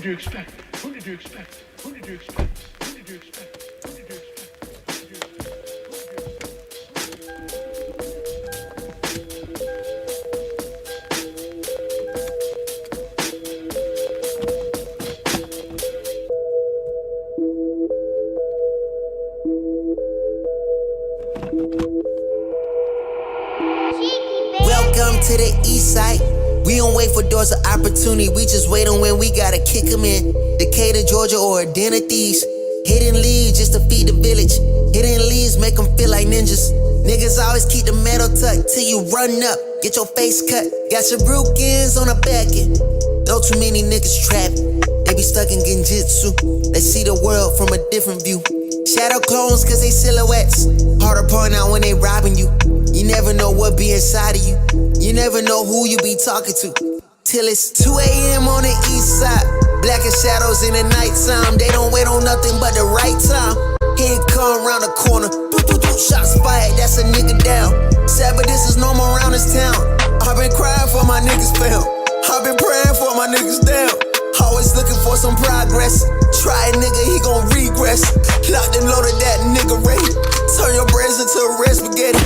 did you expect? Who did you expect? Who did you expect? Who did you expect? Who did you expect? Welcome to the east side. We don't wait for doors of opportunity, we just wait on when we gotta kick them in. Decatur, Georgia, or a den of thieves. Hidden leads just to feed the village. Hidden leads make them feel like ninjas. Niggas always keep the metal tucked till you run up, get your face cut. Got your brukins on the back end. Know too many niggas trapped. They be stuck in genjutsu. They see the world from a different view. Shadow clones cause they silhouettes. Hard to point out when they robbing you. You never know what be inside of you. You never know who you be talking to. Till it's 2 a.m. on the east side. Blacker shadows in the nighttime. They don't wait on nothing but the right time. He ain't come around the corner. Shots fired, that's a nigga down. Sad, but this is normal around this town. I've been crying for my niggas found. I've been praying for my niggas down. Always looking for some progress. Try a nigga, he gon' regress. Locked and loaded that nigga ready. Turn your brains into a red spaghetti.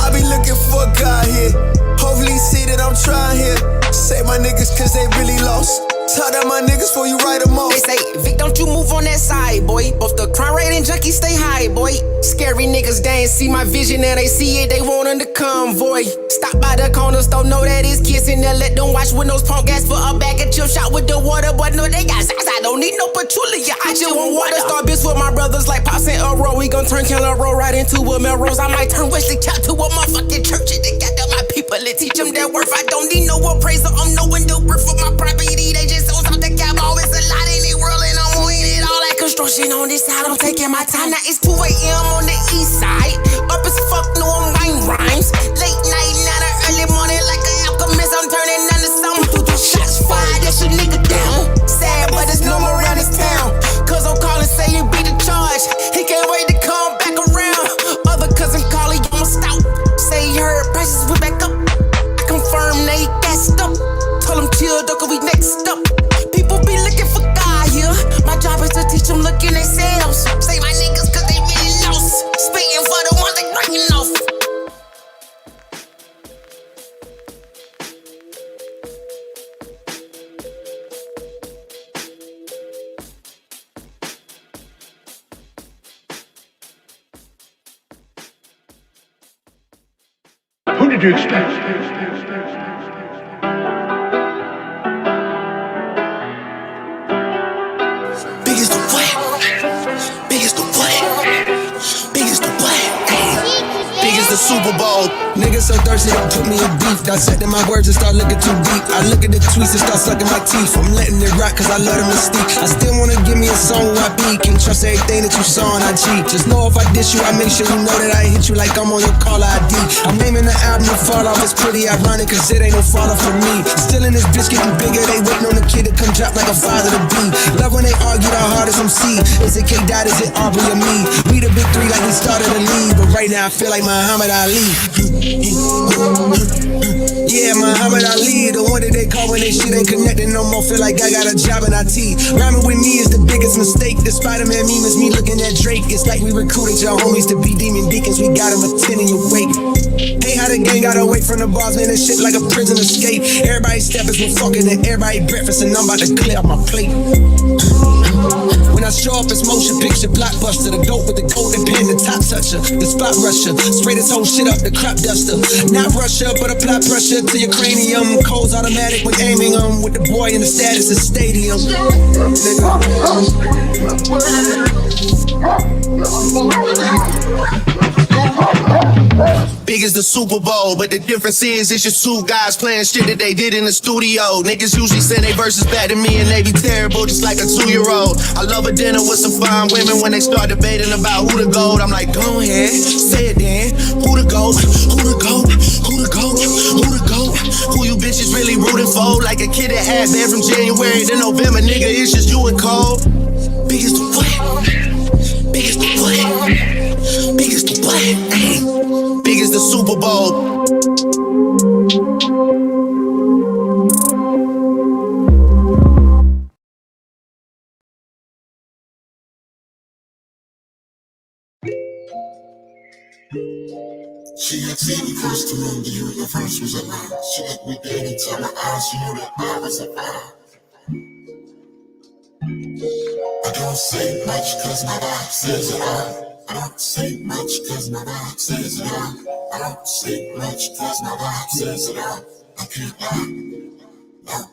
I be looking for God here. Hopefully see that I'm trying here. Save my niggas cause they really lost. Tell them my niggas before you write them off. They say, Vic, don't you move on that side, boy. Both the crime rate and junkies stay high, boy. Scary niggas, they ain't see my vision and they see it, they want in the convoy. Stop by the corner store, know that it's kids in there. Let them watch windows, pump gas for a bag and chill shot with the water. But no, they got socks, I don't need no patchouli. I just want water. Start bitch with my brothers like Pops and Earl. We gon' turn Keller Road right into a Melrose. I might turn Wesley Chop to a motherfucking church. And they got them my people and teach them their worth. I don't need no appraiser, I'm knowing the worth of my property. They just own something. Always a lot in the world and I'm winning all that construction on this side. I'm taking my time. Now it's 2 a.m. on the east side. Up as fuck, no I'm writing rhymes. Late night, not an early morning like an alchemist. I'm turning into something. Shots fired, that's your nigga down. Sad, but it's normal around this town. Cause I'm calling, say you beat the charge. He can't wait to come back around. Other cousin calling, you almost out. Say he heard prices went back up. I confirm they gassed up. Told him chill, though, cause we next up. People be looking for God here. My job is to teach them looking themselves. Say my niggas cause they really lost. Spitting for the ones they breaking off. Who did you expect? Super Bowl. Niggas so thirsty, don't put me in beef. Dissecting my words and start looking too deep. I look at the tweets and start sucking my teeth. I'm letting it rock cause I love the mystique. I still wanna give me a song where I be. Can't trust everything that you saw and I cheat. Just know if I diss you, I make sure you know that I hit you like I'm on your caller ID. I'm naming the album to fall off. It's pretty ironic cause it ain't no fall off for me. Still in this bitch getting bigger. They waiting on the kid to come drop like a father to be. Love when they argue the hardest MC. Is it K-Dot, is it Aubrey or me? We the big three like we started the league. But right now I feel like Muhammad Ali. Yeah, Muhammad Ali, the one that they call when they shit ain't connected no more. Feel like I got a job in IT. Rhyming with me is the biggest mistake. The Spider-Man meme is me looking at Drake. It's like we recruited your homies to be demon deacons. We got them attending your wake. Hey, how the gang got away from the bars, man, this shit like a prison escape. Everybody steppers with fucking and everybody breakfast, and I'm about to clear up my plate. When I show up, it's motion picture blockbuster. The goat with the golden pen, the top toucher, the spot rusher. Spray this whole shit up, the crop duster. Not Russia, but apply pressure to your cranium. Cold's automatic when aiming them. With the boy in the status of stadium. Big as the Super Bowl, but the difference is it's just two guys playing shit that they did in the studio. Niggas usually send they verses back to me and they be terrible, just like a 2-year-old. I love a dinner with some fine women when they start debating about who the GOAT. I'm like, go ahead, say it then. Who the GOAT? Who the GOAT? Who the GOAT? Who the GOAT? Who you bitches really rooting for? Like a kid that had been from January to November, nigga, it's just you and Cole. Big as the what? Big as the what? Big as the what? Big as the Super Bowl. She had seen me first to the universe was a lie. She looked me dead into my eyes, she knew that I was a lie. I don't say much cause my vibe says it all. I don't say much cause my vibe says it all. I don't say much cause my vibe says it all. I can't lie, no.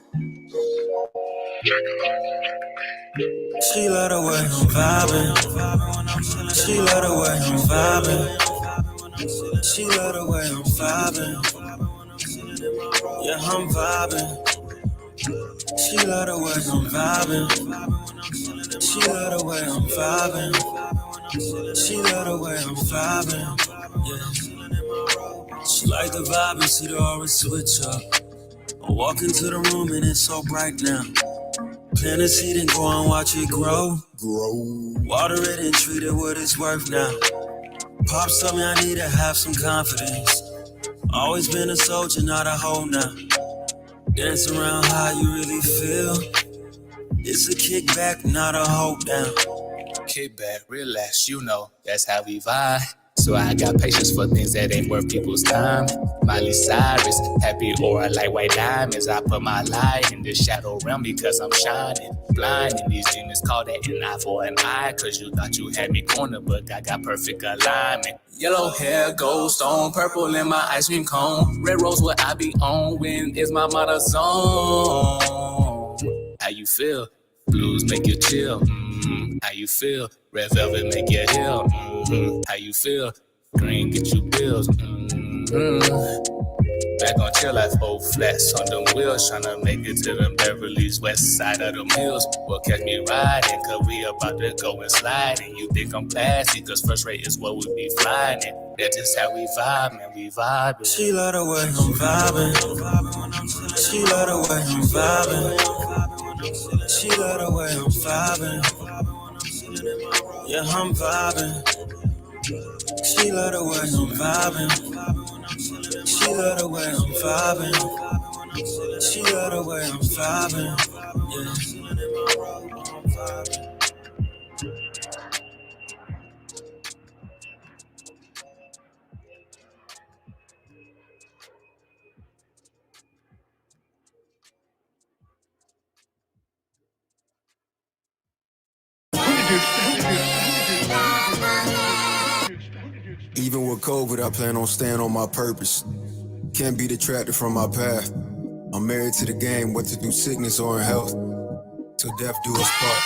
She love the way I'm vibing. She love the way I'm vibing. She love the way I'm vibing. Yeah, I'm vibing. She love the way I'm vibing. She love the way I'm vibing. She love the way I'm vibing. Yeah. She like the vibe and see the aura switch up. I walk into the room and it's so bright now. Plant a seed and go and watch it grow. Water it and treat it what it's worth now. Pops told me I need to have some confidence. Always been a soldier, not a hoe now. Dance around how you really feel. It's a kickback, not a hold down. Kickback, relax, you know, that's how we vibe. So I got patience for things that ain't worth people's time. Miley Cyrus, happy aura like white diamonds. I put my light in the shadow realm because I'm shining. Blind and these demons call that an eye for an eye. Cause you thought you had me cornered, but I got perfect alignment. Yellow hair, gold stone, purple in my ice cream cone. Red rose what I be on when it's my mother zone. How you feel? Blues make you chill. How you feel? Red velvet make you heal. How you feel? Green get you bills. Back on chill life, old flats on them wheels, tryna make it to them Beverly's west side of them hills. Well, catch me riding, cause we about to go and slide. And you think I'm classy, cause first rate is what we be flying. And that's just how we vibe, man, we vibing. She love the way I'm vibing. She love the way I'm vibing. She love the way I'm vibing. Yeah, I'm vibing. She love the way I'm vibing. She love the way I'm vibing. She love the way I'm vibing. Yeah. Even with COVID, I plan on staying on my purpose. Can't be detracted from my path. I'm married to the game, whether through sickness or in health. Till death do us part.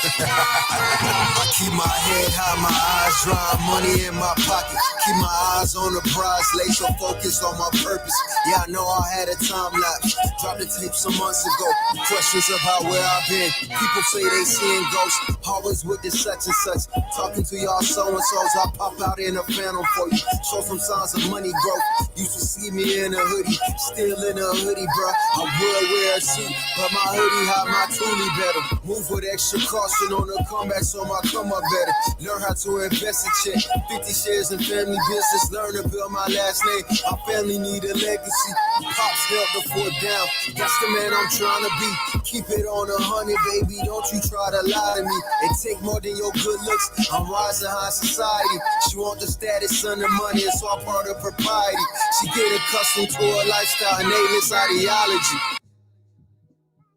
I keep my head high, my eyes dry, money in my pocket. Keep my eyes on the prize, laser focused on my purpose. Yeah, I know I had a time lapse. Dropped the tape some months ago. Questions about where I've been. People say they seeing ghosts. Always with this such and such. Talking to y'all so-and-sos. I pop out in a phantom for you. Show some signs of money growth. Used to see me in a hoodie. Still in a hoodie, bruh. I would wear a suit, but my hoodie hide my toolie better. Move with extra caution on the comeback so my come up better. Learn how to invest in check. 50 shares in family business. Learn to build my last name. My family need a legacy. Pops held the fort down. That's the man I'm trying to be. Keep it on 100, baby. Don't you try to lie to me. It take more than your good looks. I'm rising high society. She want the status and the money. It's all part of propriety. She get accustomed to a lifestyle and A-list ideology.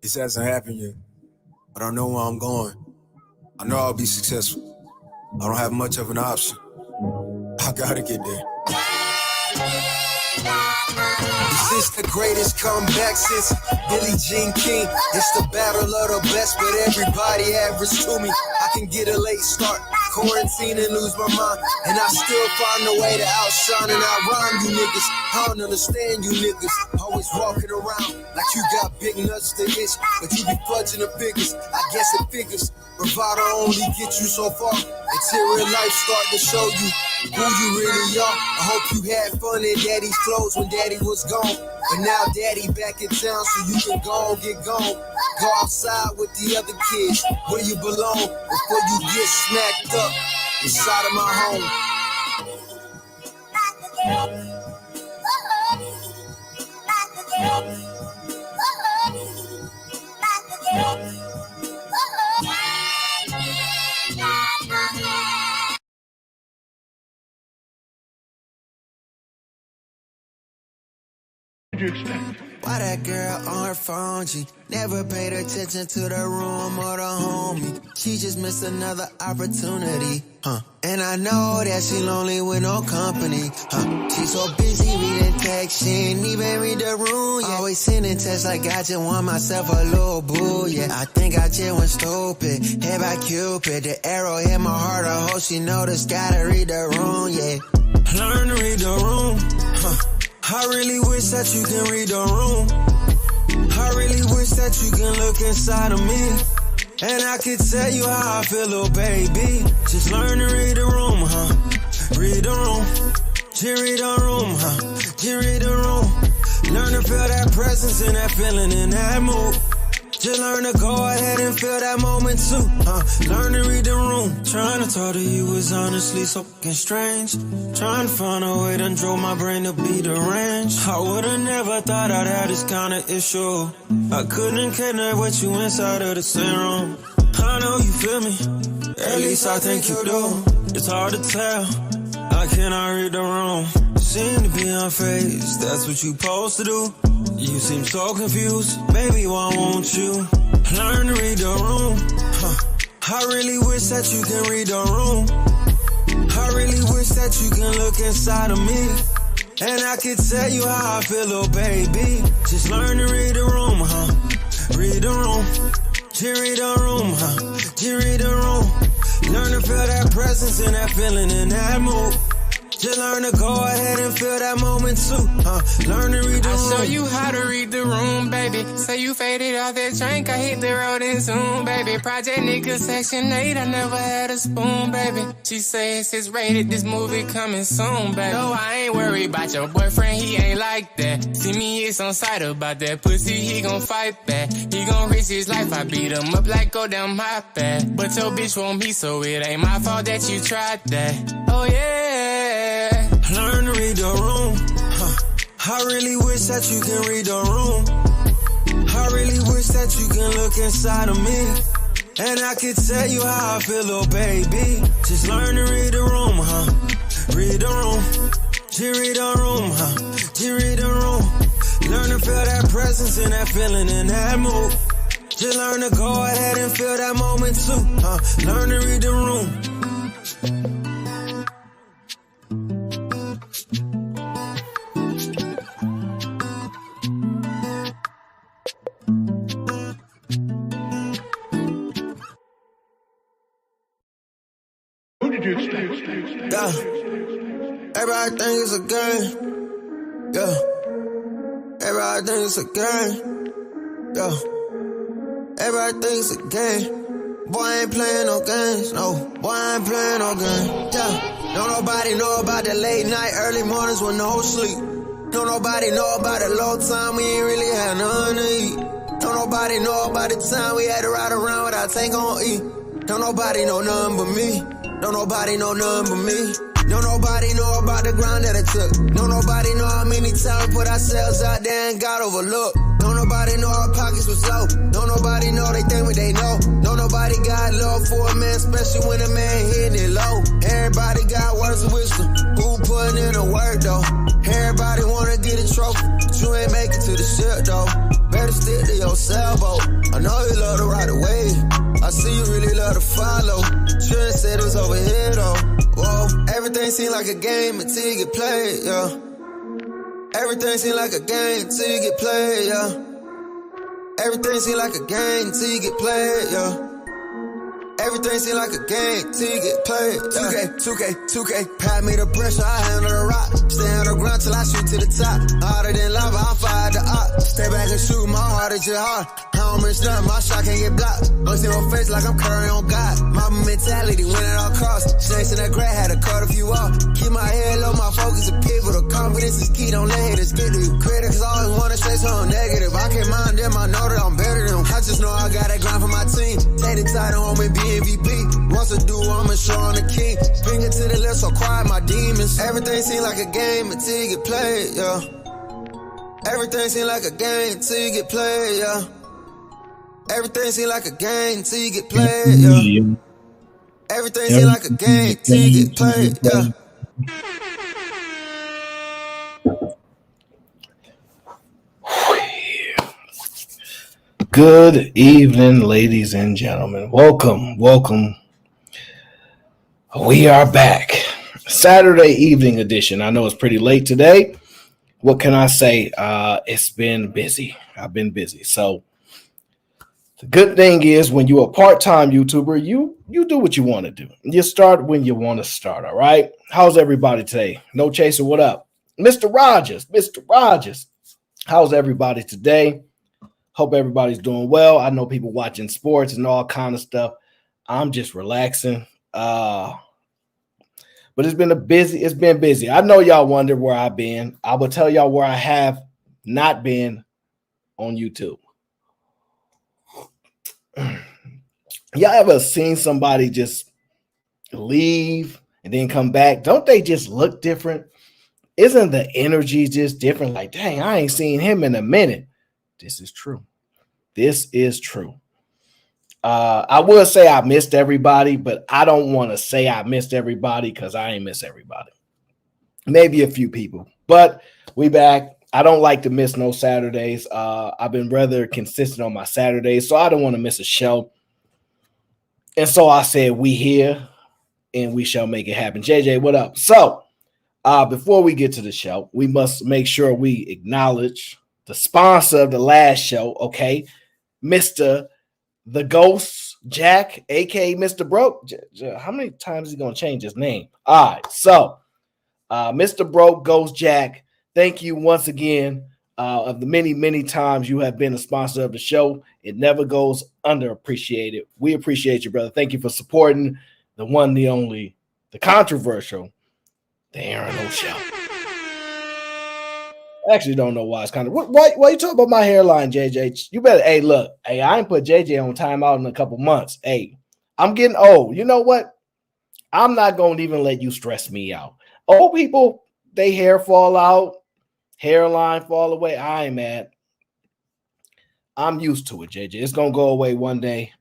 This hasn't happened yet, but I know where I'm going. I know I'll be successful. I don't have much of an option. I gotta get there. Is this the greatest comeback since Billie Jean King? It's the battle of the best, but everybody average to me. I can get a late start, quarantine and lose my mind, and I still find a way to outshine and outrhyme you niggas. I don't understand you niggas, always walking around like you got big nuts to itch, but you be fudging the figures. I guess it figures. Bravado only get you so far until real life start to show you who you really are. I hope you had fun in daddy's clothes when daddy was gone, but now daddy back in town so you can go on, get gone. Go outside with the other kids where you belong before you get smacked up inside of my home. did you expect? Why that girl on her phone? She never paid attention to the room or the homie. She just missed another opportunity, And I know that she lonely with no company, She so busy reading text, she ain't even read the room, yeah. Always sending texts like I just want myself a little boo, yeah. I think I just went stupid, hit by Cupid. The arrow hit my heart, I hope she noticed. Gotta read the room, yeah. Learn to read the room, I really wish that you can read the room. I really wish that you can look inside of me, and I could tell you how I feel, little baby. Just learn to read the room, Read the room. Just read the room, Just read the room. Learn to feel that presence and that feeling in that mood. Just learn to go ahead and feel that moment too, Learn to read the room. Trying to talk to you was honestly so fucking strange. Trying to find a way to drove my brain to be deranged. I would've never thought I'd have this kind of issue. I couldn't connect with you inside of the same room. I know you feel me, at least I think you do. It's hard to tell, I cannot read the room. Seem to be unfazed, that's what you supposed to do. You seem so confused, baby, why won't you learn to read the room? I really wish that you can read the room. I really wish that you can look inside of me, and I could tell you how I feel, little baby. Just learn to read the room, Read the room. Just read the room, Just read the room. Learn to feel that presence and that feeling in that mood. Just learn to go ahead and feel that moment too, Learn to read the room. I show you how to read the room, baby. Say you faded off that drink, I hit the road and zoom, baby. Project nigga section 8, I never had a spoon, baby. She says it's rated, this movie coming soon, baby. No, I ain't worried about your boyfriend, he ain't like that. See me, it's on sight about that pussy, he gon' fight back. He gon' risk his life, I beat him up like go down my path. But your bitch want me, so it ain't my fault that you tried that. Oh yeah. Learn to read the room, I really wish that you can read the room. I really wish that you can look inside of me, and I could tell you how I feel, little baby. Just learn to read the room, Read the room. Just read the room, Just read the room. Learn to feel that presence and that feeling in that mood. Just learn to go ahead and feel that moment too, Learn to read the room. Who did you expect? Yeah. Everybody think it's a game. Yeah. Everybody think it's a game. Yeah. Everybody think it's a game. Boy, I ain't playing no games. No, boy, I ain't playing no games. Yeah. Don't nobody know about the late night, early mornings with no sleep. Don't nobody know about the low time we ain't really had nothing to eat. Don't nobody know about the time we had to ride around without tank on E. Don't nobody know nothing but me. Don't nobody know nothing but me. Don't nobody know about the grind that it took. Don't nobody know how many times we put ourselves out there and got overlooked. Don't nobody know our pockets was low. Don't nobody know they think what they know. Don't nobody got love for a man, especially when a man hitting it low. Everybody got words of wisdom. Who putting in the work though? Everybody wanna get a trophy, but you ain't make it to the ship though. Better stick to your sailboat. I know you love to ride away. I see you really love to follow. Shouldn't say it was over here though. Whoa, everything seem like a game until you get played, yeah. Everything seem like a game until you get played, yeah. Everything seem like a game until you get played, yeah. Everything seem like a game till you get played. 2K, pat me the pressure, I handle the rock. Stay on the ground till I shoot to the top. Harder than lava, I fired the op. Stay back and shoot, my heart is your heart. I don't miss nothing, my shot can't get blocked. Looks in my face like I'm Curry on God. My mentality win at all costs. Snakes in that grad, had to cut a few off. Keep my head low, my focus is people. The confidence is key, don't let haters get to you. Critics always wanna say something negative. I can't mind them, I know that I'm better than them. I just know I got that grind for my team. Take the title home and be MVP. Once I do, I'ma show on the king. Finger to the left, so quiet my demons. Everything seem like a game until you get played, yeah. Everything seem like a game until you get played, yeah. Everything seem like a game until you get played, yeah. Everything seem like a game until you get played, yeah. Good evening, ladies and gentlemen. Welcome. We are back. Saturday evening edition. I know it's pretty late today. What can I say? It's been busy. I've been busy. So the good thing is when you're a part-time YouTuber, you do what you want to do. You start when you want to start, all right? How's everybody today? No Chaser, what up? Mr. Rogers. How's everybody today? Hope everybody's doing well. I know people watching sports and all kind of stuff. I'm just relaxing. But it's been busy. I know y'all wonder where I've been. I will tell y'all where I have not been on YouTube. Y'all ever seen somebody just leave and then come back? Don't they just look different? Isn't the energy just different? Like, dang, I ain't seen him in a minute. This is true. I will say I missed everybody, but I don't want to say I missed everybody because I ain't miss everybody. Maybe a few people, but we back. I don't like to miss no Saturdays. I've been rather consistent on my Saturdays, so I don't want to miss a show. And so I said, we here and we shall make it happen. JJ, what up? So before we get to the show, we must make sure we acknowledge the sponsor of the last show, okay? Mr. The Ghost Jack, aka Mr. Broke. How many times is he gonna change his name? All right, so Mr. Broke Ghost Jack, thank you once again of the many times you have been a sponsor of the show. It never goes underappreciated. We appreciate you, brother. Thank you for supporting the one, the only, the controversial, the Aaron O Show. I actually don't know why it's kind of why you talking about my hairline, JJ? You better look, I ain't put JJ on timeout in a couple months. I'm getting old. You know what? I'm not gonna even let you stress me out. Old people, they hair fall out, hairline fall away. I ain't mad. I'm used to it, JJ. It's gonna go away one day.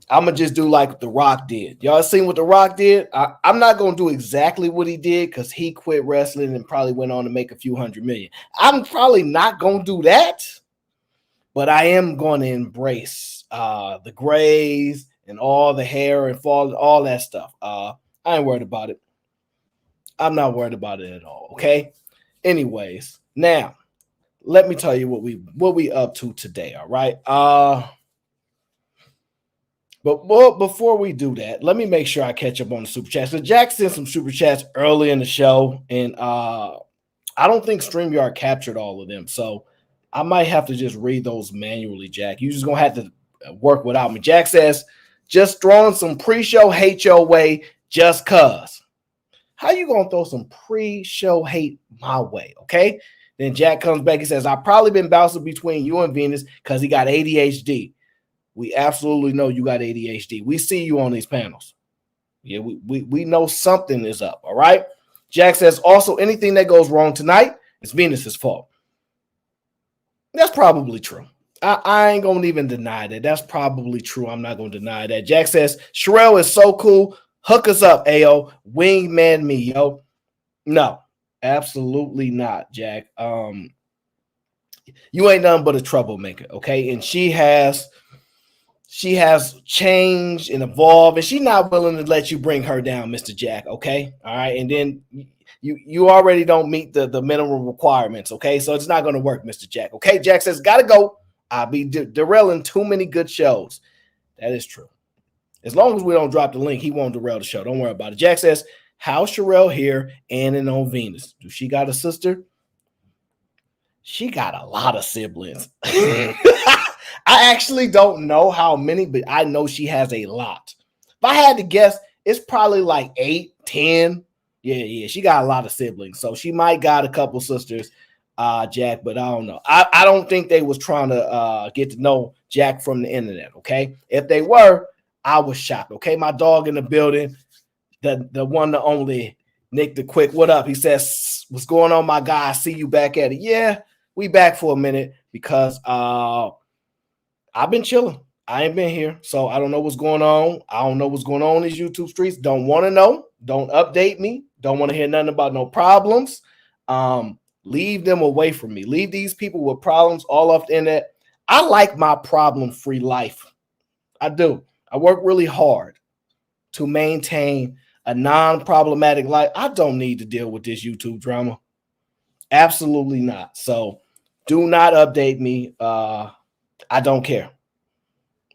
I'm gonna just do like The Rock did. Y'all seen what The Rock did? I'm not gonna do exactly what he did because he quit wrestling and probably went on to make a few $100 million. I'm probably not gonna do that, but I am going to embrace the grays and all the hair and fall, all that stuff. I ain't worried about it. I'm not worried about it at all. Okay. Anyways, now let me tell you what we up to today. All right. But before we do that, let me make sure I catch up on the super chats. So Jack sent some super chats early in the show, and I don't think StreamYard captured all of them. So I might have to just read those manually, Jack. You're just going to have to work without me. Jack says, just throwing some pre-show hate your way just cuz. How you going to throw some pre-show hate my way, okay? Then Jack comes back and says, I've probably been bouncing between you and Venus because he got ADHD. We absolutely know you got ADHD. We see you on these panels. Yeah, we know something is up, all right? Jack says, also, anything that goes wrong tonight is Venus's fault. That's probably true. I ain't going to even deny that. That's probably true. I'm not going to deny that. Jack says, Sherelle is so cool. Hook us up, Ayo. Wingman me, yo. No, absolutely not, Jack. You ain't nothing but a troublemaker, okay? And she has changed and evolved, and she's not willing to let you bring her down, Mr. Jack, okay? All right, and then you already don't meet the minimum requirements, okay? So it's not going to work, Mr. Jack, okay? Jack says, gotta go. I'll be derailing too many good shows. That is true. As long as we don't drop the link, he won't derail the show. Don't worry about it. Jack says, how's Sherelle here and on Venus? Do she got a sister? She got a lot of siblings. I actually don't know how many, but I know she has a lot. If I had to guess, it's probably like 8, 10. Yeah, she got a lot of siblings. So she might got a couple sisters, Jack, but I don't know. I don't think they was trying to get to know Jack from the internet, okay? If they were, I was shocked, okay? My dog in the building, the one, the only, Nick the Quick, what up? He says, what's going on, my guy? I see you back at it. Yeah, we back for a minute because I've been chilling. I ain't been here, so I don't know what's going on. I don't know what's going on in these YouTube streets. Don't want to know. Don't update me. Don't want to hear nothing about no problems. Leave them away from me. Leave these people with problems all off the internet. I like my problem-free life. I do. I work really hard to maintain a non-problematic life. I don't need to deal with this YouTube drama. Absolutely not. So do not update me. I don't care.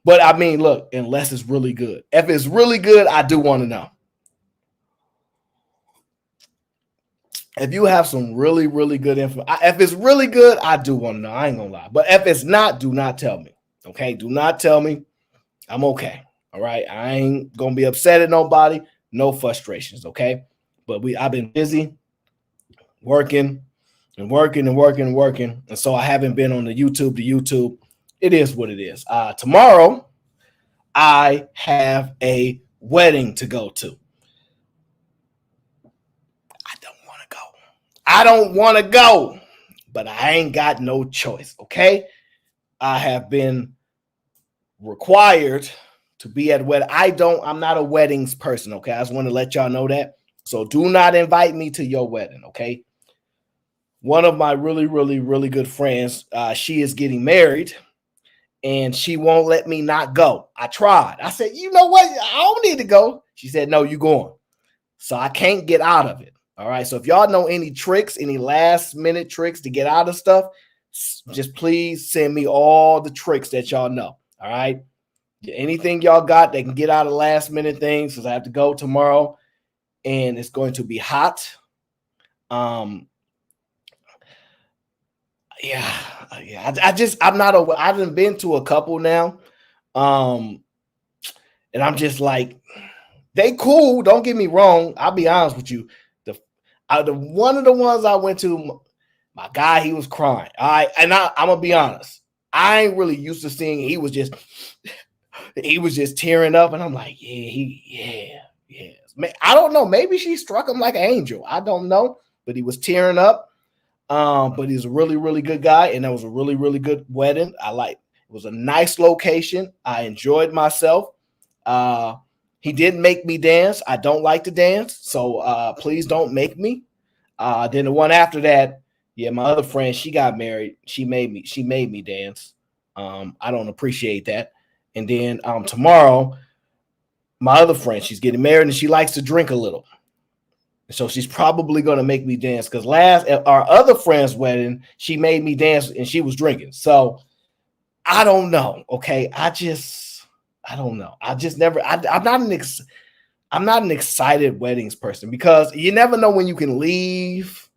But I mean, look, unless it's really good. If it's really good, I do want to know. If you have some really, really good info, if it's really good, I do want to know. I ain't gonna lie. But if it's not, do not tell me. Okay, do not tell me. I'm okay. All right, I ain't gonna be upset at nobody. No frustrations. Okay, but I've been busy working and working and working and working, and so I haven't been on the YouTube to YouTube. It is what it is. Tomorrow, I have a wedding to go to. I don't want to go, but I ain't got no choice, okay? I have been required to be at wedding. I'm not a weddings person, okay? I just want to let y'all know that. So do not invite me to your wedding, okay? One of my really, really, really good friends, she is getting married, and she won't let me not go. I tried. I said, you know what? I don't need to go. She said, no, you going. So I can't get out of it. All right. So if y'all know any tricks, any last minute tricks to get out of stuff, just please send me all the tricks that y'all know. All right. Anything y'all got that can get out of last minute things, because I have to go tomorrow and it's going to be hot. Yeah. I haven't been to a couple now. And I'm just like, they cool. Don't get me wrong. I'll be honest with you. One of the ones I went to, my guy, he was crying. All right, and I'm gonna be honest. I ain't really used to seeing. He was just tearing up, and I'm like, yeah. I don't know. Maybe she struck him like an angel. I don't know, but he was tearing up. But he's a really, really good guy, and that was a really, really good wedding. It was a nice location. I enjoyed myself. He didn't make me dance. I don't like to dance, so please don't make me. Then the one after that, yeah, my other friend, she got married. She made me dance. I don't appreciate that. And then tomorrow, my other friend, she's getting married and she likes to drink a little. So she's probably going to make me dance, because at our other friend's wedding, she made me dance and she was drinking. So I don't know. Okay. I don't know. I'm not an excited weddings person, because you never know when you can leave,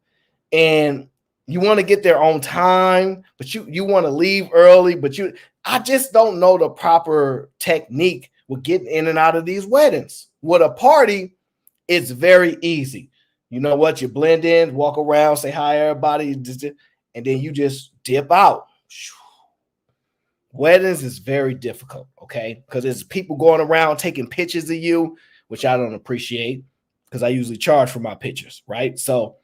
and you want to get there on time, but you want to leave early, but I just don't know the proper technique with getting in and out of these weddings. With a party, it's very easy. You know what? You blend in, walk around, say hi, everybody, and then you just dip out. Weddings is very difficult, okay? Because there's people going around taking pictures of you, which I don't appreciate, because I usually charge for my pictures, right? So,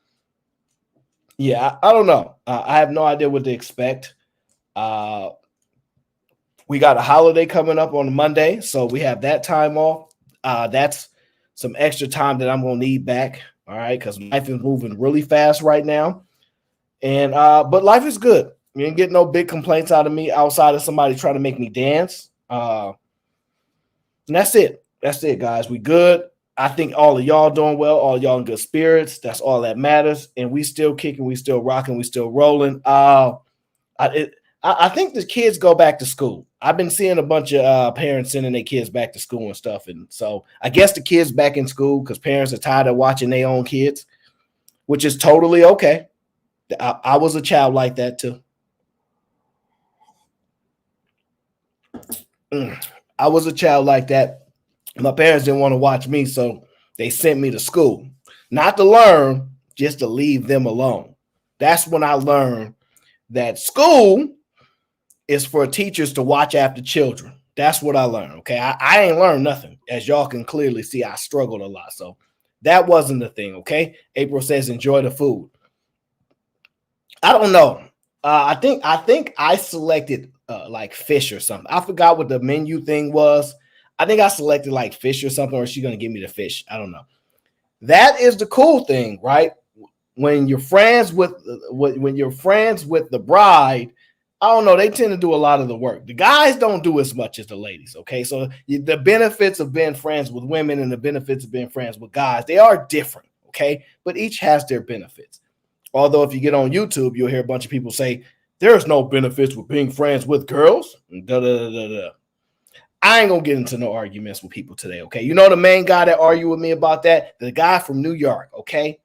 yeah, I don't know. I have no idea what to expect. We got a holiday coming up on Monday, so we have that time off. That's some extra time that I'm going to need back, all right? Because life is moving really fast right now. And but life is good. You didn't get no big complaints out of me outside of somebody trying to make me dance. And that's it. That's it, guys. We good. I think all of y'all doing well. All of y'all in good spirits. That's all that matters. And we still kicking. We still rocking. We still rolling. I think the kids go back to school. I've been seeing a bunch of parents sending their kids back to school and stuff. And so I guess the kids back in school because parents are tired of watching their own kids, which is totally okay. I was a child like that too. I was a child like that. My parents didn't want to watch me, so they sent me to school. Not to learn, just to leave them alone. That's when I learned that school is for teachers to watch after children. That's what I learned, okay? I ain't learned nothing. As y'all can clearly see, I struggled a lot. So that wasn't the thing, okay? April says, enjoy the food. I don't know. I think I selected like fish or something. I forgot what the menu thing was. I think I selected like fish or something, or is she going to give me the fish? I don't know. That is the cool thing, right? When you're friends with the bride, I don't know. They tend to do a lot of the work. The guys don't do as much as the ladies. Okay, so the benefits of being friends with women and the benefits of being friends with guys, they are different. Okay, but each has their benefits. Although if you get on YouTube, you'll hear a bunch of people say there's no benefits with being friends with girls. Da, da, da, da. I ain't gonna get into no arguments with people today. Okay, you know the main guy that argued with me about that, the guy from New York. Okay,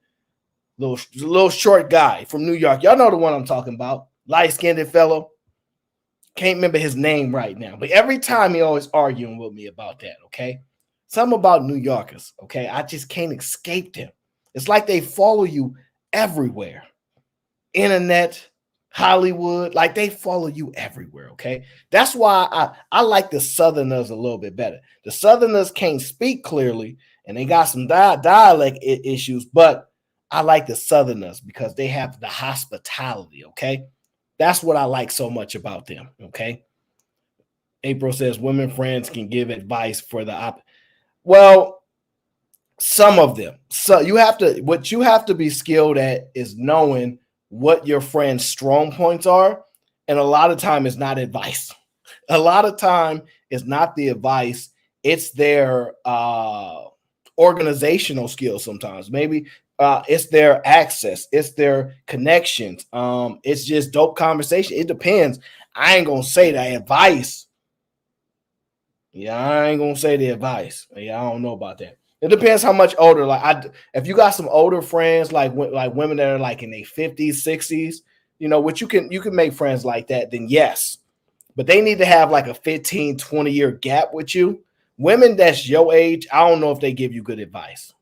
little short guy from New York. Y'all know the one I'm talking about. Light-skinned fellow. Can't remember his name right now, but every time he always arguing with me about that. Okay, something about New Yorkers. Okay, I just can't escape them. It's like they follow you everywhere. Internet, Hollywood, like they follow you everywhere. Okay, that's why I like the Southerners a little bit better. The Southerners can't speak clearly, and they got some dialect issues, but I like the Southerners because they have the hospitality. Okay, that's what I like so much about them. Okay, April says women friends can give advice for the well, some of them. So what you have to be skilled at is knowing what your friend's strong points are, and a lot of time it's not advice. A lot of time it's not the advice, it's their organizational skills. Sometimes maybe it's their access, it's their connections, it's just dope conversation. It depends. I ain't gonna say that advice. Yeah, I ain't gonna say the advice. Yeah, I don't know about that. It depends how much older. If you got some older friends, like women that are like in their 50s, 60s, which you can make friends like that, then yes. But they need to have like a 15, 20-year gap with you. Women that's your age, I don't know if they give you good advice.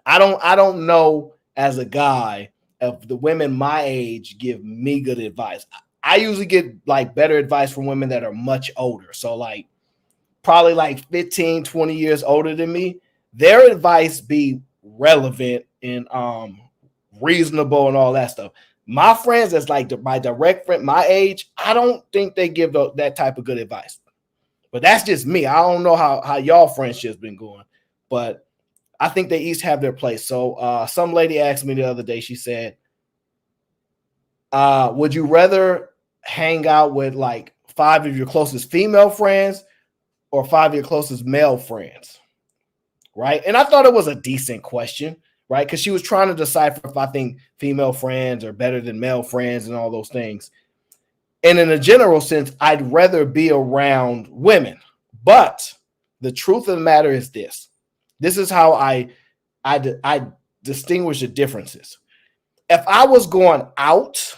I don't know as a guy if the women my age give me good advice. I usually get like better advice from women that are much older. So like probably like 15, 20 years older than me. Their advice be relevant and reasonable and all that stuff. My friends that's like my direct friend, my age, I don't think they give that type of good advice. But that's just me. I don't know how y'all friendships been going, but I think they each have their place. So some lady asked me the other day, she said, would you rather hang out with like 5 of your closest female friends or 5 of your closest male friends? Right. And I thought it was a decent question, right? Because she was trying to decipher if I think female friends are better than male friends and all those things. And in a general sense, I'd rather be around women. But the truth of the matter is this. This is how I distinguish the differences. If I was going out,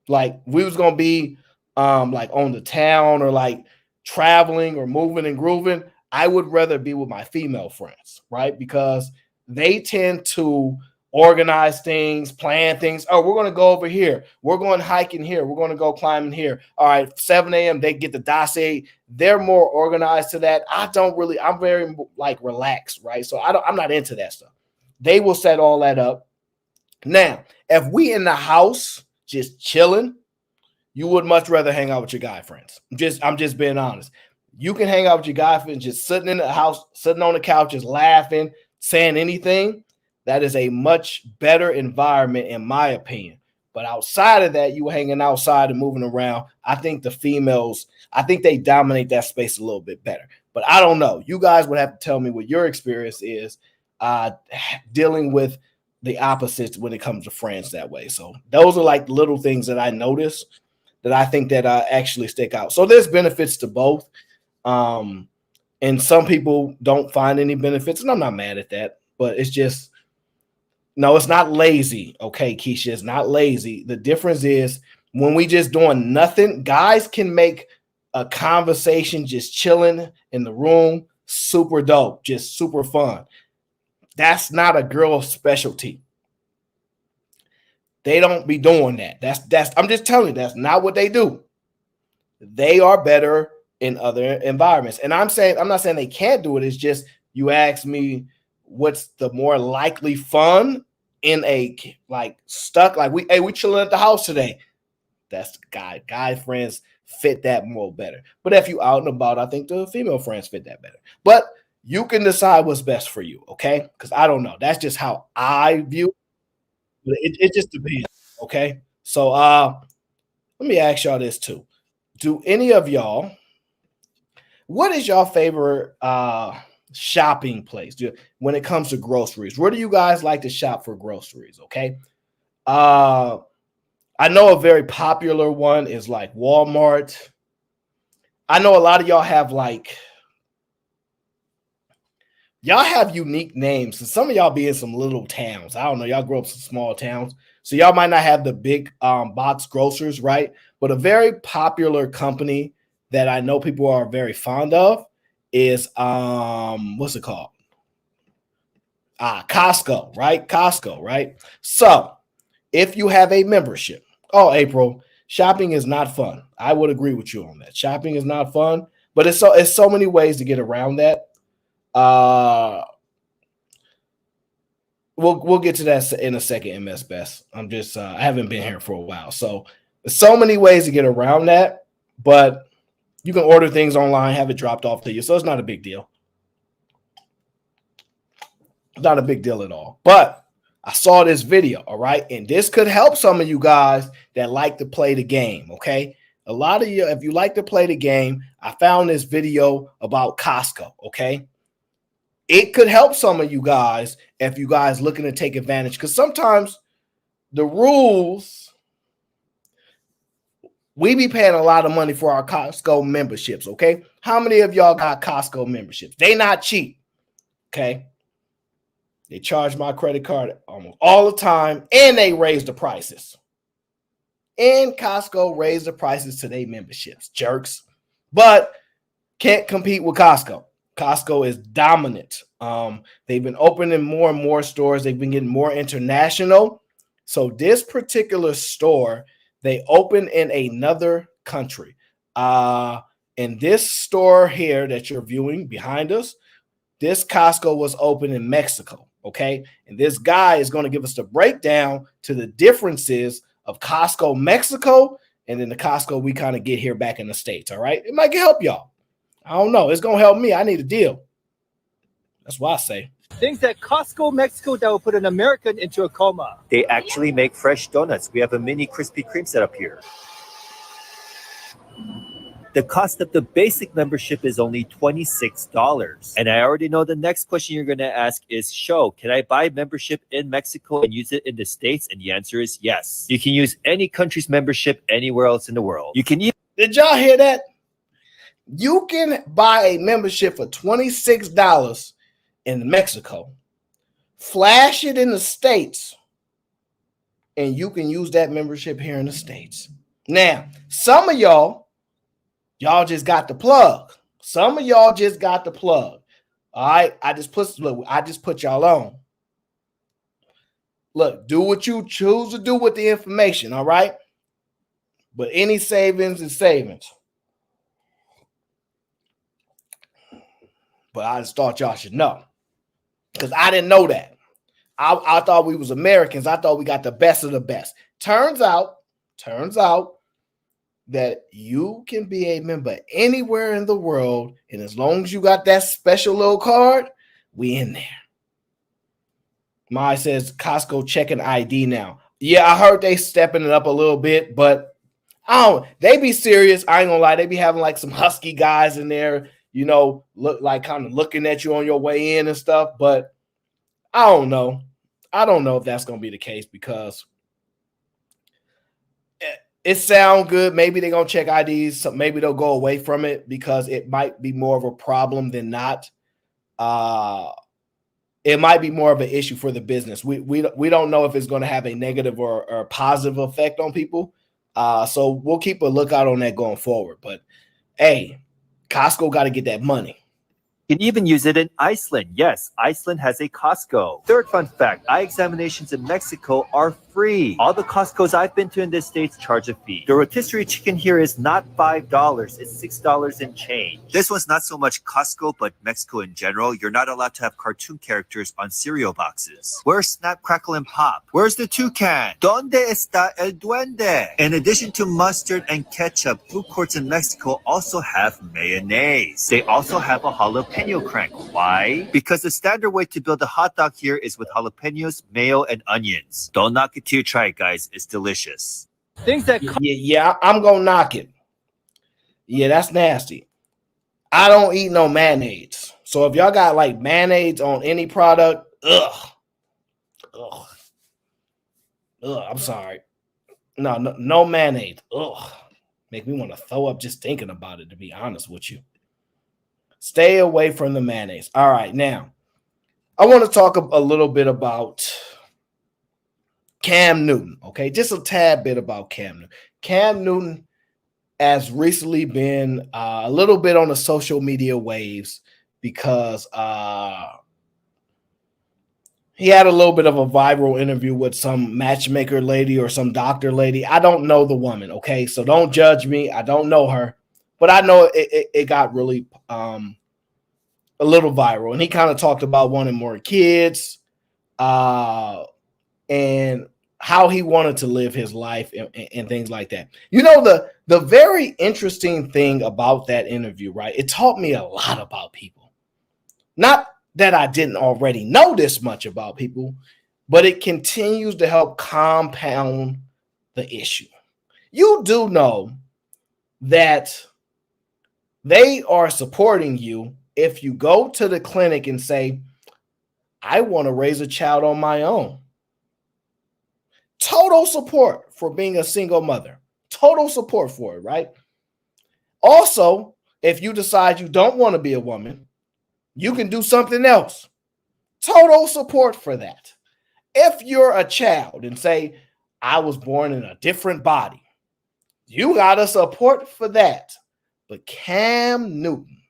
like we was going to be like on the town or like traveling or moving and grooving, I would rather be with my female friends, right? Because they tend to organize things, plan things. Oh, we're going to go over here. We're going hiking here. We're going to go climbing here. All right, 7 a.m. they get the dossier. They're more organized to that. I'm very like relaxed, right? So I'm not into that stuff. They will set all that up. Now, if we in the house just chilling, you would much rather hang out with your guy friends. I'm just being honest. You can hang out with your guy friends just sitting in the house, sitting on the couch, just laughing, saying anything. That is a much better environment, in my opinion. But outside of that, you hanging outside and moving around. I think the females, they dominate that space a little bit better. But I don't know. You guys would have to tell me what your experience is dealing with the opposites when it comes to friends that way. So those are like little things that I notice that I think that actually stick out. So there's benefits to both. And some people don't find any benefits, and I'm not mad at that, but it's just, no, it's not lazy. Okay, Keisha, it's not lazy. The difference is when we just doing nothing, guys can make a conversation just chilling in the room super dope, just super fun. That's not a girl's specialty. They don't be doing that. That's I'm just telling you, that's not what they do. They are better in other environments. And I'm not saying they can't do it. It's just you ask me what's the more likely fun in a like stuck, like we chilling at the house today. That's guy friends fit that more better. But if you out and about, I think the female friends fit that better. But you can decide what's best for you, okay? Because I don't know. That's just how I view it. It just depends, okay? So let me ask y'all this too. Do any of y'all, what is your favorite shopping place when it comes to groceries? Where do you guys like to shop for groceries? Okay. I know a very popular one is like Walmart. I know a lot of y'all have unique names. So some of y'all be in some little towns. I don't know. Y'all grow up in some small towns. So y'all might not have the big box grocers, right? But a very popular company that I know people are very fond of is what's it called? Costco, right? Costco, right? So if you have a membership, oh, April, shopping is not fun. I would agree with you on that. Shopping is not fun, but it's so many ways to get around that. We'll get to that in a second, MS Best. I'm just I haven't been here for a while. So there's so many ways to get around that, but you can order things online, have it dropped off to you. So it's not a big deal. Not a big deal at all. But I saw this video, all right? And this could help some of you guys that like to play the game, okay? A lot of you, if you like to play the game, I found this video about Costco, okay? It could help some of you guys if you guys looking to take advantage, because sometimes the rules, we be paying a lot of money for our Costco memberships, okay? How many of y'all got Costco memberships? They not cheap, okay? They charge my credit card almost all the time, and they raise the prices. And Costco raised the prices to their memberships, jerks. But can't compete with Costco. Costco is dominant. They've been opening more and more stores. They've been getting more international. So this particular store, they open in another country. And this store here that you're viewing behind us, this Costco was open in Mexico, okay? And this guy is going to give us the breakdown to the differences of Costco Mexico and then the Costco we kind of get here back in the States, all right? It might help y'all. I don't know. It's going to help me. I need a deal. That's what I say. Things at Costco Mexico that will put an American into a coma. They actually make fresh donuts. We have a mini Krispy Kreme set up here. The cost of the basic membership is only $26. And I already know the next question you're going to ask is, Show, can I buy membership in Mexico and use it in the States? And the answer is yes. You can use any country's membership anywhere else in the world. You can even... Did y'all hear that? You can buy a membership for $26 in Mexico, flash it in the States, and you can use that membership here in the States. Now, some of y'all just got the plug. Some of y'all just got the plug. All right, I just put y'all on. Look, do what you choose to do with the information, all right? But any savings is savings. But I just thought y'all should know, because I didn't know that. I thought we was Americans. I thought we got the best of the best. Turns out that you can be a member anywhere in the world, and as long as you got that special little card, we in there. Mai says Costco checking ID now. Yeah, I heard they stepping it up a little bit, but they be serious. I ain't gonna lie, they be having like some husky guys in there, you know, look like kind of looking at you on your way in and stuff. But I don't know. I don't know if that's going to be the case, because it sounds good. Maybe they're going to check IDs. So maybe they'll go away from it, because it might be more of a problem than not. It might be more of an issue for the business. We don't know if it's going to have a negative or positive effect on people. So we'll keep a lookout on that going forward. But, hey, Costco got to get that money. You can even use it in Iceland. Yes, Iceland has a Costco. Third fun fact, eye examinations in Mexico are free. All the Costcos I've been to in this States charge a fee. The rotisserie chicken here is not $5, it's $6 and change. This one's not so much Costco, but Mexico in general. You're not allowed to have cartoon characters on cereal boxes. Where's Snap, Crackle, and Pop? Where's the toucan? ¿Dónde está el duende? In addition to mustard and ketchup, food courts in Mexico also have mayonnaise. They also have a jalapeno crank. Why? Because the standard way to build a hot dog here is with jalapenos, mayo, and onions. Don't knock it till you try it, guys. It's delicious. Things that Yeah, I'm gonna knock it. Yeah, that's nasty. I don't eat no mayonnaise. So if y'all got like mayonnaise on any product, ugh. I'm sorry. No mayonnaise. Ugh. Make me want to throw up just thinking about it, to be honest with you. Stay away from the mayonnaise. All right, now I want to talk a little bit about Cam Newton. Okay, just a tad bit about Cam Newton. Cam Newton has recently been a little bit on the social media waves because he had a little bit of a viral interview with some matchmaker lady or some doctor lady. I don't know the woman, okay? So don't judge me. I don't know her, but I know it got really a little viral. And he kind of talked about wanting more kids and how he wanted to live his life and things like that. You know, the very interesting thing about that interview, right? It taught me a lot about people. Not that I didn't already know this much about people, but it continues to help compound the issue. You do know that they are supporting you if you go to the clinic and say, I want to raise a child on my own. Total support for being a single mother. Total support for it, right? Also, if you decide you don't want to be a woman, you can do something else. Total support for that. If you're a child and say, I was born in a different body, you got to support for that. But Cam Newton,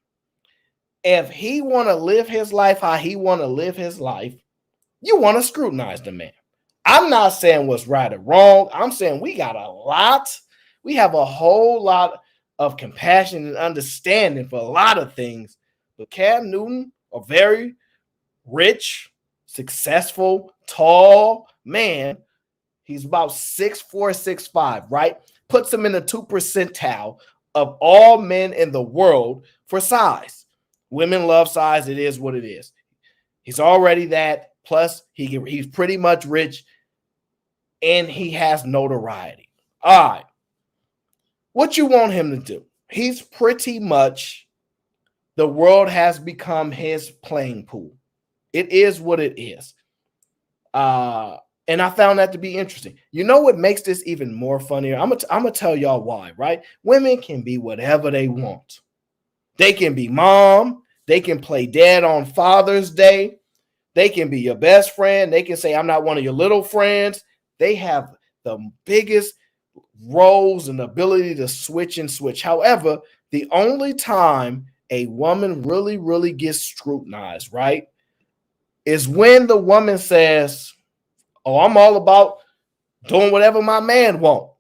if he want to live his life how he want to live his life, you want to scrutinize the man. I'm not saying what's right or wrong. I'm saying we have a whole lot of compassion and understanding for a lot of things. But Cam Newton, a very rich, successful, tall man, he's about 6'4", 6'5", right? Puts him in the 2 percentile of all men in the world for size. Women love size. It is what it is. He's already that. Plus, he's pretty much rich, and he has notoriety. All right. What you want him to do? He's pretty much, the world has become his playing pool. It is what it is. And I found that to be interesting. You know what makes this even more funnier? I'm gonna tell y'all why, right? Women can be whatever they want. They can be mom. They can play dad on Father's Day. They can be your best friend. They can say, I'm not one of your little friends. They have the biggest roles and ability to switch and switch. However, the only time a woman really, really gets scrutinized, right, is when the woman says, oh, I'm all about doing whatever my man wants.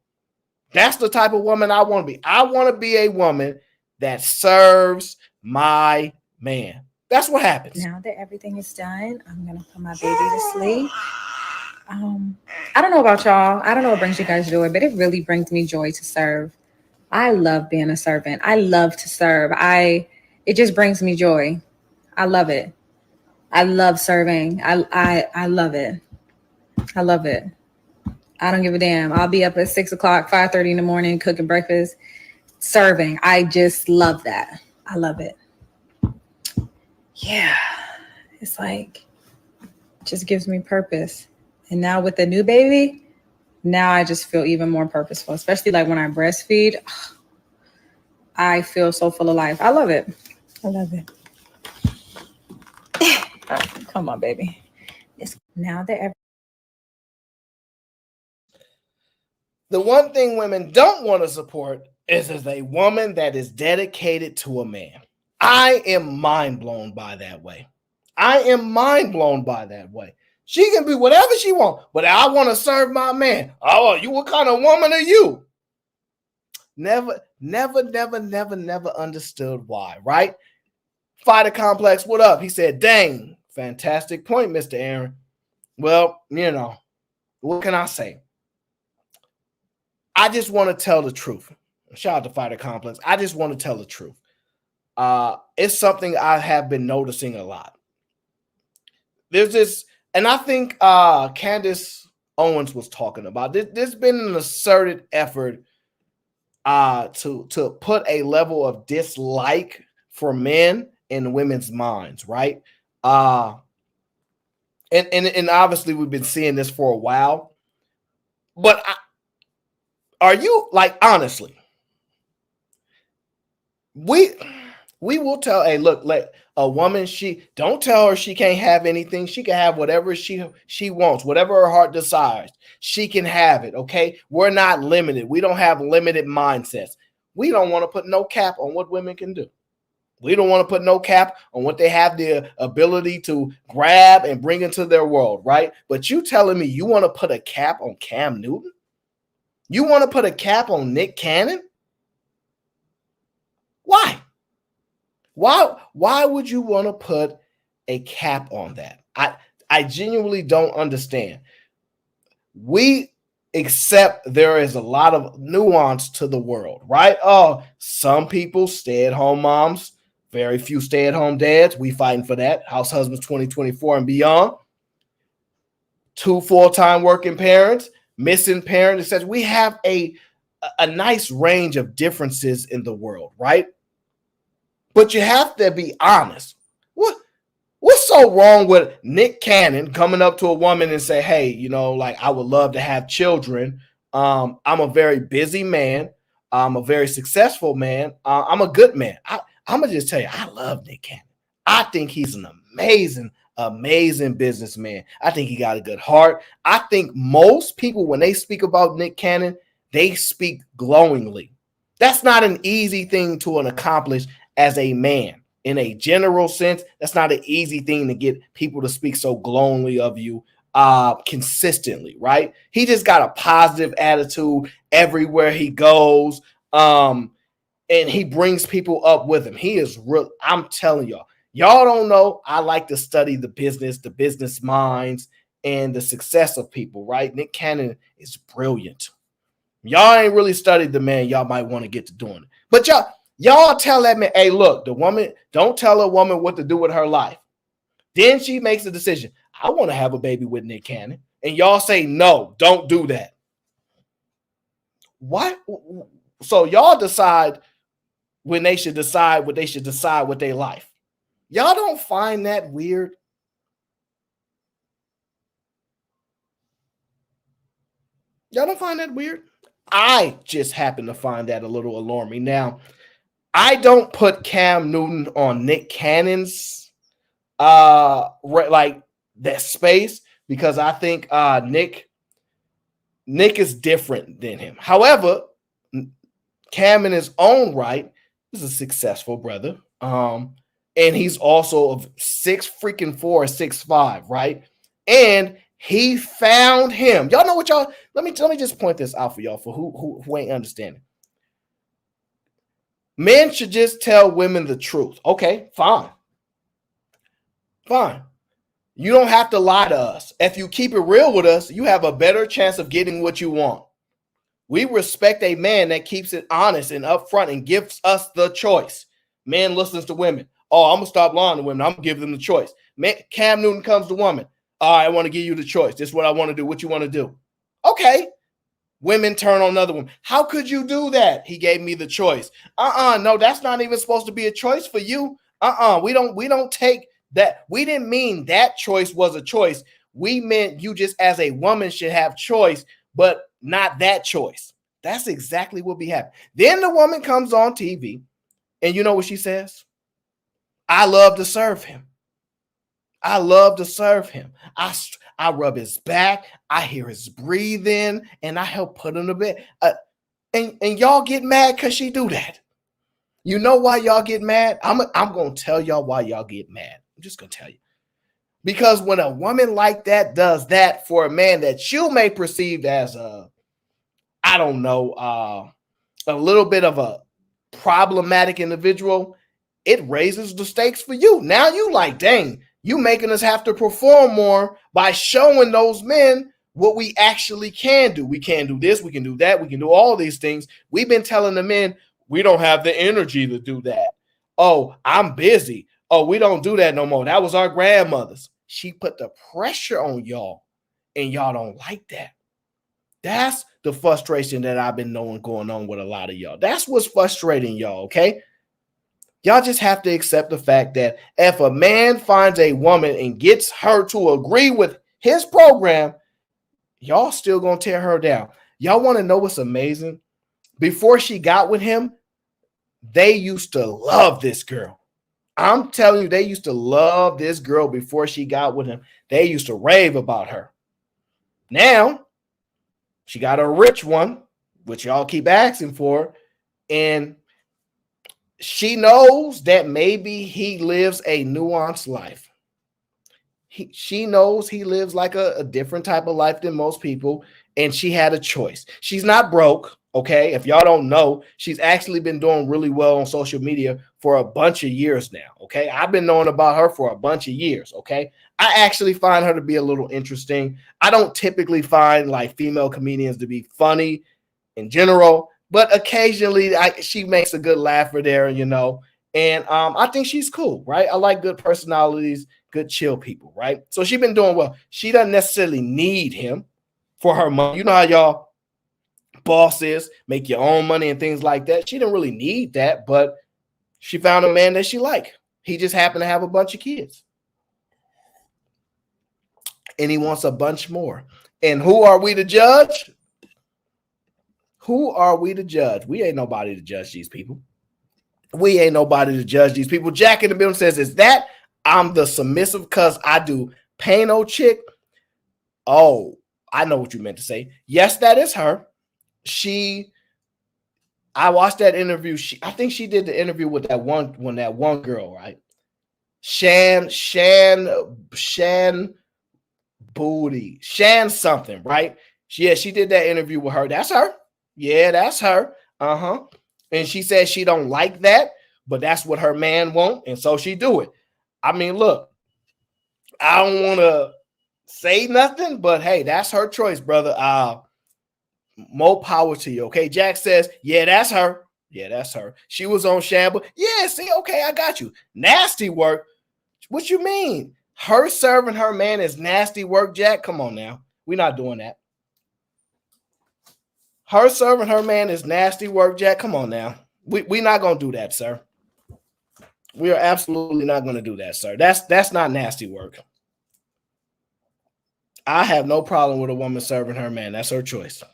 That's the type of woman I want to be. I want to be a woman that serves my man. That's what happens. Now that everything is done, I'm going to put my baby to sleep. I don't know about y'all. I don't know what brings you guys joy, but it really brings me joy to serve. I love being a servant. I love to serve. It just brings me joy. I love it. I love serving. I love it. I love it. I don't give a damn. I'll be up at 6 o'clock, 5:30 in the morning, cooking breakfast, serving. I just love that. I love it. Yeah. It's like, it just gives me purpose. And now with the new baby, now I just feel even more purposeful, especially like when I breastfeed. I feel so full of life. I love it. I love it. Come on, baby. It's now that the one thing women don't want to support is a woman that is dedicated to a man. I am mind blown by that way. She can be whatever she wants, but I want to serve my man. Oh, you, what kind of woman are you? Never understood why, right? Fighter Complex, what up? He said, dang, fantastic point, Mr. Aaron. Well, you know, what can I say? I just want to tell the truth. Shout out to Fighter Complex. I just want to tell the truth. It's something I have been noticing a lot. There's this, and I think Candace Owens was talking about. There's been an asserted effort to put a level of dislike for men in women's minds, right? And obviously we've been seeing this for a while. But are you, like, honestly, we will tell, hey, look, let a woman, she don't tell her she can't have anything. She can have whatever she wants, whatever her heart desires. She can have it. Okay, we're not limited. We don't have limited mindsets. We don't want to put no cap on what women can do. We don't want to put no cap on what they have the ability to grab and bring into their world, right? But you telling me you want to put a cap on Cam Newton? You want to put a cap on Nick Cannon? Why? Why would you want to put a cap on that? I genuinely don't understand. We accept there is a lot of nuance to the world, right? Oh, some people stay-at-home moms, very few stay-at-home dads. We fighting for that. House Husbands 2024 and beyond. 2 full-time working parents, missing parents, etc. We have a nice range of differences in the world, right? But you have to be honest. What's so wrong with Nick Cannon coming up to a woman and say, hey, you know, like, I would love to have children. I'm a very busy man. I'm a very successful man. I'm a good man. I'm going to just tell you, I love Nick Cannon. I think he's an amazing businessman. I think he got a good heart. I think most people, when they speak about Nick Cannon, they speak glowingly. That's not an easy thing to accomplish as a man. In a general sense, that's not an easy thing to get people to speak so glowingly of you consistently, right? He just got a positive attitude everywhere he goes, and he brings people up with him. He is real. I'm telling y'all don't know. I like to study the business minds, and the success of people, right? Nick Cannon is brilliant. Y'all ain't really studied the man. Y'all might want to get to doing it, but y'all tell that man, hey, look, the woman, don't tell a woman what to do with her life. Then she makes a decision. I want to have a baby with Nick Cannon. And y'all say, no, don't do that. What? So y'all decide when they should decide what they should decide with their life. Y'all don't find that weird? Y'all don't find that weird? I just happen to find that a little alarming. Now, I don't put Cam Newton on Nick Cannon's like that space, because I think Nick is different than him. However, Cam in his own right is a successful brother. And he's also of 6'4", 6'5", right? And he found him. Y'all know what y'all, let me just point this out for y'all for who ain't understanding. Men should just tell women the truth. Okay, fine. You don't have to lie to us. If you keep it real with us, you have a better chance of getting what you want. We respect a man that keeps it honest and upfront and gives us the choice. Man listens to women. Oh, I'm going to stop lying to women. I'm going to give them the choice. Man, Cam Newton comes to woman. All right, I want to give you the choice. This is what I want to do. What you want to do? Okay. Women turn on another woman. How could you do that? He gave me the choice. No, that's not even supposed to be a choice for you. We don't take that. We didn't mean that choice was a choice. We meant you just as a woman should have choice, but not that choice. That's exactly what be happening. Then the woman comes on TV, and you know what she says? I love to serve him. I love to serve him. I rub his back. I hear his breathing, and I help put him to bed. And y'all get mad because she do that. You know why y'all get mad? I'm going to tell y'all why y'all get mad. I'm just going to tell you. Because when a woman like that does that for a man that you may perceive as a little bit of a problematic individual, it raises the stakes for you. Now you like, dang, you making us have to perform more by showing those men what we actually can do. We can do this, we can do that, we can do all these things. We've been telling the men we don't have the energy to do that. Oh, I'm busy. Oh, we don't do that no more. That was our grandmothers. She put the pressure on y'all and y'all don't like that. That's the frustration that I've been knowing going on with a lot of y'all. That's what's frustrating y'all, okay? Y'all just have to accept the fact that if a man finds a woman and gets her to agree with his program, y'all still gonna tear her down. Y'all want to know what's amazing? Before she got with him, they used to love this girl. I'm telling you, they used to love this girl before she got with him. They used to rave about her. Now, she got a rich one, which y'all keep asking for, and she knows that maybe he lives a nuanced life. She knows he lives like a different type of life than most people, and she had a choice. She's not broke, okay? If y'all don't know, she's actually been doing really well on social media for a bunch of years now, okay? I've been knowing about her for a bunch of years, okay? I actually find her to be a little interesting. I don't typically find like female comedians to be funny in general, but occasionally she makes a good laugher there, you know, and I think she's cool, right? I like good personalities, good chill people, right? So she's been doing well. She doesn't necessarily need him for her money. You know how y'all bosses make your own money and things like that. She didn't really need that, but she found a man that she liked. He just happened to have a bunch of kids. And he wants a bunch more. And who are we to judge? Who are we to judge? We ain't nobody to judge these people. We ain't nobody to judge these people. Jack in the building says, is that I'm the submissive because I do pain old chick? Oh, I know what you meant to say. Yes, that is her. I watched that interview. I think she did the interview with that one girl, right? Shan Booty. Shan something, right? She did that interview with her. That's her. Yeah, that's her. Uh-huh. And she said she don't like that, but that's what her man want, and so she do it. I mean, look, I don't want to say nothing, but hey, that's her choice, brother. More power to you, okay? Jack says, yeah, that's her. Yeah, that's her. She was on Shamble. Yeah, see, okay, I got you. Nasty work. What you mean? Her serving her man is nasty work, Jack? Come on now. We're not doing that. Her serving her man is nasty work, Jack. Come on now. We're not going to do that, sir. We are absolutely not going to do that, sir. That's not nasty work. I have no problem with a woman serving her man. That's her choice.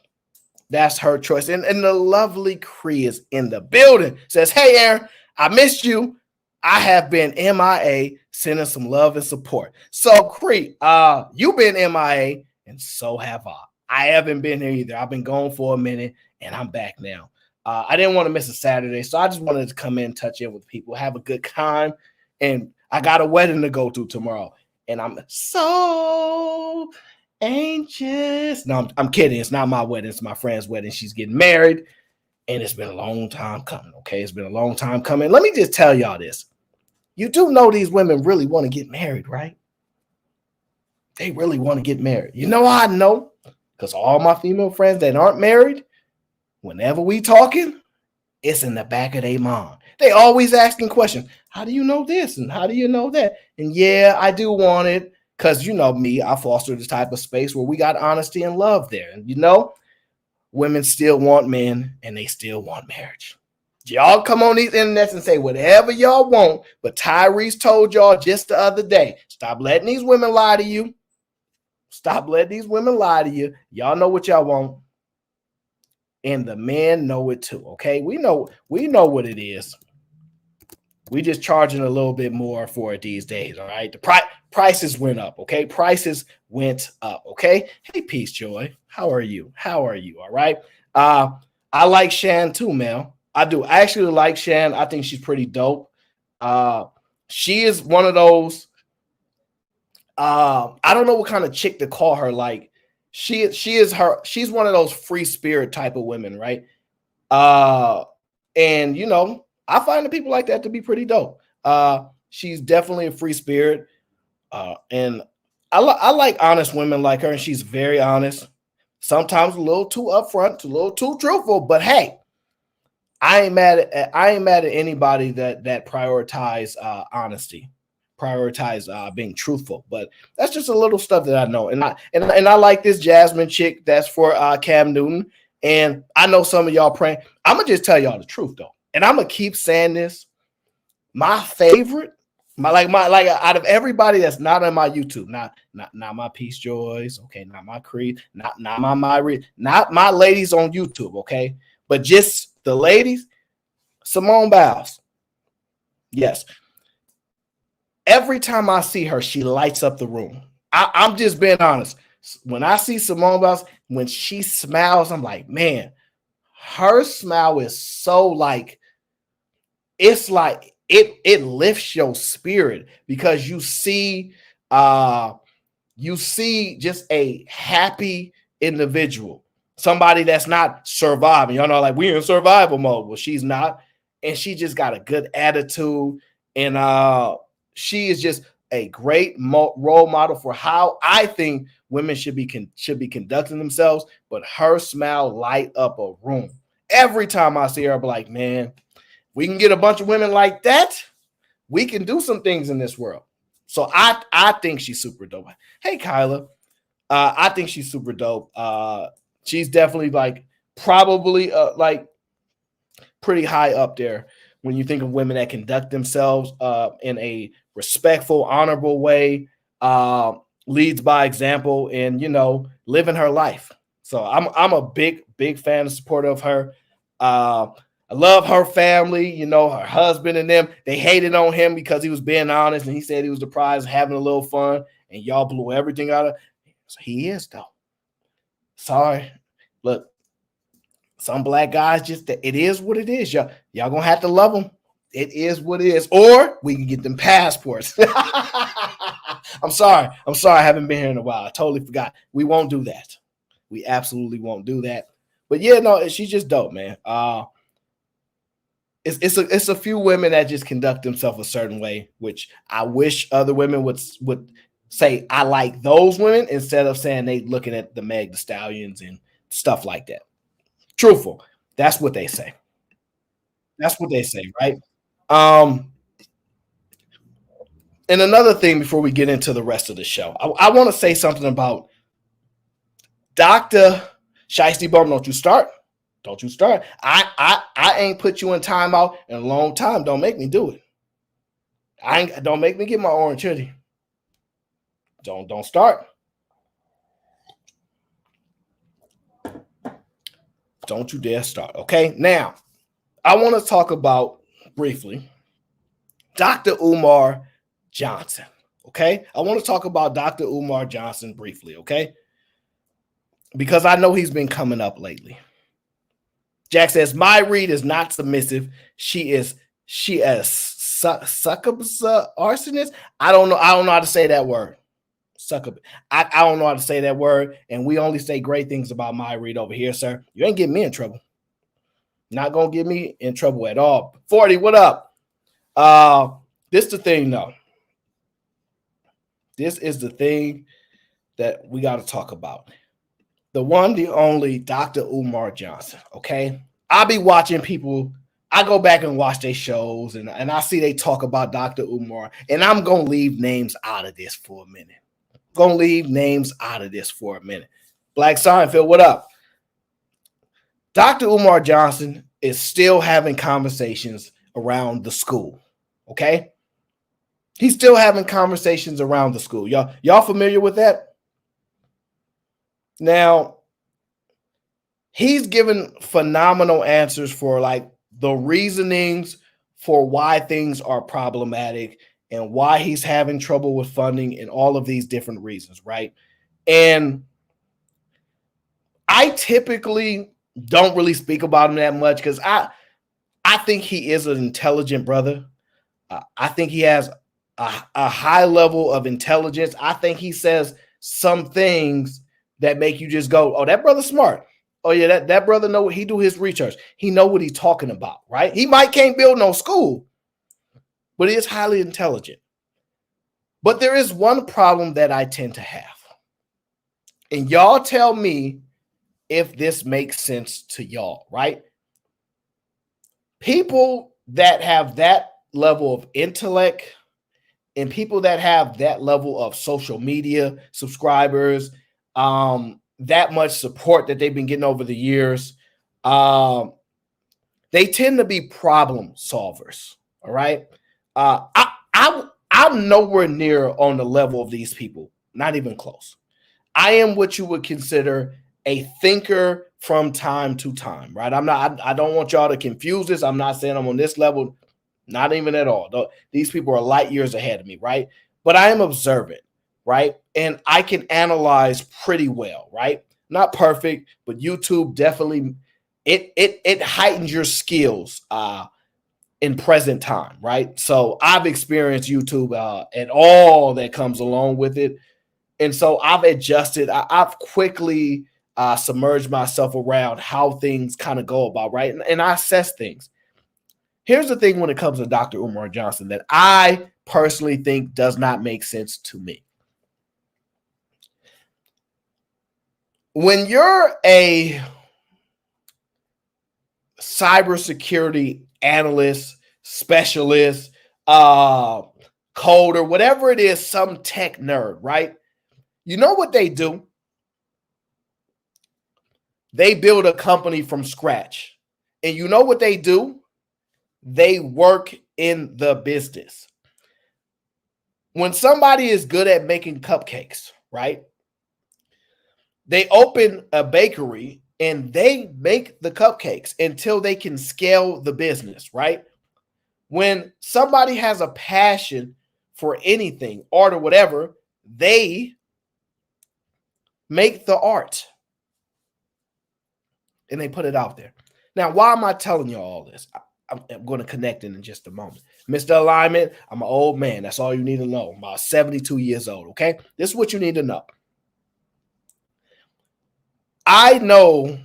That's her choice. And the lovely Cree is in the building. Says, hey, Aaron, I missed you. I have been MIA, sending some love and support. So, Cree, you've been MIA, and so have I. I haven't been here either. I've been gone for a minute, and I'm back now. I didn't want to miss a Saturday, so I just wanted to come in, touch in with people, have a good time. And I got a wedding to go to tomorrow, and I'm so anxious. No, I'm kidding. It's not my wedding. It's my friend's wedding. She's getting married, and it's been a long time coming, okay? It's been a long time coming. Let me just tell y'all this. You do know these women really want to get married, right? They really want to get married. You know how I know? Because all my female friends that aren't married, whenever we talking, it's in the back of their mind. They always asking questions. How do you know this? And how do you know that? And yeah, I do want it. Because you know me, I foster this type of space where we got honesty and love there. And you know, women still want men and they still want marriage. Y'all come on these internets and say whatever y'all want, but Tyrese told y'all just the other day, stop letting these women lie to you. Stop letting these women lie to you. Y'all know what y'all want. And the men know it too, okay? We know what it is. We just charging a little bit more for it these days, all right? The prices went up, okay? Prices went up, okay? Hey, Peace Joy. How are you? How are you, all right? I like Shan too, man. I do. I actually like Shan. I think she's pretty dope. She is one of those, I don't know what kind of chick to call her. Like, she's one of those free spirit type of women, right? And you know, I find the people like that to be pretty dope. She's definitely a free spirit. And I like honest women like her, and she's very honest. Sometimes a little too upfront, a little too truthful, but hey, I ain't mad at anybody that prioritize honesty. prioritize being truthful. But that's just a little stuff that I know. And I like this Jasmine chick that's for Cam Newton. And I know some of y'all praying. I'm gonna just tell y'all the truth though. And I'm gonna keep saying this. My favorite, my out of everybody that's not on my YouTube, not my Peace Joys, okay, not my Creed, not my ladies on YouTube, okay, but just the ladies, Simone Biles. Yes. Every time I see her, she lights up the room. I'm just being honest. When I see Simone Biles, when she smiles, I'm like, man, her smile is so like, it's like it lifts your spirit because you see just a happy individual, somebody that's not surviving. Y'all know, like, we're in survival mode. Well, she's not, and she just got a good attitude, and she is just a great role model for how I think women should be conducting themselves. But her smile light up a room. Every time I see her, I'll be like, man, we can get a bunch of women like that. We can do some things in this world. So I think she's super dope. Hey, Kyla. I think she's super dope. She's definitely like probably like pretty high up there when you think of women that conduct themselves in a respectful, honorable way, leads by example, and, you know, living her life. So I'm a big fan and supporter of her. I love her family, you know, her husband and them. They hated on him because he was being honest, and he said he was the prize, having a little fun, and y'all blew everything out of. So he is though. Sorry, look, some black guys just, it is what it is. Y'all gonna have to love them. It is what it is, or we can get them passports. I'm sorry. I haven't been here in a while. I totally forgot. We won't do that. We absolutely won't do that. But yeah, no, she's just dope, man. It's a few women that just conduct themselves a certain way, which I wish other women would say I like those women instead of saying they looking at the Meg Thee Stallions and stuff like that. Truthful, that's what they say. That's what they say, right? And another thing before we get into the rest of the show, I want to say something about Dr. Shiesty Bum. Don't you start. Don't you start. I ain't put you in timeout in a long time. Don't make me do it. Don't make me get my orange hoodie. Don't start. Don't you dare start. Okay. Now, I want to talk about briefly Dr. Umar Johnson. Okay. I want to talk about Dr. Umar Johnson briefly. Okay. Because I know he's been coming up lately. Jack says, my read is not submissive. She is succubus arsonist. I don't know how to say that word. Succubus. I don't know how to say that word. And we only say great things about my read over here, sir. You ain't getting me in trouble. Not gonna get me in trouble at all. 40, what up? This is the thing, though. This is the thing that we got to talk about. The one, the only Dr. Umar Johnson, okay? I'll be watching people. I go back and watch their shows, and I see they talk about Dr. Umar, and I'm going to leave names out of this for a minute. Black Seinfeld, what up? Dr. Umar Johnson is still having conversations around the school, okay? He's still having conversations around the school. Y'all familiar with that? Now, he's given phenomenal answers for like the reasonings for why things are problematic and why he's having trouble with funding and all of these different reasons, right? And I typically don't really speak about him that much because I think he is an intelligent brother. I think he has a high level of intelligence. I think he says some things that make you just go, oh, that brother's smart. Oh, yeah, that brother know what he do his research. He know what he's talking about, right? He might can't build no school, but he is highly intelligent. But there is one problem that I tend to have. And y'all tell me if this makes sense to y'all, right? People that have that level of intellect And people that have that level of social media subscribers, that much support that they've been getting over the years, they tend to be problem solvers. All right. I'm nowhere near on the level of these people, not even close. I am what you would consider a thinker from time to time, right? I don't want y'all to confuse this. I'm not saying I'm on this level, not even at all. These people are light years ahead of me, right? But I am observant, right? And I can analyze pretty well, right? Not perfect, but YouTube definitely it heightens your skills in present time, right? So I've experienced YouTube and all that comes along with it. And so I've adjusted. I've quickly submerged myself around how things kind of go about, right? And I assess things. Here's the thing when it comes to Dr. Umar Johnson that I personally think does not make sense to me. When you're a cybersecurity analyst, specialist, coder, whatever it is, some tech nerd, right? You know what they do? They build a company from scratch. And you know what they do? They work in the business. When somebody is good at making cupcakes, right? They open a bakery and they make the cupcakes until they can scale the business, right? When somebody has a passion for anything, art or whatever, they make the art and they put it out there. Now, why am I telling you all this? I'm going to connect in just a moment. Mr. Alignment, I'm an old man. That's all you need to know. I'm about 72 years old, okay? This is what you need to know. I know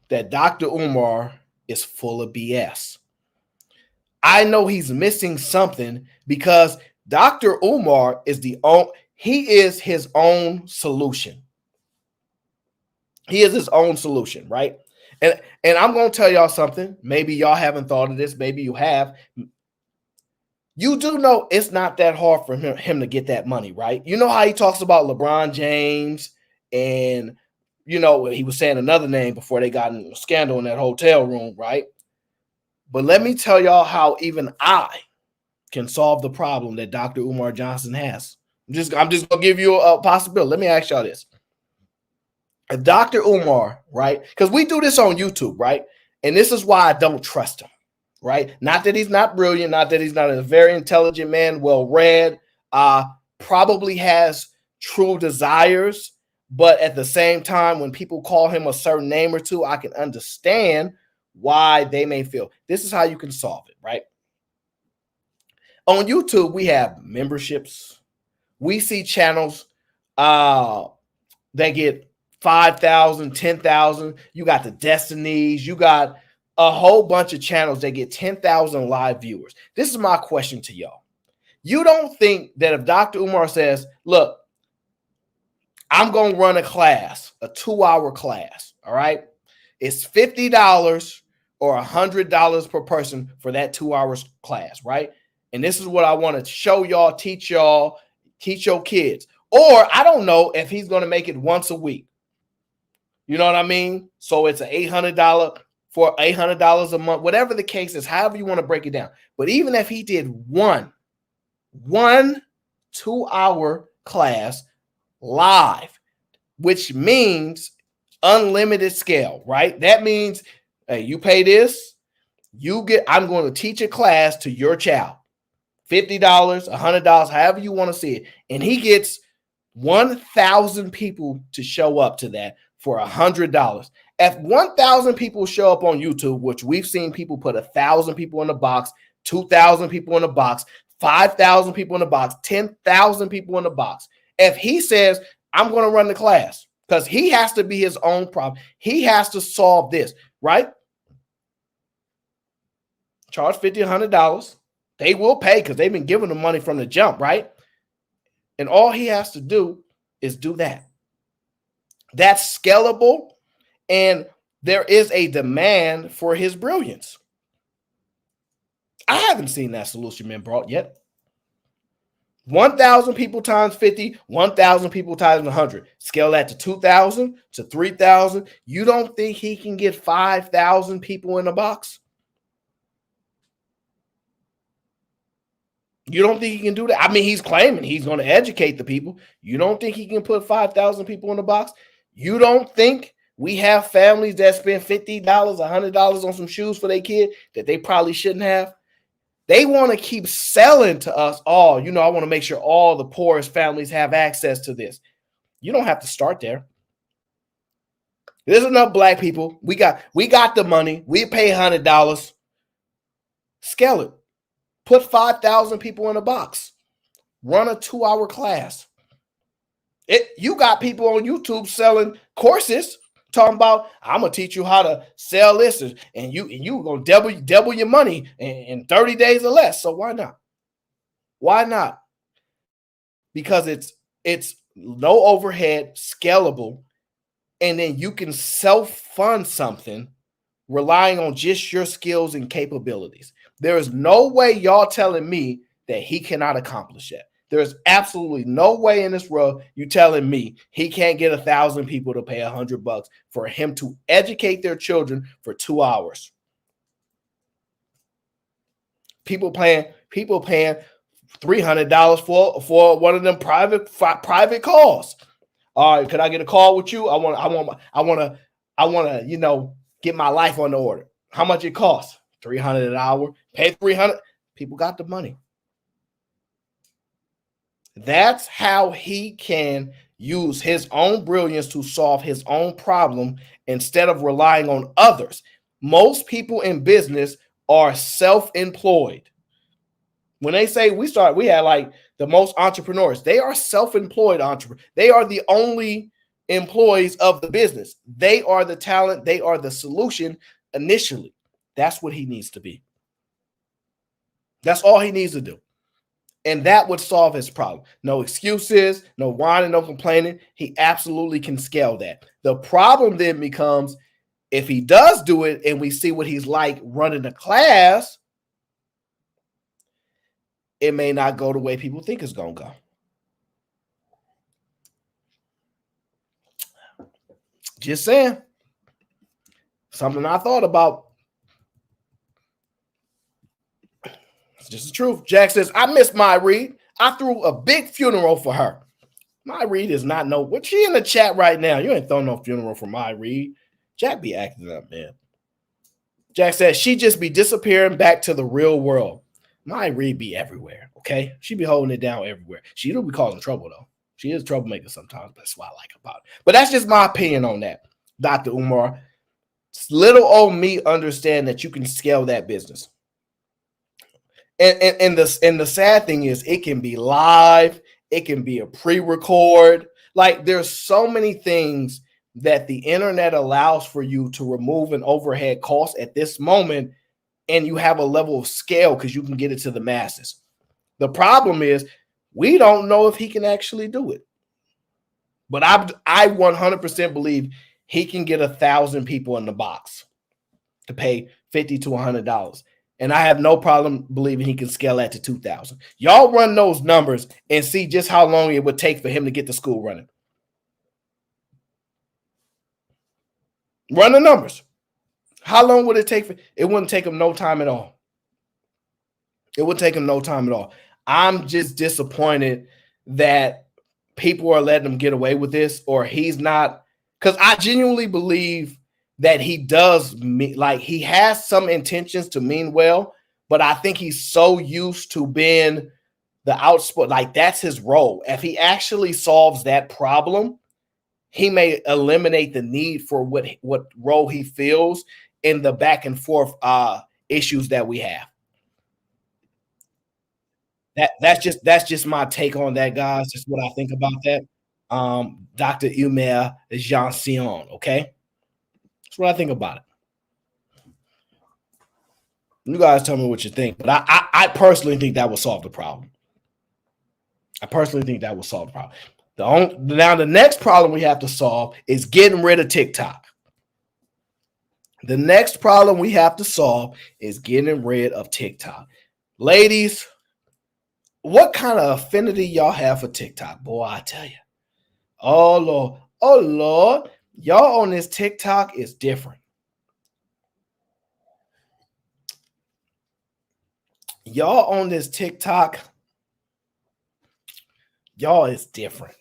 that Dr. Umar is full of BS. I know he's missing something because Dr. Umar is he is his own solution. He is his own solution, right? And I'm going to tell y'all something. Maybe y'all haven't thought of this. Maybe you have. You do know it's not that hard for him to get that money, right? You know how he talks about LeBron James and, you know, he was saying another name before they got in a scandal in that hotel room, right? But let me tell y'all how even I can solve the problem that Dr. Umar Johnson has. I'm just going to give you a possibility. Let me ask y'all this. If Dr. Umar, right? Because we do this on YouTube, right? And this is why I don't trust him, right? Not that he's not brilliant, not that he's not a very intelligent man, well-read, probably has true desires, but at the same time, when people call him a certain name or two, I can understand why they may feel. This is how you can solve it, right? On YouTube, we have memberships. We see channels that get 5,000, 10,000. You got the Destinies. You got a whole bunch of channels that get 10,000 live viewers. This is my question to y'all. You don't think that if Dr. Umar says, look, I'm going to run a class, a 2-hour class, all right? It's $50 or $100 per person for that 2 hours class, right? And this is what I want to show y'all, teach your kids. Or I don't know if he's going to make it once a week. You know what I mean? So it's an $800 for $800 a month, whatever the case is, however you want to break it down. But even if he did one 2-hour class live, which means unlimited scale, right? That means, hey, you pay this, I'm going to teach a class to your child. $50, $100, however you want to see it. And he gets 1,000 people to show up to that for $100. If 1,000 people show up on YouTube, which we've seen people put 1,000 people in the box, 2,000 people in the box, 5,000 people in the box, 10,000 people in the box. If he says, I'm going to run the class, because he has to be his own problem. He has to solve this, right? Charge $50, $100. They will pay because they've been giving them money from the jump, right? And all he has to do is do that. That's scalable, and there is a demand for his brilliance. I haven't seen that solution been brought yet. 1,000 people times 50, 1,000 people times 100. Scale that to 2,000, to 3,000. You don't think he can get 5,000 people in a box? You don't think he can do that? I mean, he's claiming he's going to educate the people. You don't think he can put 5,000 people in the box? You don't think we have families that spend $50, $100 on some shoes for their kid that they probably shouldn't have? They want to keep selling to us all. You know, I want to make sure all the poorest families have access to this. You don't have to start there. There's enough black people. We got the money. We pay $100. Scale it. Put 5,000 people in a box. Run a 2-hour class. You got people on YouTube selling courses talking about, I'm gonna teach you how to sell this, and you gonna double your money in 30 days or less. So why not? Why not? Because it's no overhead, scalable, and then you can self-fund something relying on just your skills and capabilities. There is no way y'all telling me that he cannot accomplish that. There's absolutely no way in this world you telling me he can't get 1,000 people to pay $100 for him to educate their children for 2 hours. People paying $300 for one of them private calls. All right, could I get a call with you? I want to, you know, get my life on the order. How much it costs? $300 an hour. Pay $300. People got the money. That's how he can use his own brilliance to solve his own problem instead of relying on others. Most people in business are self-employed. When they say we had like the most entrepreneurs, they are self-employed entrepreneurs. They are the only employees of the business. They are the talent. They are the solution initially. That's what he needs to be. That's all he needs to do. And that would solve his problem. No excuses, no whining, no complaining. He absolutely can scale that. The problem then becomes if he does do it and we see what he's like running a class, it may not go the way people think it's going to go. Just saying. Something I thought about. It's just the truth. Jack says, I miss my Reed. I threw a big funeral for her. My Reed is not no. What she in the chat right now? You ain't throwing no funeral for my Reed. Jack be acting up, man. Jack says she just be disappearing back to the real world. My Reed be everywhere. Okay, she be holding it down everywhere. She don't be causing trouble though. She is a troublemaker sometimes. That's what I like about it. But that's just my opinion on that, Dr. Umar. Little old me understand that you can scale that business. And the sad thing is it can be live, it can be a pre-record. Like there's so many things that the internet allows for you to remove an overhead cost at this moment, and you have a level of scale because you can get it to the masses. The problem is we don't know if he can actually do it. But I 100% believe he can get 1,000 people in the box to pay $50 to $100. And I have no problem believing he can scale that to 2,000. Y'all run those numbers and see just how long it would take for him to get the school running. Run the numbers. How long would it take? It wouldn't take him no time at all. It would take him no time at all. I'm just disappointed that people are letting him get away with this, or he's not, because I genuinely believe that he does like he has some intentions to mean well, but I think he's so used to being the outspoken, like that's his role. If he actually solves that problem, he may eliminate the need for what role he fills in the back and forth issues that we have. That's just my take on that, guys. Just what I think about that. Dr. Umar Jean-Sion, okay? That's what I think about it. You guys tell me what you think, but I personally think that will solve the problem. I personally think that will solve the problem. Now, the next problem we have to solve is getting rid of TikTok. The next problem we have to solve is getting rid of TikTok. Ladies, what kind of affinity y'all have for TikTok, boy? I tell you. Oh Lord, y'all on this TikTok is different. Y'all on this TikTok, y'all is different.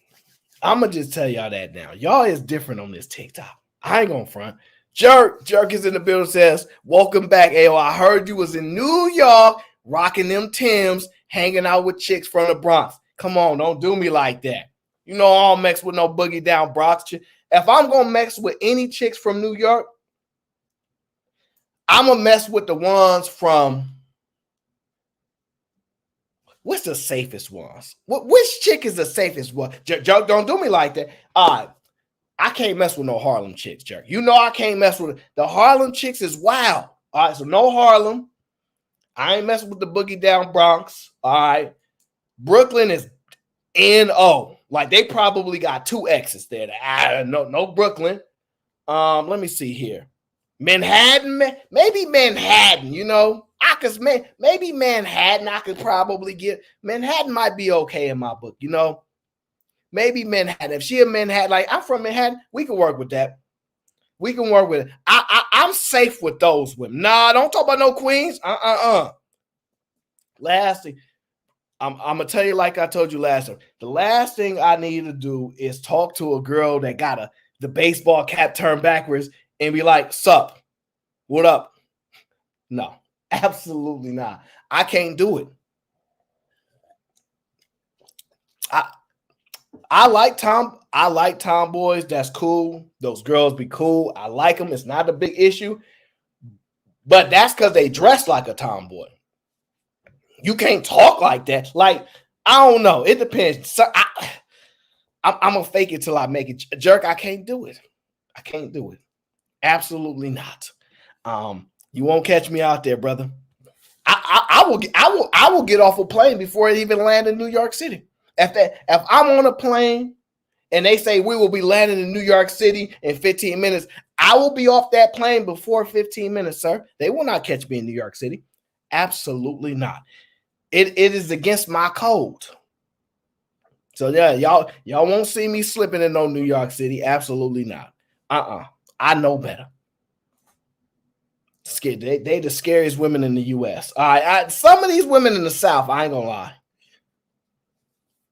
I'm gonna just tell y'all that now. Y'all is different on this TikTok. I ain't gonna front. Jerk is in the building, says, welcome back. Ayo, I heard you was in New York rocking them Timbs, hanging out with chicks from the Bronx. Come on, don't do me like that. You know I don't mess with no boogie down Bronx chick. If I'm gonna mess with any chicks from New York, I'm gonna mess with the ones from, what's the safest ones? Which chick is the safest one? Jerk, don't do me like that. All right. I can't mess with no Harlem chicks, Jerk. You know I can't mess with the Harlem chicks is wild. All right, so no Harlem. I ain't messing with the boogie down Bronx. All right. Brooklyn is N-O. Like they probably got 2 X's there. No Brooklyn. Let me see here. Manhattan, maybe Manhattan, you know. Maybe Manhattan I could probably get. Manhattan might be okay in my book, you know. Maybe Manhattan. If she a Manhattan, like I'm from Manhattan, we can work with that. We can work with it. I'm safe with those women. Nah, don't talk about no queens. Last thing, I'm gonna tell you like I told you last time. The last thing I need to do is talk to a girl that got the baseball cap turned backwards and be like, "Sup, what up?" No, absolutely not. I can't do it. I like tomboys. That's cool. Those girls be cool. I like them. It's not a big issue. But that's because they dress like a tomboy. You can't talk like that. Like, I don't know. It depends. So I'm going to fake it till I make it. Jerk, I can't do it. I can't do it. Absolutely not. You won't catch me out there, brother. I will get off a plane before it even land in New York City. If I'm on a plane and they say we will be landing in New York City in 15 minutes, I will be off that plane before 15 minutes, sir. They will not catch me in New York City. Absolutely not. It is against my code. So yeah, y'all won't see me slipping in no New York City. Absolutely not. I know better. Scared. They the scariest women in the U.S. All right, some of these women in the South, I ain't gonna lie.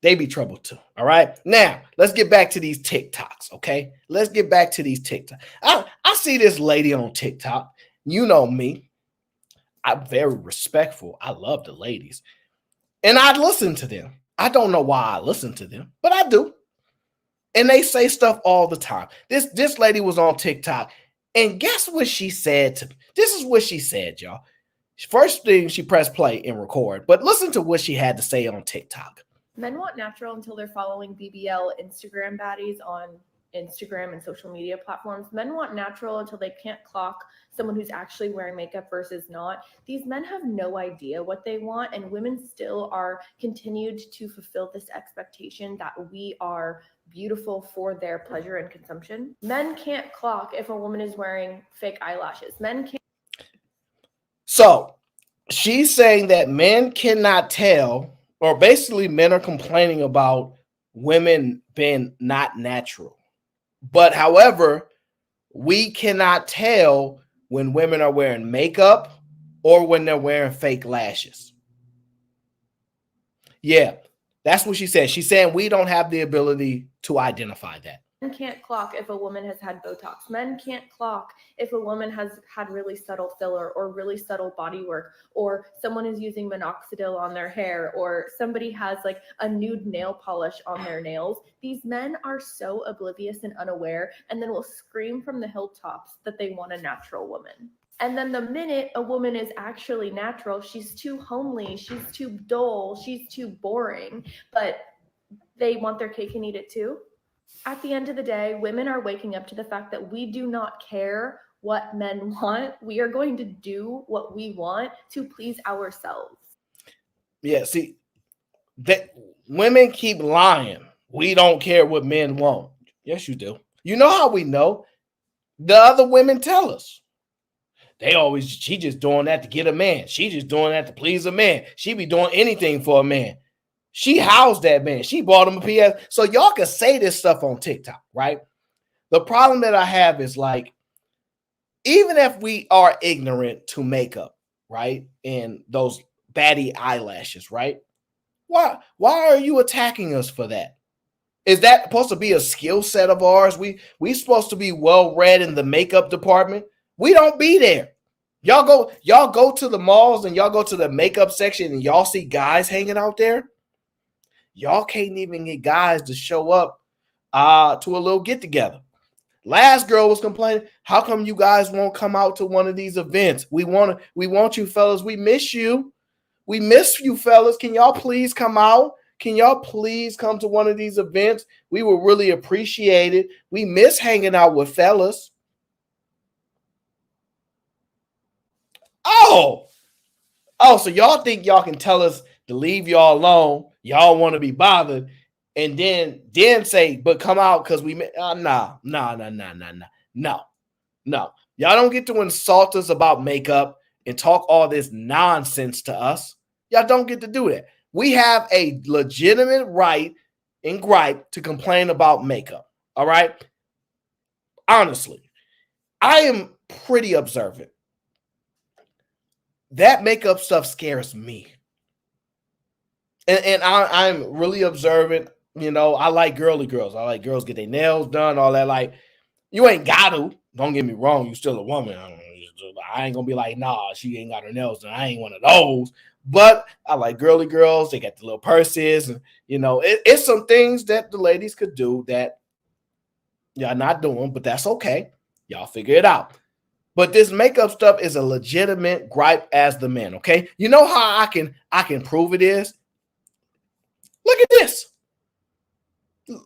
They be trouble too. All right. Now, let's get back to these TikToks. Okay. Let's get back to these TikToks. I see this lady on TikTok. You know me. I'm very respectful. I love the ladies. And I listen to them. I don't know why I listen to them, but I do. And they say stuff all the time. This lady was on TikTok. And guess what she said to me? This is what she said, y'all. First thing, she pressed play and record. But listen to what she had to say on TikTok. Men want natural until they're following BBL Instagram baddies on Instagram and social media platforms. Men want natural until they can't clock someone who's actually wearing makeup versus not. These men have no idea what they want, and women still are continued to fulfill this expectation that we are beautiful for their pleasure and consumption. Men can't clock if a woman is wearing fake eyelashes. Men can't. So she's saying that men cannot tell, or basically men are complaining about women being not natural. But however, we cannot tell when women are wearing makeup or when they're wearing fake lashes. Yeah, that's what she said. She's saying we don't have the ability to identify that. Men can't clock if a woman has had Botox. Men can't clock if a woman has had really subtle filler or really subtle body work, or someone is using minoxidil on their hair, or somebody has like a nude nail polish on their nails. These men are so oblivious and unaware, and then will scream from the hilltops that they want a natural woman. And then the minute a woman is actually natural, she's too homely, she's too dull, she's too boring, but they want their cake and eat it too. At the end of the day, women are waking up to the fact that we do not care what men want. We are going to do what we want to please ourselves. Yeah, see, that women keep lying. We don't care what men want. Yes, you do. You know how we know? The other women tell us. She just doing that to get a man. She just doing that to please a man. She be doing anything for a man. She housed that man. She bought him a PS. So y'all can say this stuff on TikTok, right? The problem that I have is like, even if we are ignorant to makeup, right? And those baddie eyelashes, right? Why are you attacking us for that? Is that supposed to be a skill set of ours? We supposed to be well read in the makeup department. We don't be there. Y'all go to the malls and y'all go to the makeup section and y'all see guys hanging out there. Y'all can't even get guys to show up to a little get together. Last girl was complaining, how come you guys won't come out to one of these events? We want you fellas. We miss you. We miss you fellas. Can y'all please come out? Can y'all please come to one of these events? We will really appreciate it. We miss hanging out with fellas. Oh, so y'all think y'all can tell us to leave y'all alone? Y'all want to be bothered, and then say, but come out because we no. Y'all don't get to insult us about makeup and talk all this nonsense to us. Y'all don't get to do that. We have a legitimate right and gripe to complain about makeup. All right. Honestly, I am pretty observant. That makeup stuff scares me. And I'm really observant. You know, I like girly girls. I like girls get their nails done, all that. Like, you ain't got to. Don't get me wrong. You still a woman. I ain't going to be like, nah, she ain't got her nails done. I ain't one of those. But I like girly girls. They got the little purses. And, you know, it's some things that the ladies could do that y'all not doing, but that's okay. Y'all figure it out. But this makeup stuff is a legitimate gripe as the man, okay? You know how I can prove it is? Look at this.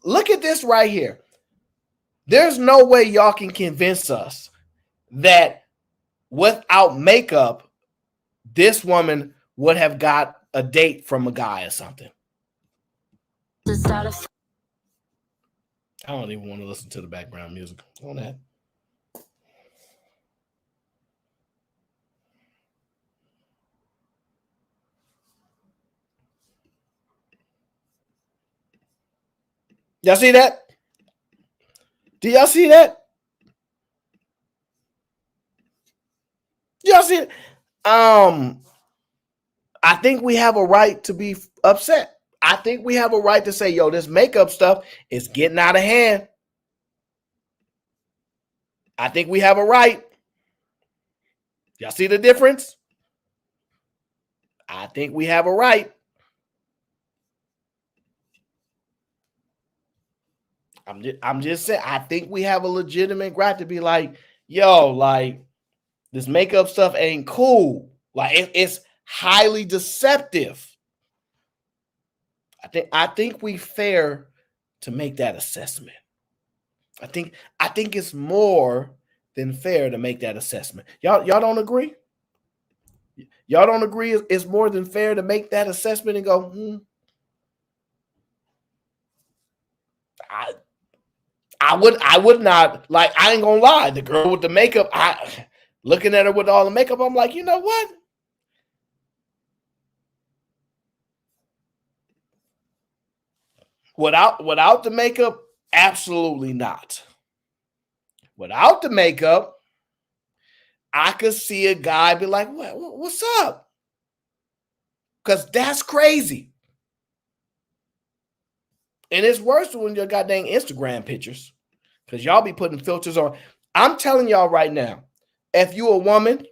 Look at this right here. There's no way y'all can convince us that without makeup, this woman would have got a date from a guy or something. I don't even want to listen to the background music on that. Y'all see that? Do y'all see that? Y'all see it? I think we have a right to be upset. I think we have a right to say, yo, this makeup stuff is getting out of hand. I think we have a right. Y'all see the difference? I think we have a right. I'm just saying, I think we have a legitimate right to be like, yo, like, this makeup stuff ain't cool. Like, it's highly deceptive. I think we fair to make that assessment. I think it's more than fair to make that assessment. Y'all don't agree? Y'all don't agree it's more than fair to make that assessment and go, I would not, like, I ain't gonna lie. The girl with the makeup, looking at her with all the makeup, I'm like, you know what? Without the makeup, absolutely not. Without the makeup, I could see a guy be like, what's up? Because that's crazy. And it's worse when your goddamn Instagram pictures. Because y'all be putting filters on. I'm telling y'all right now, if you a woman,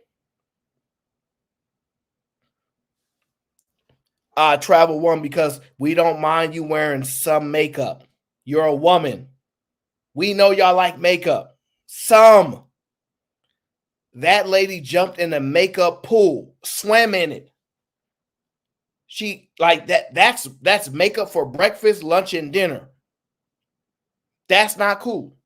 travel one, because we don't mind you wearing some makeup. You're a woman. We know y'all like makeup. Some. That lady jumped in a makeup pool, swam in it. She like that. That's makeup for breakfast, lunch, and dinner. That's not cool.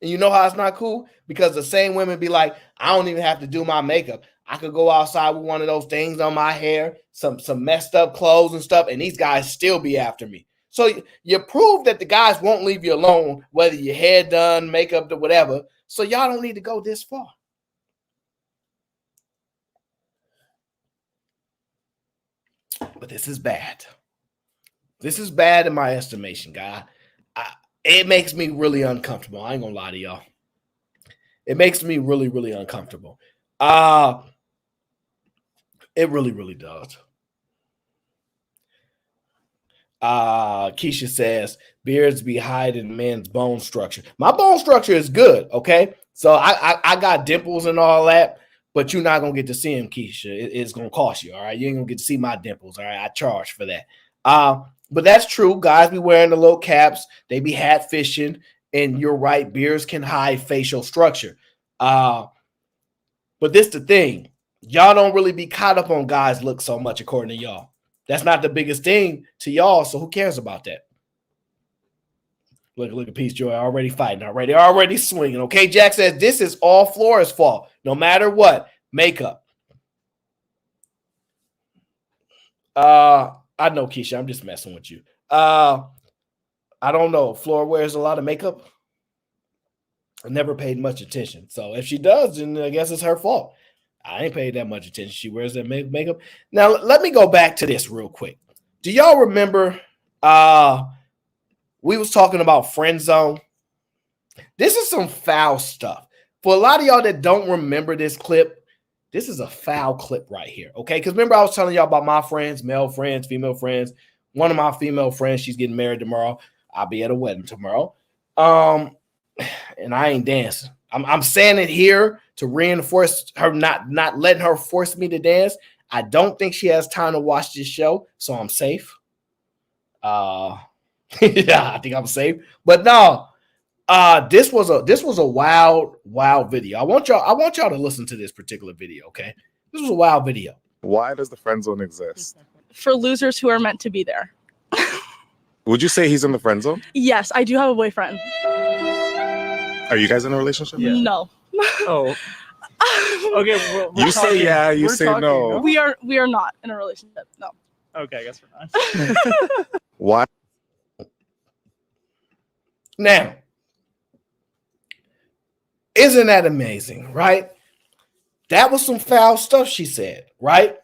And you know how it's not cool? Because the same women be like, I don't even have to do my makeup. I could go outside with one of those things on my hair, some messed up clothes and stuff, and these guys still be after me. So you prove that the guys won't leave you alone, whether your hair done, makeup, or whatever. So y'all don't need to go this far. But this is bad. This is bad in my estimation, guy. It makes me really uncomfortable. I ain't gonna lie to y'all. It makes me really, really uncomfortable. It really, really does. Keisha says beards be hiding men's bone structure. My bone structure is good, okay? So I got dimples and all that, but you're not gonna get to see them, Keisha. It's gonna cost you, all right? You ain't gonna get to see my dimples, all right? I charge for that. But that's true. Guys be wearing the little caps, they be hat fishing, and you're right, beards can hide facial structure. But this the thing. Y'all don't really be caught up on guys' look so much, according to y'all. That's not the biggest thing to y'all, so who cares about that? Look at Peace Joy already fighting, already swinging. Okay, Jack says this is all Flora's fault, no matter what. Makeup. I know, Keisha, I'm just messing with you. I don't know. Flora wears a lot of makeup. I never paid much attention, so if she does, then I guess it's her fault. I ain't paid that much attention. She wears that makeup. Now, let me go back to this real quick. Do y'all remember we was talking about friend zone? This is some foul stuff. For a lot of y'all that don't remember this clip, this is a foul clip right here, okay? Because remember I was telling y'all about my friends, male friends, female friends. One of my female friends, she's getting married tomorrow. I'll be at a wedding tomorrow. And I ain't dancing. I'm saying it here to reinforce her, not letting her force me to dance. I don't think she has time to watch this show, so I'm safe. Yeah, I think I'm safe. But no, this was a wild video. I want y'all to listen to this particular video, okay? This was a wild video. Why does the friend zone exist? For losers who are meant to be there. Would you say he's in the friend zone? Yes, I do have a boyfriend. Are you guys in a relationship? Yeah. No. Oh. Okay. You say yeah, you say no. We are not in a relationship. No. Okay, I guess we're not. Why? Now, isn't that amazing, right? That was some foul stuff she said, right?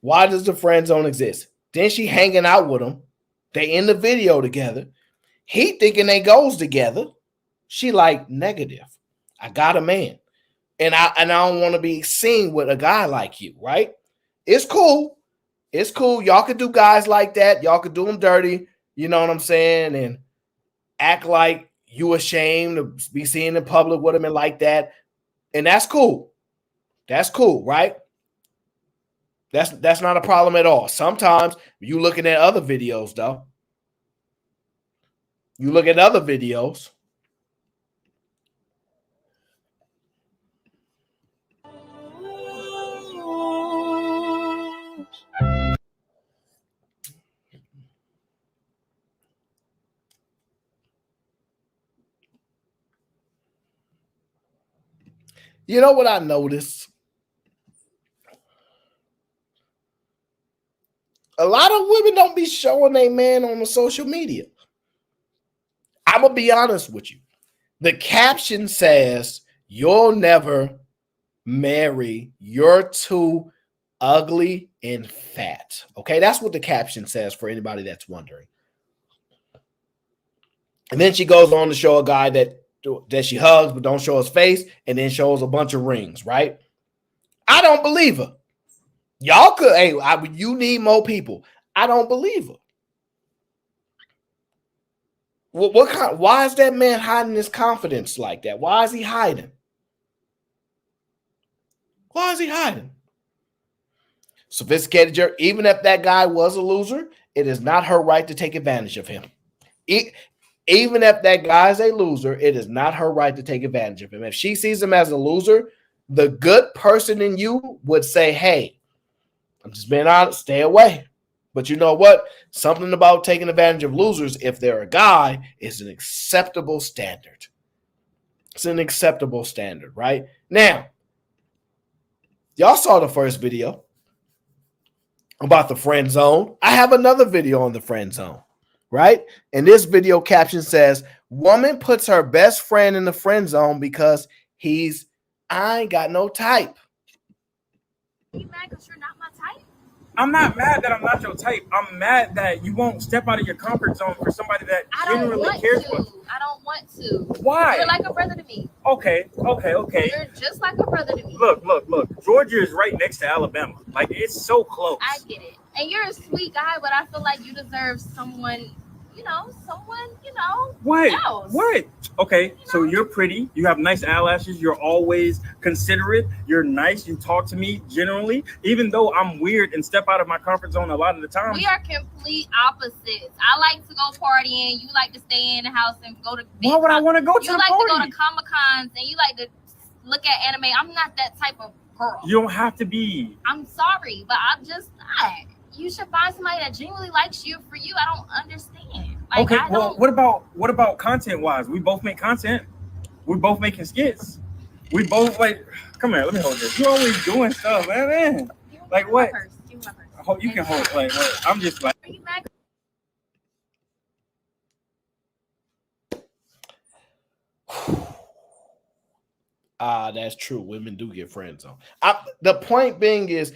Why does the friend zone exist? Then she hanging out with him. They in the video together. He thinking they goes together. She like, negative. I got a man. And I don't want to be seen with a guy like you, right? It's cool. It's cool. Y'all could do guys like that. Y'all could do them dirty. You know what I'm saying? And act like you ashamed to be seen in public with them and like that. And that's cool. That's cool, right? That's not a problem at all. Sometimes you looking at other videos, though. You look at other videos. You know what I noticed? A lot of women don't be showing their man on the social media. I'm going to be honest with you. The caption says, you'll never marry. You're too ugly and fat. Okay, that's what the caption says for anybody that's wondering. And then she goes on to show a guy that she hugs but don't show his face, and then shows a bunch of rings, right? I don't believe her. Y'all could, hey, you need more people. I don't believe her. What kind? Why is that man hiding his confidence like that? Why is he hiding? Why is he hiding? Sophisticated jerk. Even if that guy was a loser, it is not her right to take advantage of him. Even if that guy is a loser, it is not her right to take advantage of him. If she sees him as a loser, the good person in you would say, hey, I'm just being honest, stay away. But you know what? Something about taking advantage of losers, if they're a guy, is an acceptable standard. It's an acceptable standard, right? Now, y'all saw the first video about the friend zone. I have another video on the friend zone, right? And this video caption says, woman puts her best friend in the friend zone because I ain't got no type. You mad because you're not my type? I'm not mad that I'm not your type. I'm mad that you won't step out of your comfort zone for somebody that genuinely cares for you. I don't want to. Why? You're like a brother to me. Okay. You're just like a brother to me. Look. Georgia is right next to Alabama. Like, it's so close. I get it. And you're a sweet guy, but I feel like you deserve someone, else. What? Okay, so you're pretty. You have nice eyelashes. You're always considerate. You're nice. You talk to me generally, even though I'm weird and step out of my comfort zone a lot of the time. We are complete opposites. I like to go partying. You like to stay in the house and go to. Why would I want to go to the party? You like to go to Comic-Cons and you like to look at anime. I'm not that type of girl. You don't have to be. I'm sorry, but I'm just not. You should find somebody that genuinely likes you for you. I don't understand. Like, Okay, well, what about content wise? We both make content. We're both making skits. We both come here, let me hold this. You're always doing stuff, man. Like what? You can hold like what? I'm just like. Are you mad? That's true. Women do get friend zone. The point being is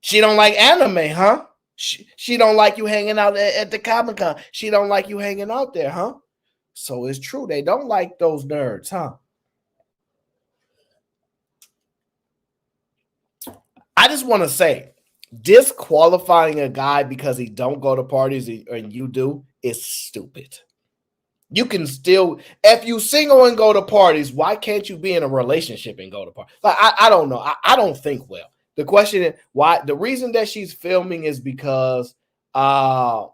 she don't like anime, huh? She don't like you hanging out at the Comic-Con. She don't like you hanging out there, huh? So it's true. They don't like those nerds, huh? I just want to say, disqualifying a guy because he don't go to parties and you do is stupid. You can still, if you single and go to parties, why can't you be in a relationship and go to parties? Like, I don't know. I don't think well. The question is why. The reason that she's filming is because they're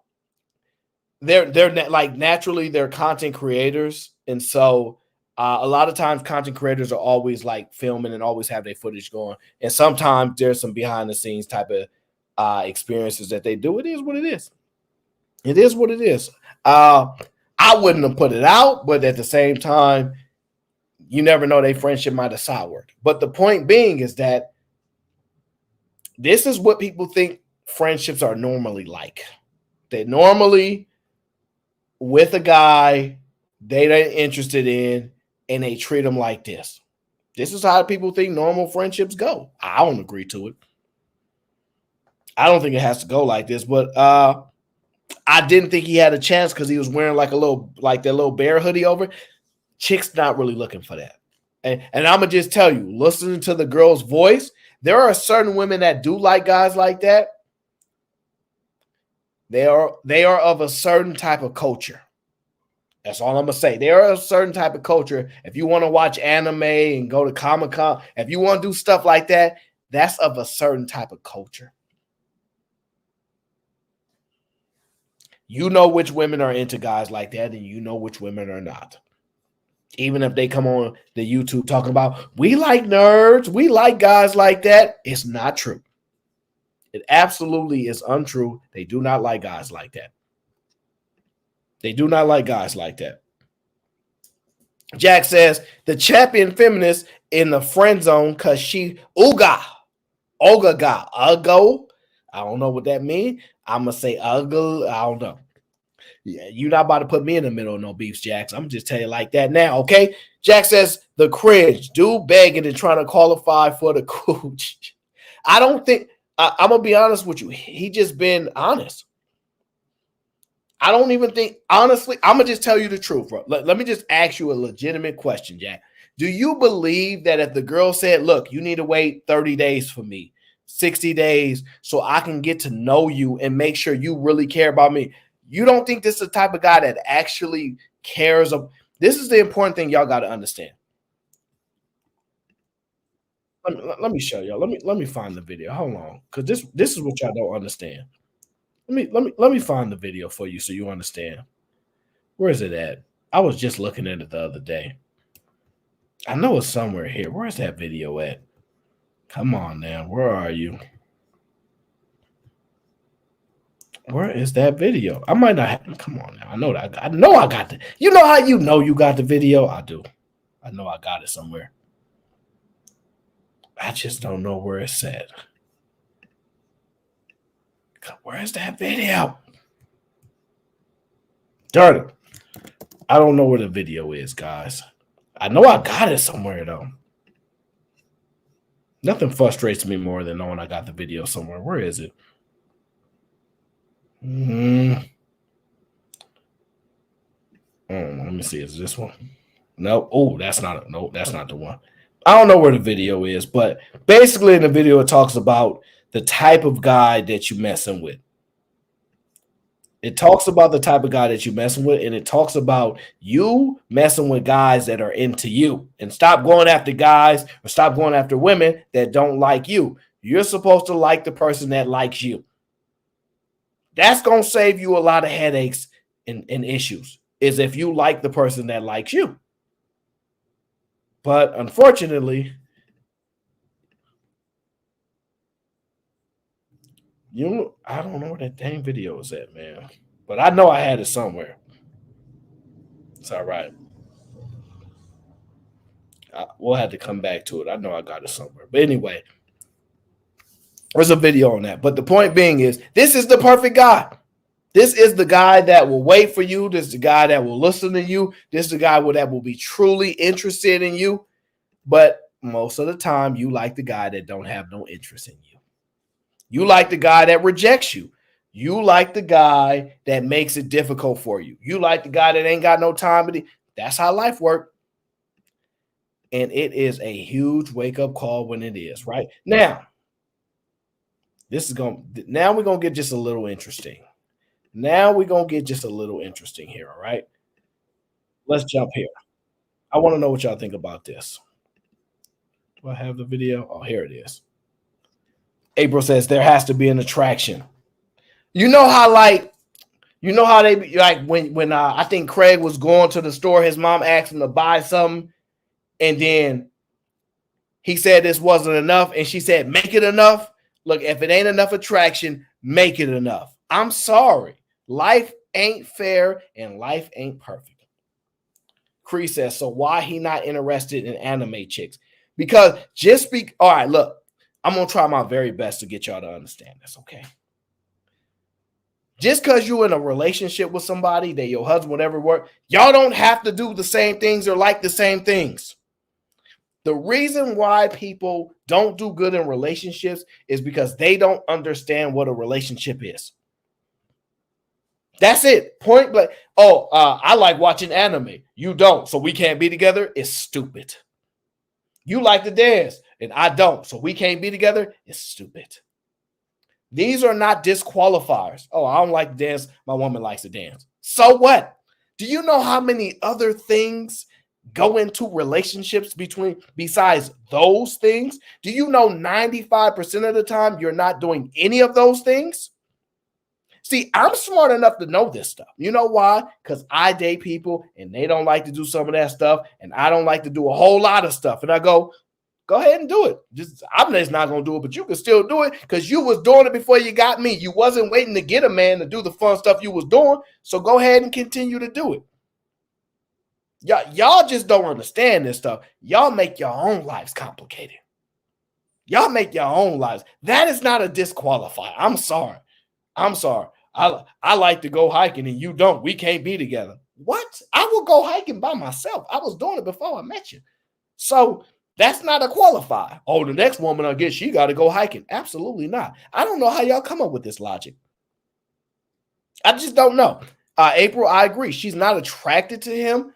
like naturally they're content creators, and so a lot of times content creators are always like filming and always have their footage going, and sometimes there's some behind the scenes type of experiences that they do. It is what it is. It is what it is. I wouldn't have put it out, but at the same time, you never know, their friendship might have soured. But the point being is that this is what people think friendships are normally like. They normally with a guy they're interested in, and they treat them like this. This is how people think normal friendships go. I don't agree to it. I don't think it has to go like this, but I didn't think he had a chance because he was wearing that little bear hoodie over. Chick's not really looking for that. And I'm gonna just tell you, listening to the girl's voice, there are certain women that do like guys like that. They are of a certain type of culture. That's all I'm gonna say. They are a certain type of culture. If you want to watch anime and go to Comic-Con, if you want to do stuff like that, that's of a certain type of culture. You know which women are into guys like that, and you know which women are not. Even if they come on the YouTube talking about, we like nerds, we like guys like that, it's not true. It absolutely is untrue. They do not like guys like that. They do not like guys like that. Jack says, the champion feminist in the friend zone because she Uga got Ugo. I don't know what that means. I'm going to say Ugo. I don't know. Yeah, you're not about to put me in the middle of no beefs, Jax. I'm just telling you like that now, okay? Jack says, the cringe, dude begging and trying to qualify for the cooch. I don't think, I'm going to be honest with you. He just been honest. I don't even think, honestly, I'm going to just tell you the truth, bro. Let me just ask you a legitimate question, Jack. Do you believe that if the girl said, look, you need to wait 30 days for me, 60 days, so I can get to know you and make sure you really care about me, you don't think this is the type of guy that actually cares? This is the important thing y'all got to understand. Let me show y'all. Let me find the video. Hold on, because this is what y'all don't understand. Let me find the video for you so you understand. Where is it at? I was just looking at it the other day. I know it's somewhere here. Where's that video at? Come on now. Where are you? Where is that video? I might not have. Come on now. I know that. I know I got the. You know how you know you got the video? I do. I know I got it somewhere. I just don't know where it's at. Where is that video? Darn it. I don't know where the video is, guys. I know I got it somewhere, though. Nothing frustrates me more than knowing I got the video somewhere. Where is it? Let me see. Is this one? No. Oh, that's not it. No, that's not the one. I don't know where the video is, but basically in the video it talks about the type of guy that you messing with. It talks about the type of guy that you messing with, and it talks about you messing with guys that are into you. And stop going after guys or stop going after women that don't like you. You're supposed to like the person that likes you. That's going to save you a lot of headaches and issues, is if you like the person that likes you. But unfortunately, I don't know where that dang video is at, man. But I know I had it somewhere. It's all right. We'll have to come back to it. I know I got it somewhere. But anyway, there's a video on that. But the point being is, this is the perfect guy. This is the guy that will wait for you. This is the guy that will listen to you. This is the guy that will be truly interested in you. But most of the time, you like the guy that don't have no interest in you. You like the guy that rejects you. You like the guy that makes it difficult for you. You like the guy that ain't got no time. That's how life works. And it is a huge wake-up call when it is, right? Now, now we're going to get just a little interesting. Now we're going to get just a little interesting here, all right? Let's jump here. I want to know what y'all think about this. Do I have the video? Oh, here it is. April says there has to be an attraction. You know how they like when I think Craig was going to the store, his mom asked him to buy something, and then he said this wasn't enough, and she said, make it enough. Look, if it ain't enough attraction, make it enough. I'm sorry. Life ain't fair, and life ain't perfect. Cree says, so why he not interested in anime chicks? Because all right, look, I'm going to try my very best to get y'all to understand this, okay? Just because you're in a relationship with somebody that your husband would ever work, y'all don't have to do the same things or like the same things. The reason why people don't do good in relationships is because they don't understand what a relationship is. That's it. Point blank. Oh, I like watching anime. You don't, so we can't be together. It's stupid. You like to dance, and I don't, so we can't be together. It's stupid. These are not disqualifiers. Oh, I don't like to dance. My woman likes to dance. So what? Do you know how many other things go into relationships besides those things? Do you know 95% of the time you're not doing any of those things? See, I'm smart enough to know this stuff. You know why? Because I date people and they don't like to do some of that stuff, and I don't like to do a whole lot of stuff. And I go ahead and do it. I'm just not going to do it, but you can still do it because you was doing it before you got me. You wasn't waiting to get a man to do the fun stuff you was doing. So go ahead and continue to do it. Y'all just don't understand this stuff. Y'all make your own lives complicated. Y'all make your own lives. That is not a disqualifier. I'm sorry. I like to go hiking and you don't. We can't be together. What? I will go hiking by myself. I was doing it before I met you. So that's not a qualifier. Oh, the next woman I get, she got to go hiking. Absolutely not. I don't know how y'all come up with this logic. I just don't know. April, I agree. She's not attracted to him.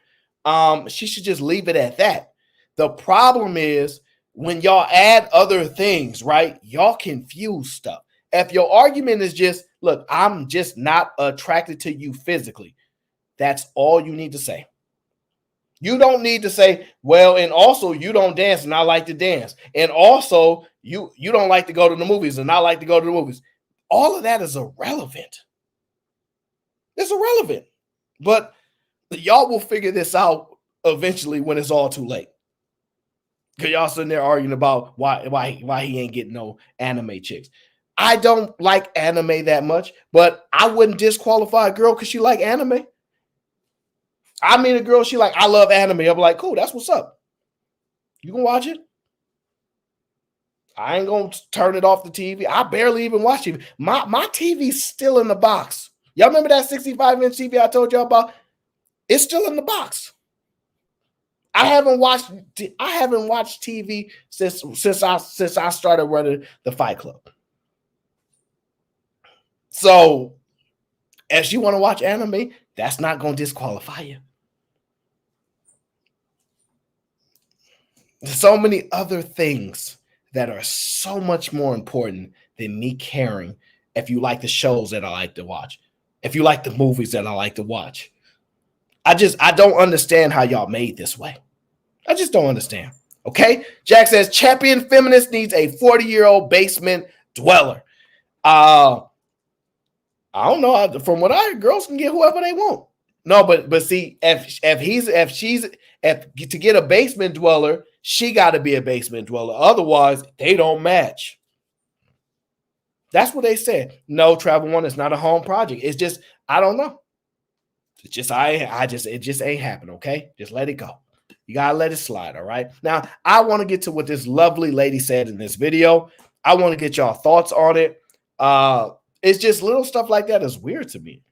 She should just leave it at that. The problem is when y'all add other things, right? Y'all confuse stuff. If your argument is just, look, I'm just not attracted to you physically, that's all you need to say. You don't need to say, well, and also you don't dance and I like to dance. And also you don't like to go to the movies and I like to go to the movies. All of that is irrelevant. It's irrelevant. But y'all will figure this out eventually when it's all too late. Because y'all sitting there arguing about why he ain't getting no anime chicks. I don't like anime that much, but I wouldn't disqualify a girl because she like anime. I mean, a girl, she like, I love anime. I'm like, cool, that's what's up. You can watch it. I ain't going to turn it off the TV. I barely even watch TV. My TV's still in the box. Y'all remember that 65-inch TV I told y'all about? It's still in the box. I haven't watched TV since I started running the Fight Club. So if you want to watch anime, that's not going to disqualify you. There's so many other things that are so much more important than me caring if you like the shows that I like to watch, if you like the movies that I like to watch. I don't understand how y'all made this way. I just don't understand. Okay? Jack says, champion feminist needs a 40-year-old basement dweller. I don't know. From what I heard, girls can get whoever they want. No, but see, if to get a basement dweller, she got to be a basement dweller. Otherwise, they don't match. That's what they said. No, Travel One is not a home project. It's just, I don't know. It's just it just ain't happening. Okay, just let it go. You gotta let it slide. All right. Now, I want to get to what this lovely lady said in this video. I want to get y'all thoughts on it. It's just little stuff like that is weird to me.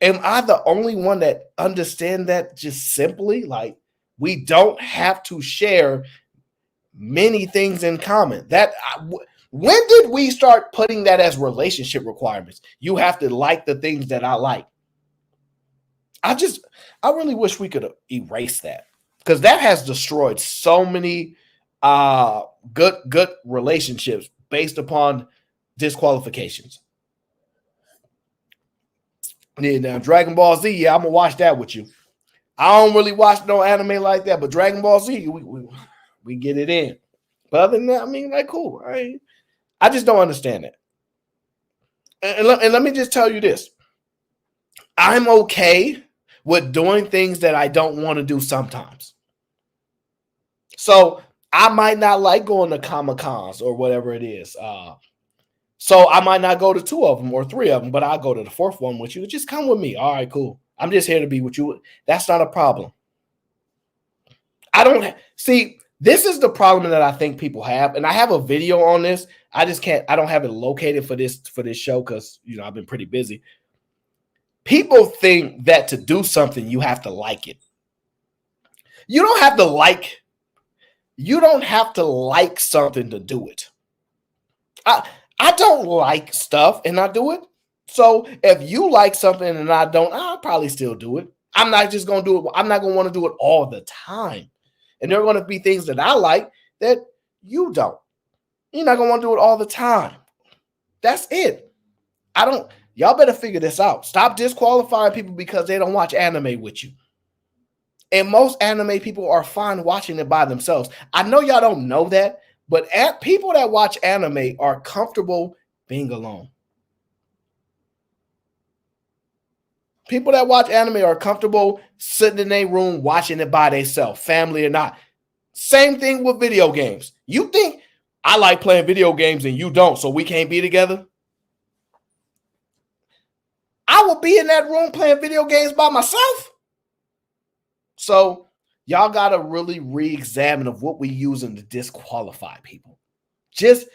Am I the only one that understand that just simply? Like, we don't have to share many things in common. When did we start putting that as relationship requirements? You have to like the things that I like. I really wish we could erase that, because that has destroyed so many good relationships based upon disqualifications. Yeah, now Dragon Ball Z, yeah, I'm gonna watch that with you. I don't really watch no anime like that, but Dragon Ball Z, we get it in. But other than that, I mean, like, cool. I just don't understand it. And let me just tell you this. I'm okay with doing things that I don't want to do sometimes. So I might not like going to Comic-Cons or whatever it is. So I might not go to 2 of them or 3 of them, but I'll go to the 4th one with you. Just come with me. All right, cool. I'm just here to be with you. That's not a problem. I don't see. This is the problem that I think people have, and I have a video on this. I don't have it located for this show because I've been pretty busy. People think that to do something you have to like it. You don't have to like. You don't have to like something to do it. I don't like stuff and I do it. So if you like something and I don't, I'll probably still do it. I'm not just going to do it. I'm not going to want to do it all the time. And there are going to be things that I like that you don't. You're not going to want to do it all the time. That's it. Y'all better figure this out. Stop disqualifying people because they don't watch anime with you. And most anime people are fine watching it by themselves. I know y'all don't know that, but people that watch anime are comfortable being alone. People that watch anime are comfortable sitting in their room watching it by themselves, family or not. Same thing with video games. You think I like playing video games and you don't, so we can't be together? I will be in that room playing video games by myself. So y'all got to really re-examine of what we're using to disqualify people. Just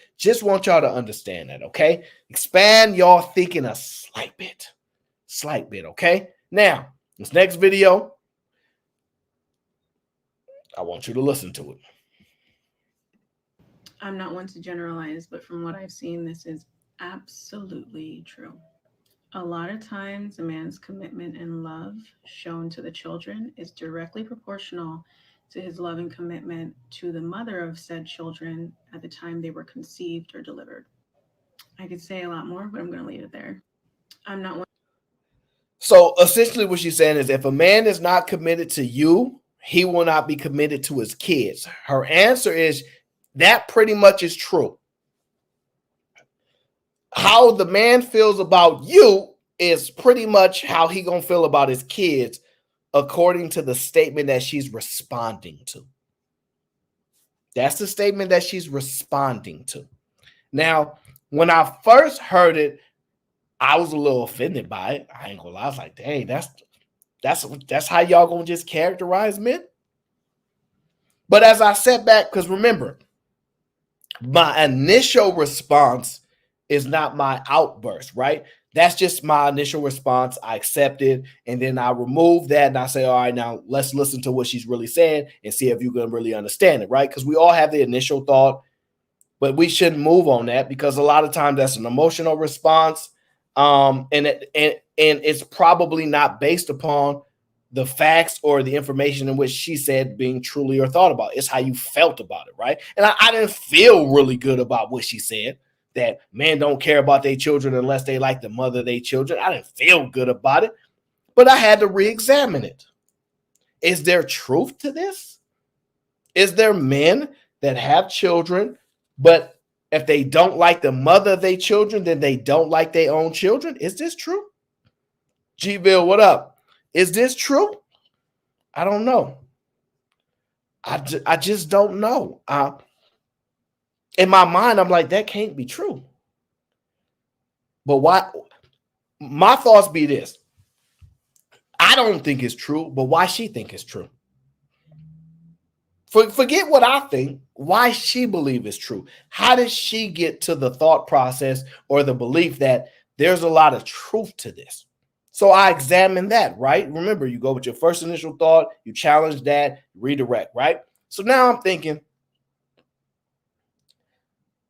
want y'all to understand that, okay? Expand y'all thinking a slight bit, okay? Now, this next video, I want you to listen to it. I'm not one to generalize, but from what I've seen, this is absolutely true. A lot of times, a man's commitment and love shown to the children is directly proportional to his love and commitment to the mother of said children at the time they were conceived or delivered. I could say a lot more, but I'm going to leave it there. I'm not one. So essentially what she's saying is if a man is not committed to you, he will not be committed to his kids. Her answer is that pretty much is true. How the man feels about you is pretty much how he gonna feel about his kids, according to the statement that she's responding to. That's the statement that she's responding to. Now, when I first heard it, I was a little offended by it. I ain't gonna lie. I was like, dang, that's how y'all gonna just characterize men? But as I sat back, because remember, my initial response is not my outburst, right? That's just my initial response. I accept it, and then I remove that, and I say, all right, now let's listen to what she's really saying and see if you can really understand it, right? Because we all have the initial thought, but we shouldn't move on that because a lot of times that's an emotional response, and it's probably not based upon the facts or the information in which she said being truly or thought about. It's how you felt about it, right? And I didn't feel really good about what she said, that men don't care about their children unless they like the mother of their children. I didn't feel good about it, but I had to re-examine it. Is there truth to this? Is there men that have children, but if they don't like the mother of their children, then they don't like their own children? Is this true? G-Bill, what up? Is this true? I don't know. I just don't know. In my mind, I'm like, that can't be true. But why? My thoughts be this. I don't think it's true, but why she think it's true? Forget what I think. Why she believe it's true? How did she get to the thought process or the belief that there's a lot of truth to this? So I examine that, right? Remember, you go with your first initial thought, you challenge that, redirect, right? So now I'm thinking,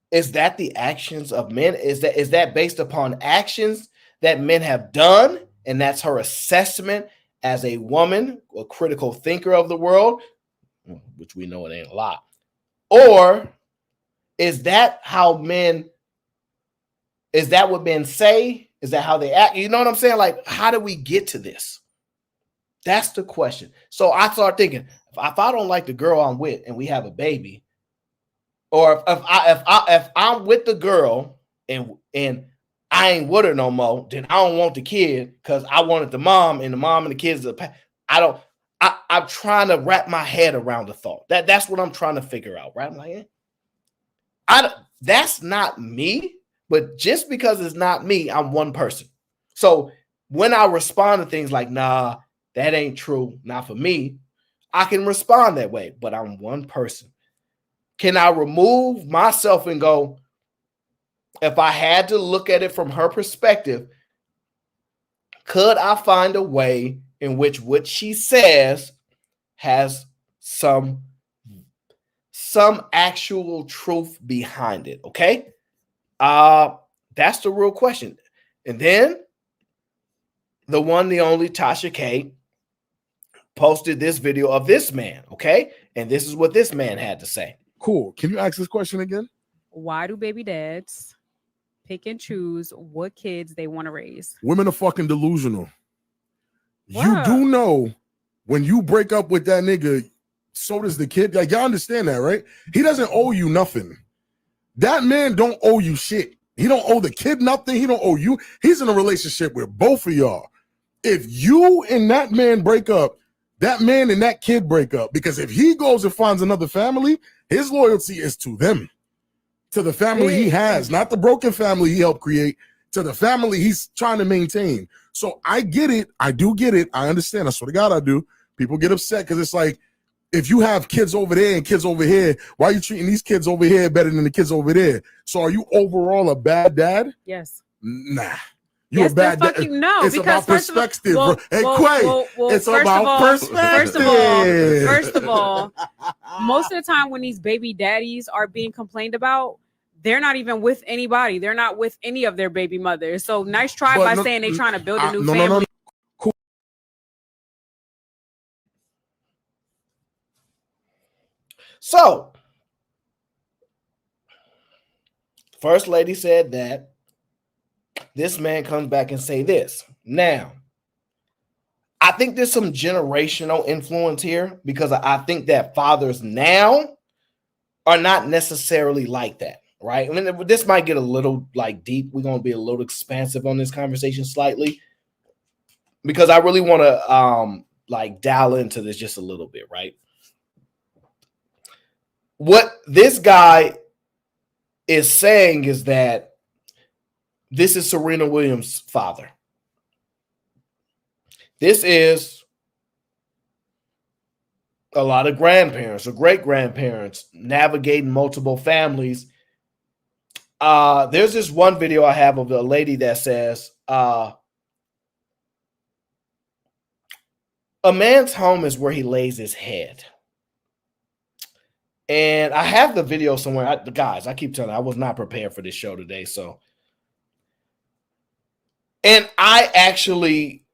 is that the actions of men? Is that based upon actions that men have done? And that's her assessment as a woman, a critical thinker of the world, which we know it ain't a lot. Or is that how men, is that what men say? Is that how they act? You know what I'm saying? Like, how do we get to this? That's the question. So I start thinking, if I don't like the girl I'm with and we have a baby, or if I'm with the girl and I ain't with her no more, then I don't want the kid because I wanted the mom and the kids. I'm trying to wrap my head around the thought. That's what I'm trying to figure out, right? I'm like, that's not me, but just because it's not me, I'm one person. So when I respond to things like, nah, that ain't true, not for me, I can respond that way, but I'm one person. Can I remove myself and go, if I had to look at it from her perspective, could I find a way in which what she says has some actual truth behind it? Okay. That's the real question. And then the one, the only Tasha K posted this video of this man. Okay. And this is what this man had to say. Cool. Can you ask this question again? Why do baby dads pick and choose what kids they want to raise? Women are fucking delusional. What? You do know when you break up with that nigga, so does the kid. Like, y'all understand that, right? He doesn't owe you nothing. That man don't owe you shit. He don't owe the kid nothing. He don't owe you. He's in a relationship with both of y'all. If you and that man break up, that man and that kid break up. Because if he goes and finds another family, his loyalty is to them, to the family he has, not the broken family he helped create, to the family he's trying to maintain. So I get it. I do get it. I understand. I swear to God, I do. People get upset because it's like, if you have kids over there and kids over here, why are you treating these kids over here better than the kids over there? So are you overall a bad dad? Yes. Nah. You're a bad dad. No, it's because about perspective. Bro. Hey, Quay, it's about perspective. First of all, most of the time when these baby daddies are being complained about, they're not even with anybody. They're not with any of their baby mothers. So nice try by saying they're trying to build a new family. No. Cool. So, First Lady said that. This man comes back and say this. Now, I think there's some generational influence here because I think that fathers now are not necessarily like that, right? I mean, this might get a little like deep. We're going to be a little expansive on this conversation slightly because I really want to like dial into this just a little bit, right? What this guy is saying is that this is Serena Williams' father. This is a lot of grandparents or great-grandparents navigating multiple families There's this one video I have of a lady that says, a man's home is where he lays his head. And I have the video somewhere. Guys, I keep telling you, I was not prepared for this show today. So, and I actually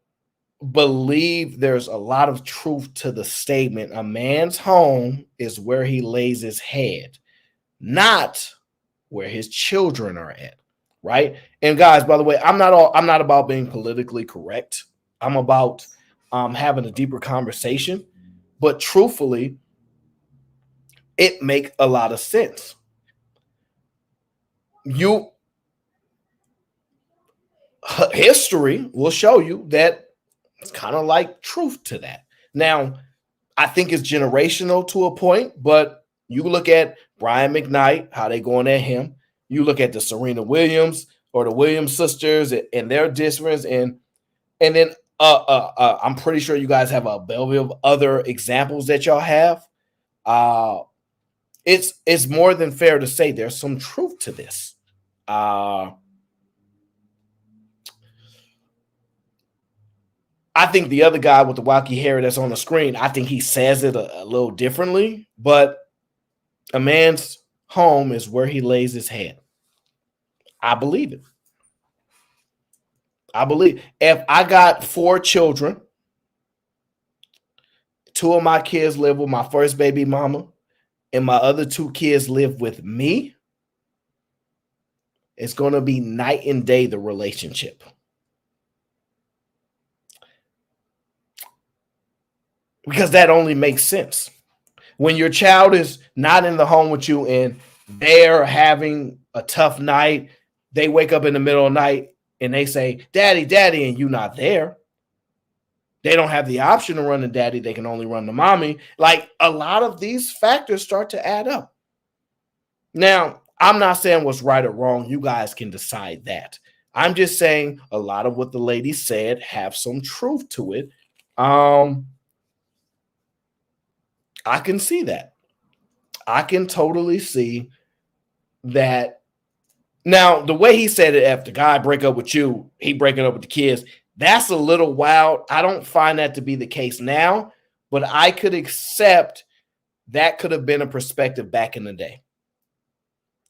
believe there's a lot of truth to the statement. A man's home is where he lays his head, not where his children are at. Right. And guys, by the way, I'm not about being politically correct. I'm about having a deeper conversation. But truthfully, it makes a lot of sense. History will show you that it's kind of like truth to that. Now, I think it's generational to a point, but you look at Brian McKnight, how they going at him. You look at the Serena Williams or the Williams sisters and their difference, and then I'm pretty sure you guys have a bevy of other examples that y'all have. It's more than fair to say there's some truth to this. I think the other guy with the wacky hair that's on the screen, I think he says it a little differently, but a man's home is where he lays his head. I believe it. I believe if I got 4 children, 2 of my kids live with my first baby mama, and my other 2 kids live with me, it's going to be night and day, the relationship. Because that only makes sense. When your child is not in the home with you and they're having a tough night, they wake up in the middle of the night and they say, "Daddy, Daddy," and you're not there. They don't have the option to run to daddy. They can only run to mommy. Like, a lot of these factors start to add up. Now, I'm not saying what's right or wrong. You guys can decide that. I'm just saying a lot of what the lady said have some truth to it. I can see that. I can totally see that. Now, the way he said it, if the guy break up with you, he breaking up with the kids, that's a little wild. I don't find that to be the case now, but I could accept that could have been a perspective back in the day.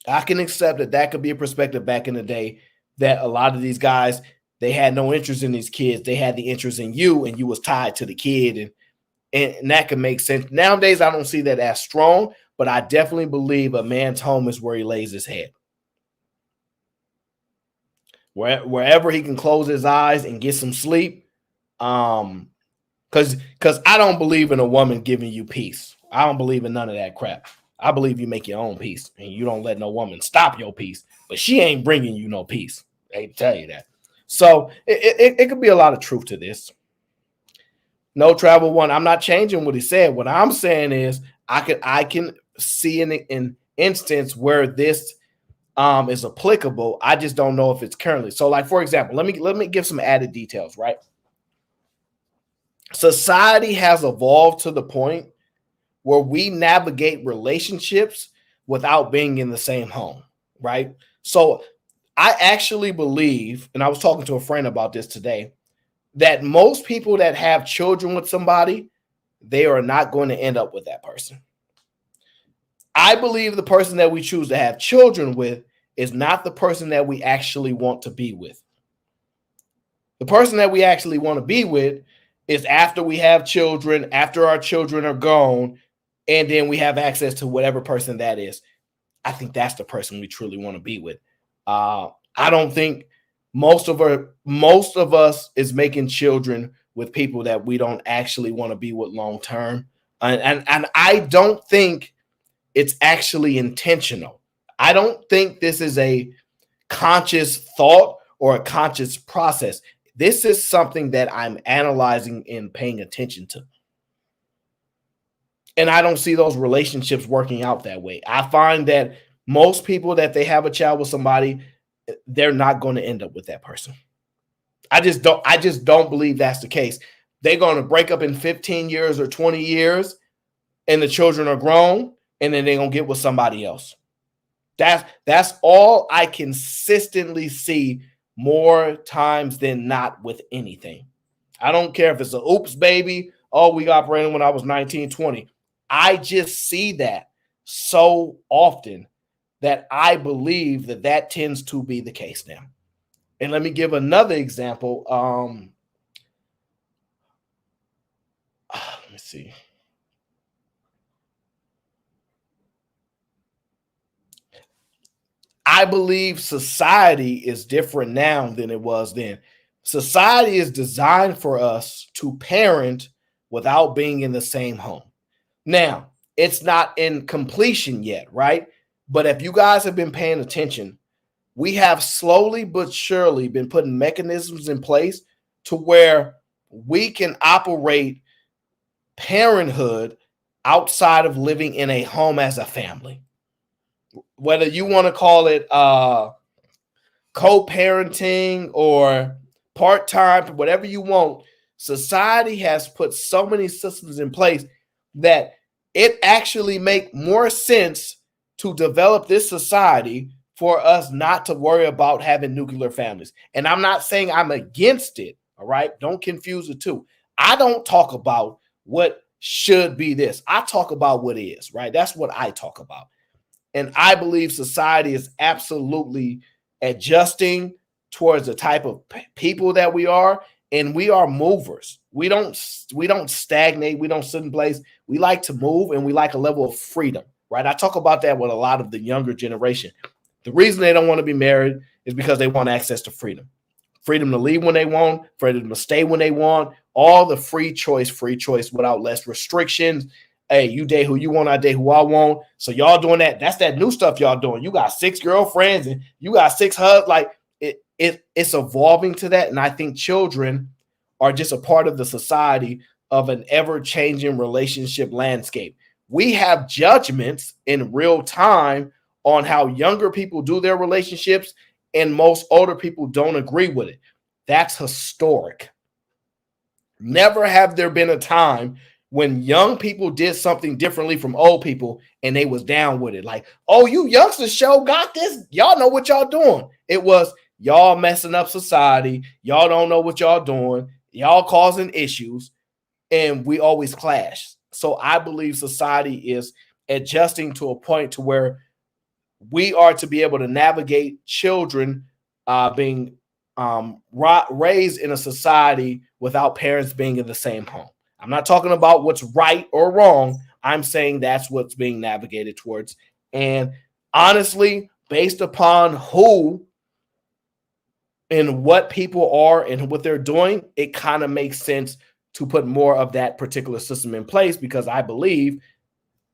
I can accept that could be a perspective back in the day, that a lot of these guys, they had no interest in these kids. They had the interest in you, and you was tied to the kid, and that can make sense. Nowadays, I don't see that as strong, but I definitely believe a man's home is where he lays his head. Wherever he can close his eyes and get some sleep. Because I don't believe in a woman giving you peace. I don't believe in none of that crap. I believe you make your own peace, and you don't let no woman stop your peace. But she ain't bringing you no peace. They tell you that. So it could be a lot of truth to this. No Travel One. I'm not changing what he said. What I'm saying is I can see an instance where this is applicable. I just don't know if it's currently. So, like, for example, let me give some added details, right? Society has evolved to the point where we navigate relationships without being in the same home, right? So I actually believe, and I was talking to a friend about this today, that most people that have children with somebody, they are not going to end up with that person. I believe the person that we choose to have children with is not the person that we actually want to be with. The person that we actually want to be with is after we have children, after our children are gone, and then we have access to whatever person that is. I think that's the person we truly want to be with. I don't think most of us is making children with people that we don't actually want to be with long term. And I don't think it's actually intentional. I don't think this is a conscious thought or a conscious process. This is something that I'm analyzing and paying attention to. And I don't see those relationships working out that way. I find that most people that they have a child with somebody, they're not going to end up with that person. I just don't believe that's the case. They're going to break up in 15 years or 20 years, and the children are grown, and then they're going to get with somebody else. That's all I consistently see more times than not with anything. I don't care if it's a oops baby. Oh, we got pregnant when I was 19, 20. I just see that so often that I believe that tends to be the case now. And let me give another example. Let me see. I believe society is different now than it was then. Society is designed for us to parent without being in the same home. Now, it's not in completion yet, right? But if you guys have been paying attention, we have slowly but surely been putting mechanisms in place to where we can operate parenthood outside of living in a home as a family. Whether you want to call it co-parenting or part-time, whatever you want, society has put so many systems in place that it actually make more sense to develop this society for us not to worry about having nuclear families. And I'm not saying I'm against it, all right? Don't confuse the two. I don't talk about what should be this. I talk about what is, right? That's what I talk about. And I believe society is absolutely adjusting towards the type of people that we are, and we are movers. We don't stagnate. We don't sit in place. We like to move, and we like a level of freedom, right? I talk about that with a lot of the younger generation. The reason they don't want to be married is because they want access to freedom. Freedom to leave when they want, freedom to stay when they want, all the free choice without less restrictions. Hey, you date who you want, I date who I want. So y'all doing that. That's that new stuff y'all doing. You got 6 girlfriends and you got 6 husbands. Like it's evolving to that. And I think children are just a part of the society of an ever-changing relationship landscape. We have judgments in real time on how younger people do their relationships, and most older people don't agree with it. That's historic. Never have there been a time when young people did something differently from old people and they was down with it. Like, oh, you youngsters show got this. Y'all know what y'all doing. It was y'all messing up society. Y'all don't know what y'all doing. Y'all causing issues. And we always clash. So I believe society is adjusting to a point to where we are to be able to navigate children being raised in a society without parents being in the same home. I'm not talking about what's right or wrong. I'm saying that's what's being navigated towards. And honestly, based upon who and what people are and what they're doing, it kind of makes sense to put more of that particular system in place, because I believe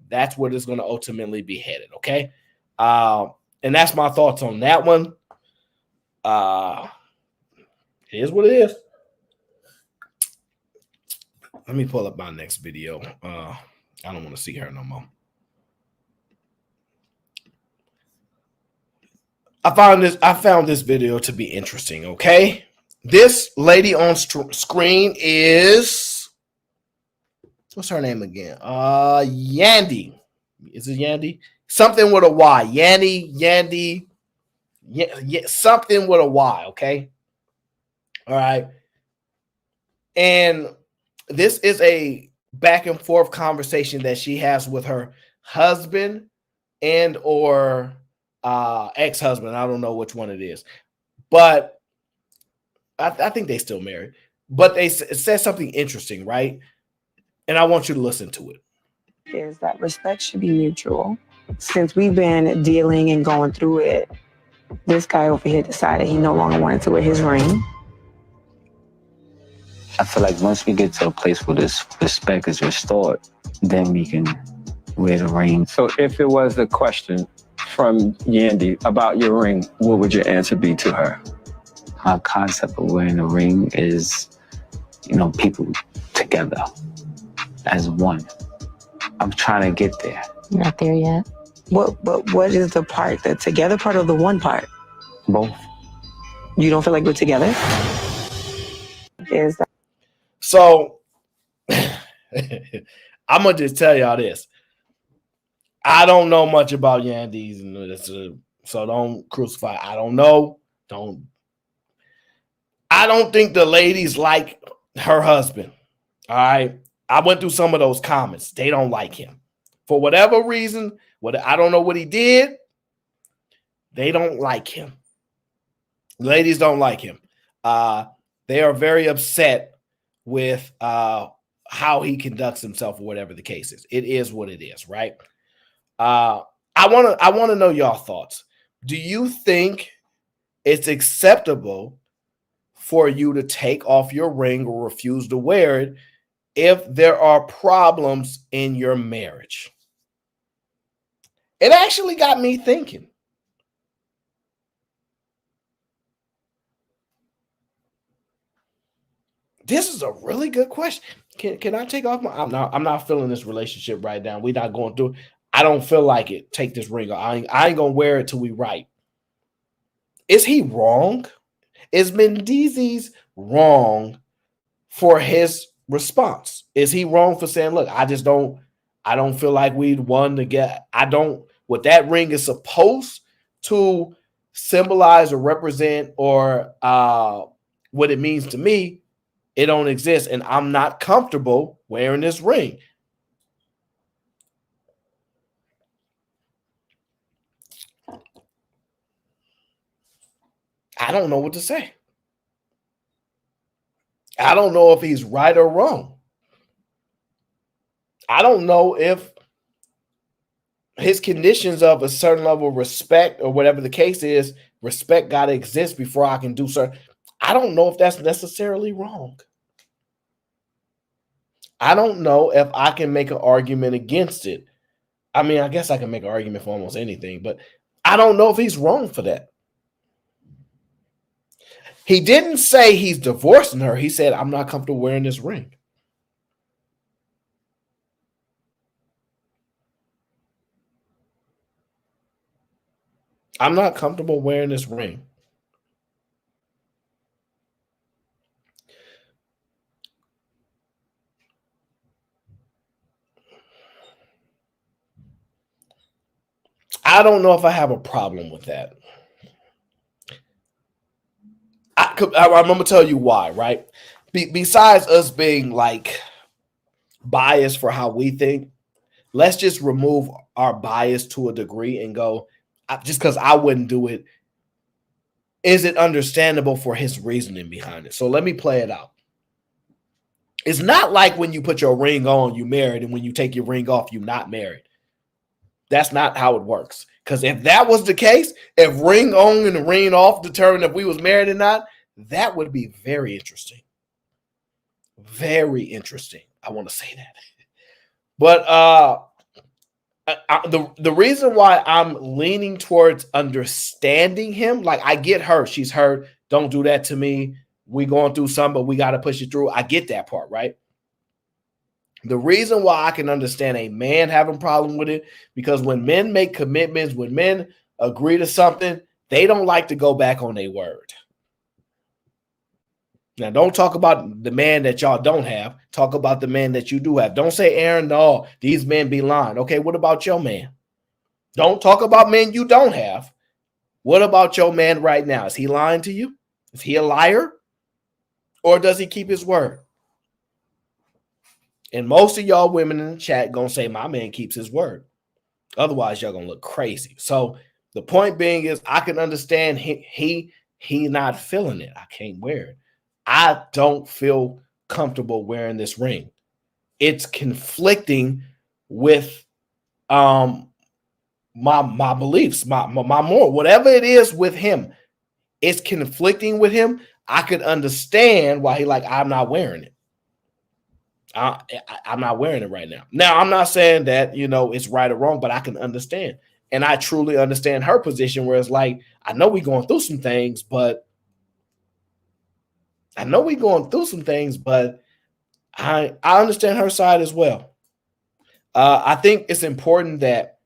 that's where it's going to ultimately be headed. Okay. And that's my thoughts on that one. It is what it is. Let me pull up my next video. I don't want to see her no more. I found this video to be interesting. Okay. This lady on screen is, what's her name again? Yandy. Is it Yandy? Something with a Y. Yandy. Yeah, something with a Y. Okay. All right. And this is a back and forth conversation that she has with her husband and or ex-husband. I don't know which one it is, but I think they still married. But it says something interesting, right? And I want you to listen to it. Is that respect should be mutual. Since we've been dealing and going through it, this guy over here decided he no longer wanted to wear his ring. I feel like once we get to a place where this respect is restored, then we can wear the ring. So if it was a question from Yandy about your ring, what would your answer be to her? My concept of wearing a ring is, people together as one. I'm trying to get there. You're not there yet. What is the part, the together part or the one part? Both. You don't feel like we're together? Is that? So I'm gonna just tell y'all this. I don't know much about Yandees, and so don't crucify. I don't know. I don't think the ladies like her husband. All right. I went through some of those comments. They don't like him for whatever reason. I don't know what he did. They don't like him. Ladies don't like him. They are very upset with how he conducts himself, or whatever the case is. It is what it is, right? I want to know y'all thoughts. Do you think it's acceptable for you to take off your ring or refuse to wear it if there are problems in your marriage? It actually got me thinking. This is a really good question. Can I take off my? I'm not feeling this relationship right now. We're not going through. I don't feel like it. Take this ring off. I ain't gonna wear it till we right. Is he wrong? Is Mendeezy's wrong for his response? Is he wrong for saying, "Look, I don't feel like we'd won to get. What that ring is supposed to symbolize or represent, or what it means to me, it don't exist, and I'm not comfortable wearing this ring." I don't know what to say. I don't know if he's right or wrong. I don't know if his conditions of a certain level of respect, or whatever the case is, respect got to exist before I can do certain. I don't know if that's necessarily wrong. I don't know if I can make an argument against it. I mean, I guess I can make an argument for almost anything, but I don't know if he's wrong for that. He didn't say he's divorcing her. He said, "I'm not comfortable wearing this ring." I'm not comfortable wearing this ring. I don't know if I have a problem with that. I'm going to tell you why, right? Besides us being like biased for how we think, let's just remove our bias to a degree and go, just because I wouldn't do it, is it understandable for his reasoning behind it? So let me play it out. It's not like when you put your ring on, you married, and when you take your ring off, you're not married. That's not how it works. Because if that was the case, if ring on and ring off determined if we was married or not, that would be very interesting. Very interesting. I want to say that. But the reason why I'm leaning towards understanding him, like I get her. She's hurt. Don't do that to me. We going through something, but we got to push it through. I get that part, right? The reason why I can understand a man having a problem with it, because when men make commitments, when men agree to something, they don't like to go back on their word. Now, don't talk about the man that y'all don't have. Talk about the man that you do have. Don't say, Aaron, no, these men be lying. Okay, what about your man? Don't talk about men you don't have. What about your man right now? Is he lying to you? Is he a liar? Or does he keep his word? And most of y'all women in the chat gonna say my man keeps his word. Otherwise, y'all gonna look crazy. So the point being is, I can understand he not feeling it. I can't wear it. I don't feel comfortable wearing this ring. It's conflicting with my beliefs, my moral, whatever it is with him. It's conflicting with him. I could understand why he like, I'm not wearing it. I'm not wearing it right now. Now, I'm not saying that, it's right or wrong, but I can understand. And I truly understand her position, where it's like, I know we're going through some things, but I understand her side as well. I think it's important that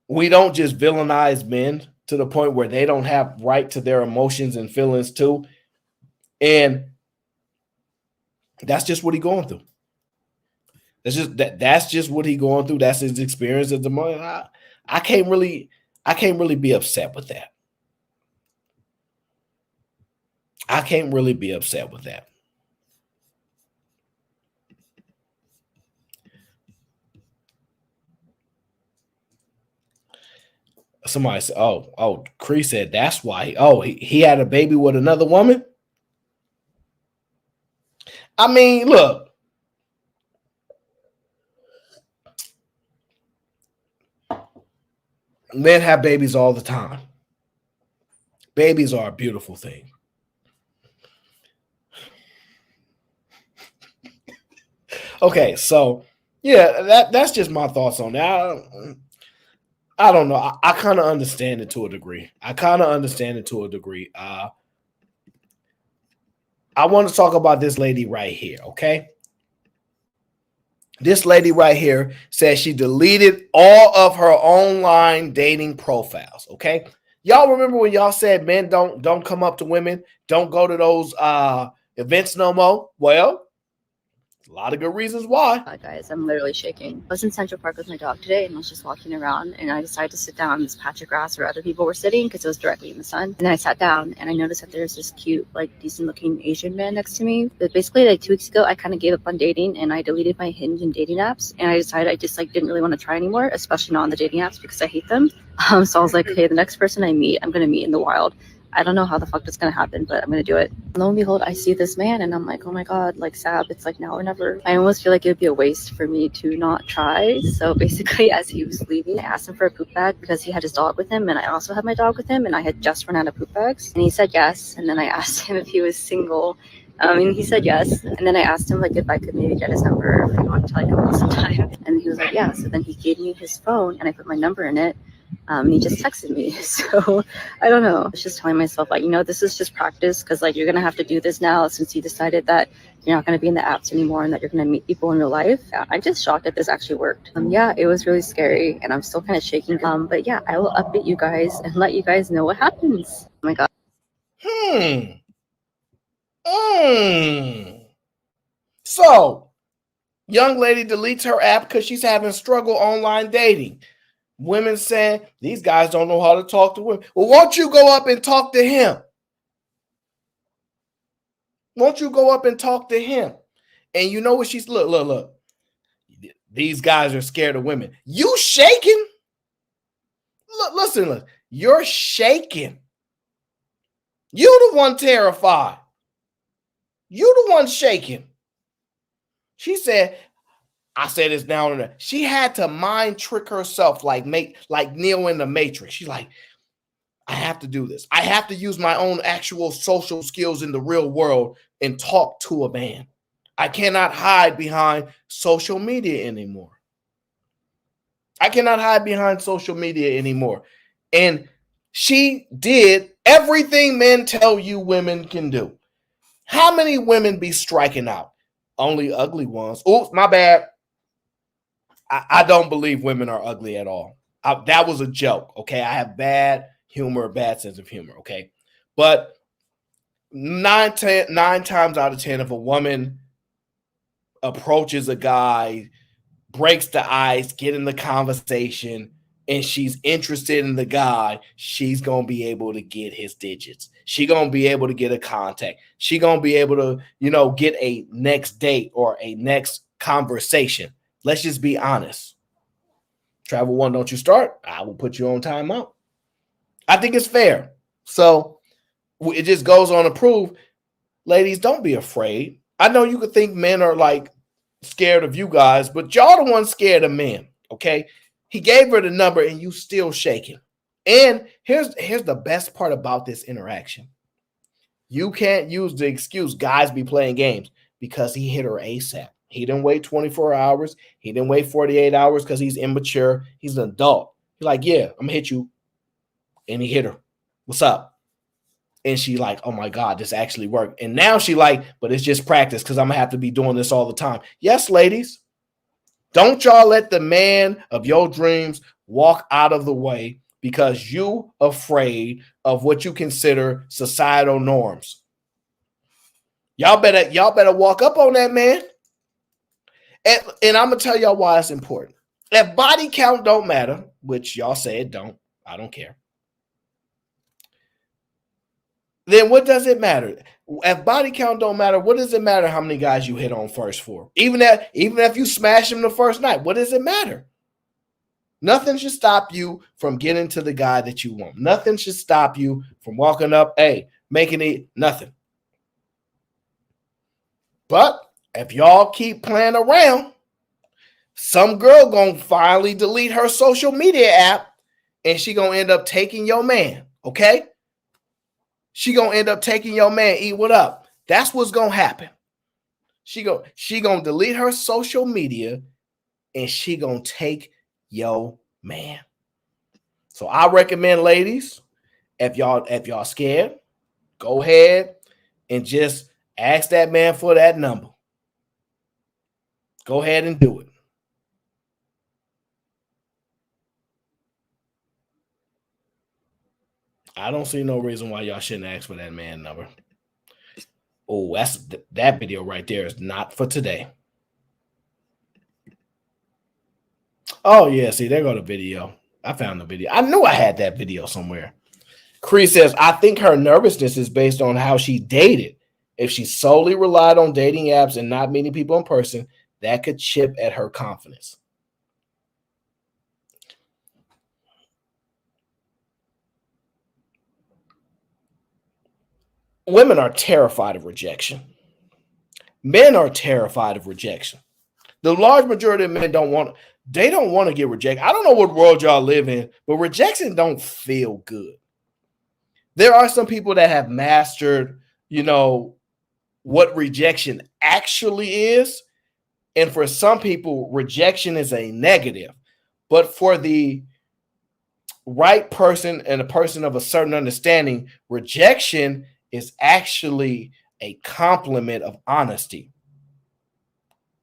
we don't just villainize men to the point where they don't have right to their emotions and feelings too. And that's just what he's going through. That's just what he going through. That's his experience at the moment. I can't really be upset with that. I can't really be upset with that. Somebody said, "Oh, Cree said that's why." He had a baby with another woman. I mean, look, men have babies all the time. Babies are a beautiful thing. Okay, so yeah, that's just my thoughts on that. I don't know. I kind of understand it to a degree. I want to talk about this lady right here, okay? This lady right here says she deleted all of her online dating profiles, okay? Y'all remember when y'all said men don't come up to women, don't go to those events no more? Well, a lot of good reasons why. Guys, I'm literally shaking. I was in Central Park with my dog today and I was just walking around and I decided to sit down on this patch of grass where other people were sitting because it was directly in the sun. And then I sat down and I noticed that there's this cute, like decent looking Asian man next to me. But basically like 2 weeks ago, I kind of gave up on dating and I deleted my Hinge and dating apps. And I decided I just like didn't really want to try anymore, especially not on the dating apps because I hate them. So I was like, okay, the next person I meet, I'm going to meet in the wild. I don't know how the fuck that's gonna happen, but I'm gonna do it. Lo and behold, I see this man and I'm like, oh my god, like Sab, it's like now or never. I almost feel like it would be a waste for me to not try. So basically, as he was leaving, I asked him for a poop bag because he had his dog with him and I also had my dog with him and I had just run out of poop bags. And he said yes. And then I asked him if he was single. And he said yes. And then I asked him like if I could maybe get his number if he wanted to like go sometime. And he was like, yeah. So then he gave me his phone and I put my number in it. And he just texted me. So I don't know. I was just telling myself, like, this is just practice because, like, you're going to have to do this now since you decided that you're not going to be in the apps anymore and that you're going to meet people in real life. I'm just shocked that this actually worked. Yeah, it was really scary and I'm still kind of shaking. But yeah, I will update you guys and let you guys know what happens. Oh my God. So, young lady deletes her app because she's having struggle online dating. Women saying these guys don't know how to talk to women. Well, won't you go up and talk to him? Won't you go up and talk to him? And you know what she's look. These guys are scared of women. You shaking? Look, listen. You're shaking. You the one terrified. You the one shaking. She said, I said this now and then. She had to mind trick herself like Neo in the Matrix. She's like, I have to do this. I have to use my own actual social skills in the real world and talk to a man. I cannot hide behind social media anymore. And she did everything men tell you women can do. How many women be striking out? Only ugly ones. Oops, my bad. I don't believe women are ugly at all. That was a joke, okay? I have bad sense of humor, okay? But 9 times out of 10, if a woman approaches a guy, breaks the ice, get in the conversation, and she's interested in the guy, she's going to be able to get his digits. She's going to be able to get a contact. She's going to be able to, get a next date or a next conversation. Let's just be honest. Travel one, don't you start? I will put you on timeout. I think it's fair. So it just goes on to prove, ladies, don't be afraid. I know you could think men are like scared of you guys, but y'all the ones scared of men, okay? He gave her the number and you still shaking. And here's the best part about this interaction. You can't use the excuse guys be playing games because he hit her ASAP. He didn't wait 24 hours. He didn't wait 48 hours because he's immature. He's an adult. He's like, yeah, I'm going to hit you. And he hit her. What's up? And she like, oh my God, this actually worked. And now she like, but it's just practice because I'm going to have to be doing this all the time. Yes, ladies. Don't y'all let the man of your dreams walk out of the way because you afraid of what you consider societal norms. Y'all better walk up on that man And I'm gonna tell y'all why it's important. If body count don't matter, which y'all say it don't, I don't care. Then what does it matter? If body count don't matter, what does it matter how many guys you hit on first for? Even if you smash them the first night, what does it matter? Nothing should stop you from getting to the guy that you want. Nothing should stop you from walking up, hey, making it, nothing. But if y'all keep playing around, some girl gonna finally delete her social media app and she gonna end up taking your man, okay? She gonna end up taking your man, eat what up. That's what's gonna happen. She gonna delete her social media and she gonna take your man. So I recommend, ladies, if y'all scared, go ahead and just ask that man for that number. Go ahead and do it. I don't see no reason why y'all shouldn't ask for that man number. Oh, that video right there is not for today. Oh, yeah. See, there go the video. I found the video. I knew I had that video somewhere. Cree says, I think her nervousness is based on how she dated. If she solely relied on dating apps and not meeting people in person, that could chip at her confidence. Women are terrified of rejection. Men are terrified of rejection. The large majority of men don't want to get rejected. I don't know what world y'all live in, but rejection don't feel good. There are some people that have mastered, what rejection actually is. And for some people, rejection is a negative. But for the right person and a person of a certain understanding, rejection is actually a compliment of honesty.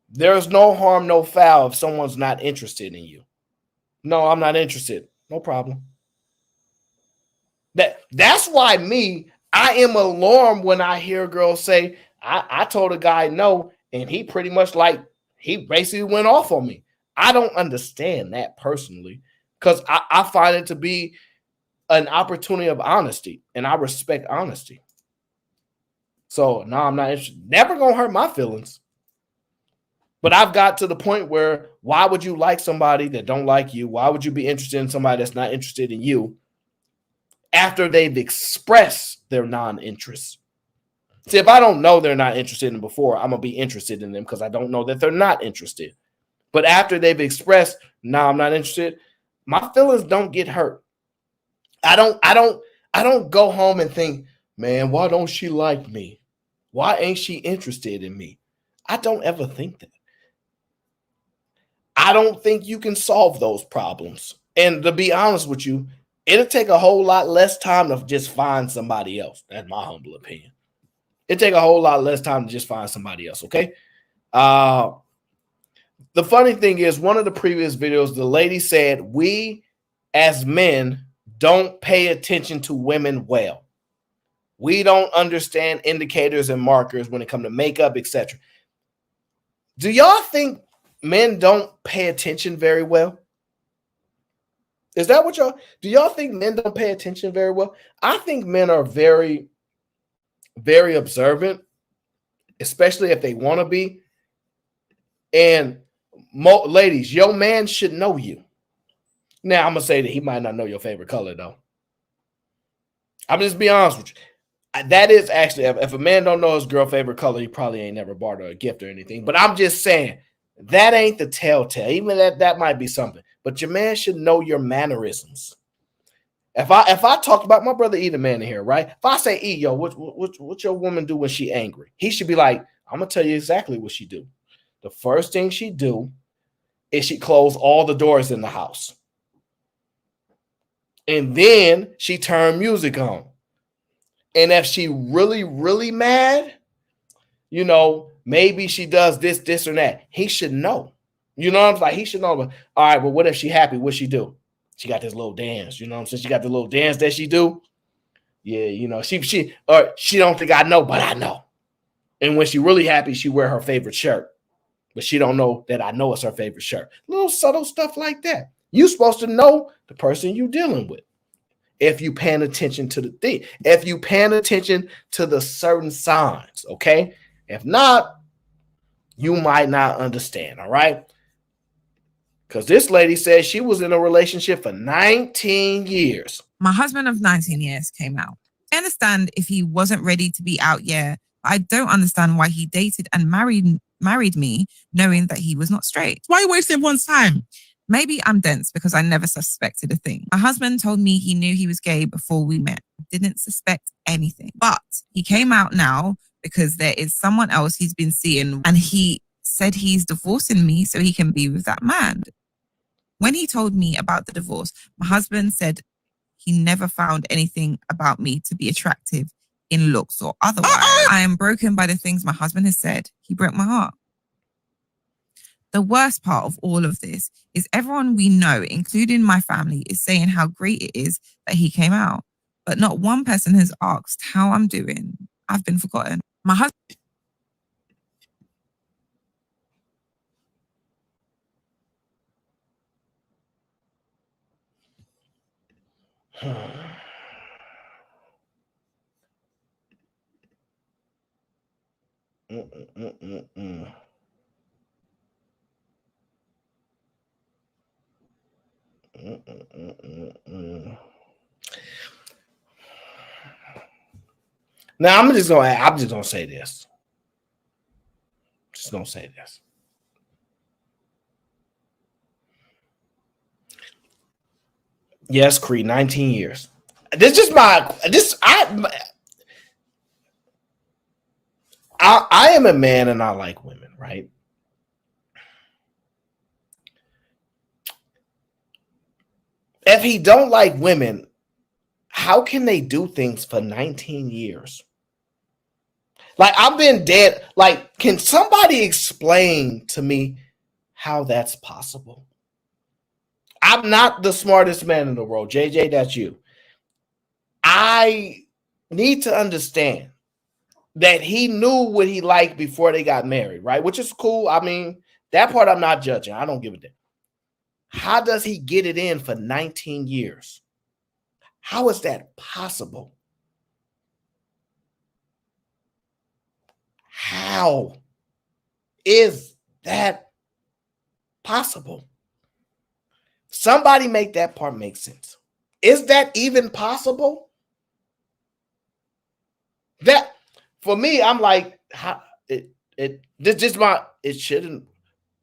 There's no harm, no foul if someone's not interested in you. No, I'm not interested. No problem. That's why I am alarmed when I hear girls say, I told a guy no, and he pretty much he basically went off on me. I don't understand that personally, because I find it to be an opportunity of honesty, and I respect honesty. So no, I'm not interested. Never gonna hurt my feelings. But I've got to the point where why would you like somebody that don't like you? Why would you be interested in somebody that's not interested in you after they've expressed their non-interest? See, if I don't know they're not interested in before, I'm gonna be interested in them because I don't know that they're not interested. But after they've expressed, no, I'm not interested, my feelings don't get hurt. I don't go home and think, man, why don't she like me? Why ain't she interested in me? I don't ever think that. I don't think you can solve those problems. And to be honest with you, it'll take a whole lot less time to just find somebody else. That's my humble opinion. It'll take a whole lot less time to just find somebody else, okay? The funny thing is, one of the previous videos, the lady said, we as men don't pay attention to women well. We don't understand indicators and markers when it comes to makeup, etc. Do y'all think men don't pay attention very well? Is that what do y'all think men don't pay attention very well? I think men are very, very observant, especially if they want to be. And ladies, your man should know you. Now, I'm going to say that he might not know your favorite color, though. I'm just be honest with you. That is actually, if a man don't know his girl favorite color, he probably ain't never bought her a gift or anything. But I'm just saying, that ain't the telltale. Even that might be something. But your man should know your mannerisms. If I talk about my brother E, the man in here, right? If I say, E, yo, what your woman do when she angry? He should be like, I'm going to tell you exactly what she do. The first thing she do is she close all the doors in the house. And then she turn music on. And if she really, really mad, maybe she does this, or that. He should know. You know what I'm saying? He should know. All right, well, what if she happy? What she do? She got this little dance. You know what I'm saying? She got the little dance that she do. Yeah, she don't think I know, but I know. And when she really happy, she wear her favorite shirt. but she don't know that I know it's her favorite shirt. Little subtle stuff like that. You're supposed to know the person you're dealing with. If you paying attention to the thing, if you paying attention to the certain signs, okay? If not, you might not understand, all right? Because this lady said she was in a relationship for 19 years. My husband of 19 years came out. I understand if he wasn't ready to be out yet, but I don't understand why he dated and married me knowing that he was not straight. Why waste everyone's time? Maybe I'm dense because I never suspected a thing. My husband told me he knew he was gay before we met. Didn't suspect anything. But he came out now because there is someone else he's been seeing, and he said he's divorcing me so he can be with that man. When he told me about the divorce, my husband said he never found anything about me to be attractive in looks or otherwise. I am broken by the things my husband has said. He broke my heart. The worst part of all of this is everyone we know, including my family, is saying how great it is that he came out. But not one person has asked how I'm doing. I've been forgotten. My husband... Now I'm just gonna say this. Just gonna say this. Yes, Creed, 19 years. I am a man and I like women, right? If he don't like women, how can they do things for 19 years? Like, I've been dead. Like, can somebody explain to me how that's possible? I'm not the smartest man in the world. JJ, that's you. I need to understand that he knew what he liked before they got married, right? Which is cool. I mean, that part I'm not judging. I don't give a damn. How does he get it in for 19 years? How is that possible? How is that possible? Somebody make that part make sense. Is that even possible? That, for me, I'm like, how it shouldn't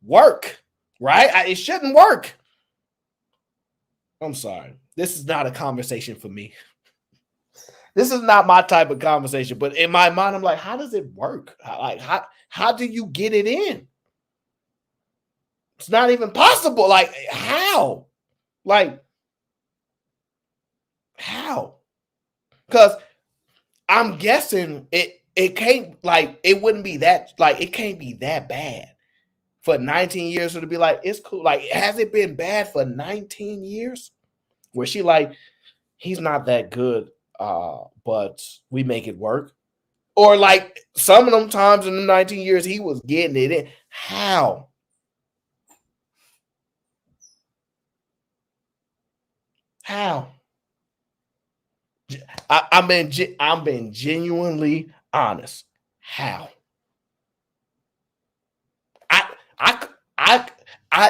work, right? It shouldn't work. I'm sorry. This is not a conversation for me. This is not my type of conversation, but in my mind, I'm like, how does it work? How do you get it in? It's not even possible. Like, how? Like, how? Because I'm guessing it can't, like, it wouldn't be that, like, it can't be that bad for 19 years to be like, it's cool. Like, has it been bad for 19 years? Where she like, he's not that good, but we make it work. Or like some of them times in the 19 years, he was getting it in. How? How? I'm being genuinely honest. How?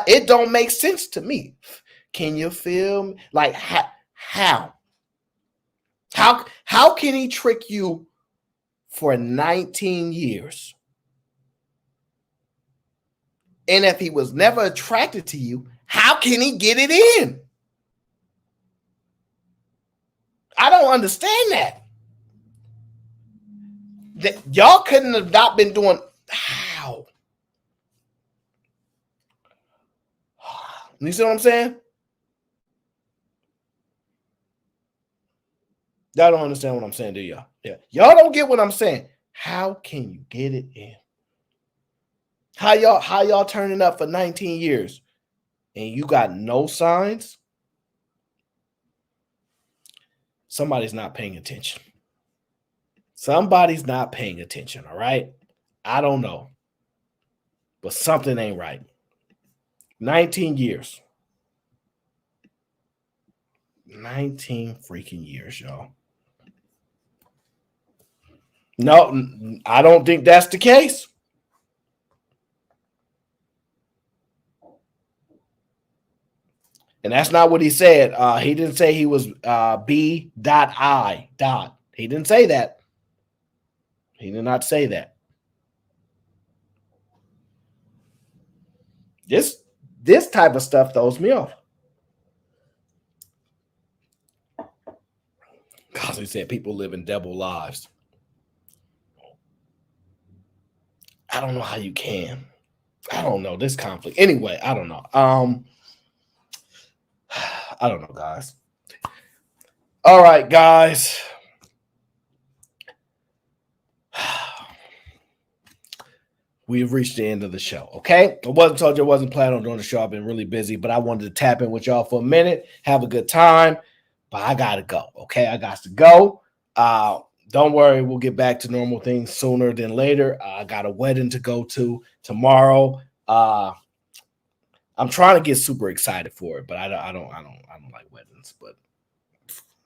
It don't make sense to me. Can you feel me? Like, how? How can he trick you for 19 years? And if he was never attracted to you, how can he get it in? I don't understand that. Y'all couldn't have not been doing. How? You see what I'm saying? Y'all don't understand what I'm saying, do y'all? Yeah. Y'all don't get what I'm saying. How can you get it in? How y'all turning up for 19 years and you got no signs? Somebody's not paying attention. Somebody's not paying attention, all right? I don't know. but something ain't right. 19 years. 19 freaking years, y'all. No, I don't think that's the case. And that's not what he said. He didn't say he was B.I. He didn't say that. He did not say that. This type of stuff throws me off. Because he said people live in double lives. I don't know how you can. I don't know this conflict. Anyway, I don't know. I don't know, guys. All right, guys. We've reached the end of the show, okay? I wasn't planning on doing the show. I've been really busy, but I wanted to tap in with y'all for a minute, have a good time, but I got to go, okay? I got to go. Don't worry, we'll get back to normal things sooner than later. I got a wedding to go to tomorrow. I'm trying to get super excited for it, but I don't like weddings, but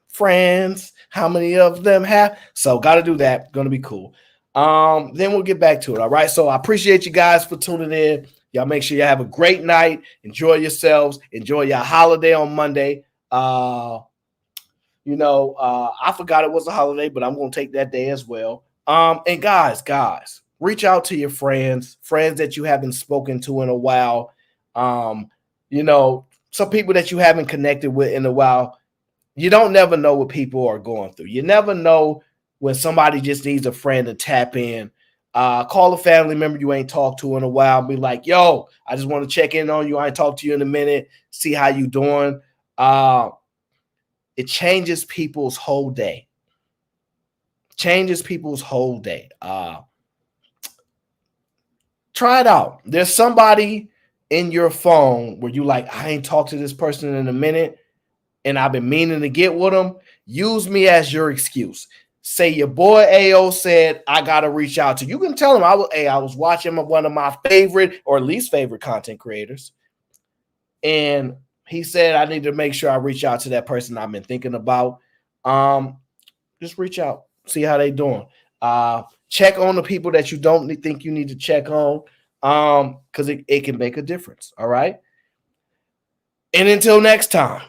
friends, how many of them have? So got to do that. Going to be cool. Then we'll get back to it. All right. So I appreciate you guys for tuning in. Y'all make sure you have a great night. Enjoy yourselves. Enjoy your holiday on Monday. I forgot it was a holiday, but I'm going to take that day as well. And guys, reach out to your friends that you haven't spoken to in a while. Some people that you haven't connected with in a while. You don't never know what people are going through. You never know when somebody just needs a friend to tap in. Call a family member you ain't talked to in a while. Be like, yo, I just want to check in on you. I ain't talked to you in a minute. See how you doing. It changes people's whole day. Try it out. There's somebody in your phone where you like, I ain't talked to this person in a minute, and I've been meaning to get with them. Use me as your excuse. Say your boy AO said I gotta reach out to you. You can tell him I was watching one of my favorite or least favorite content creators, and he said I need to make sure I reach out to that person I've been thinking about. Just reach out, see how they doing. Check on the people that you don't think you need to check on, because it can make a difference. All right. And until next time,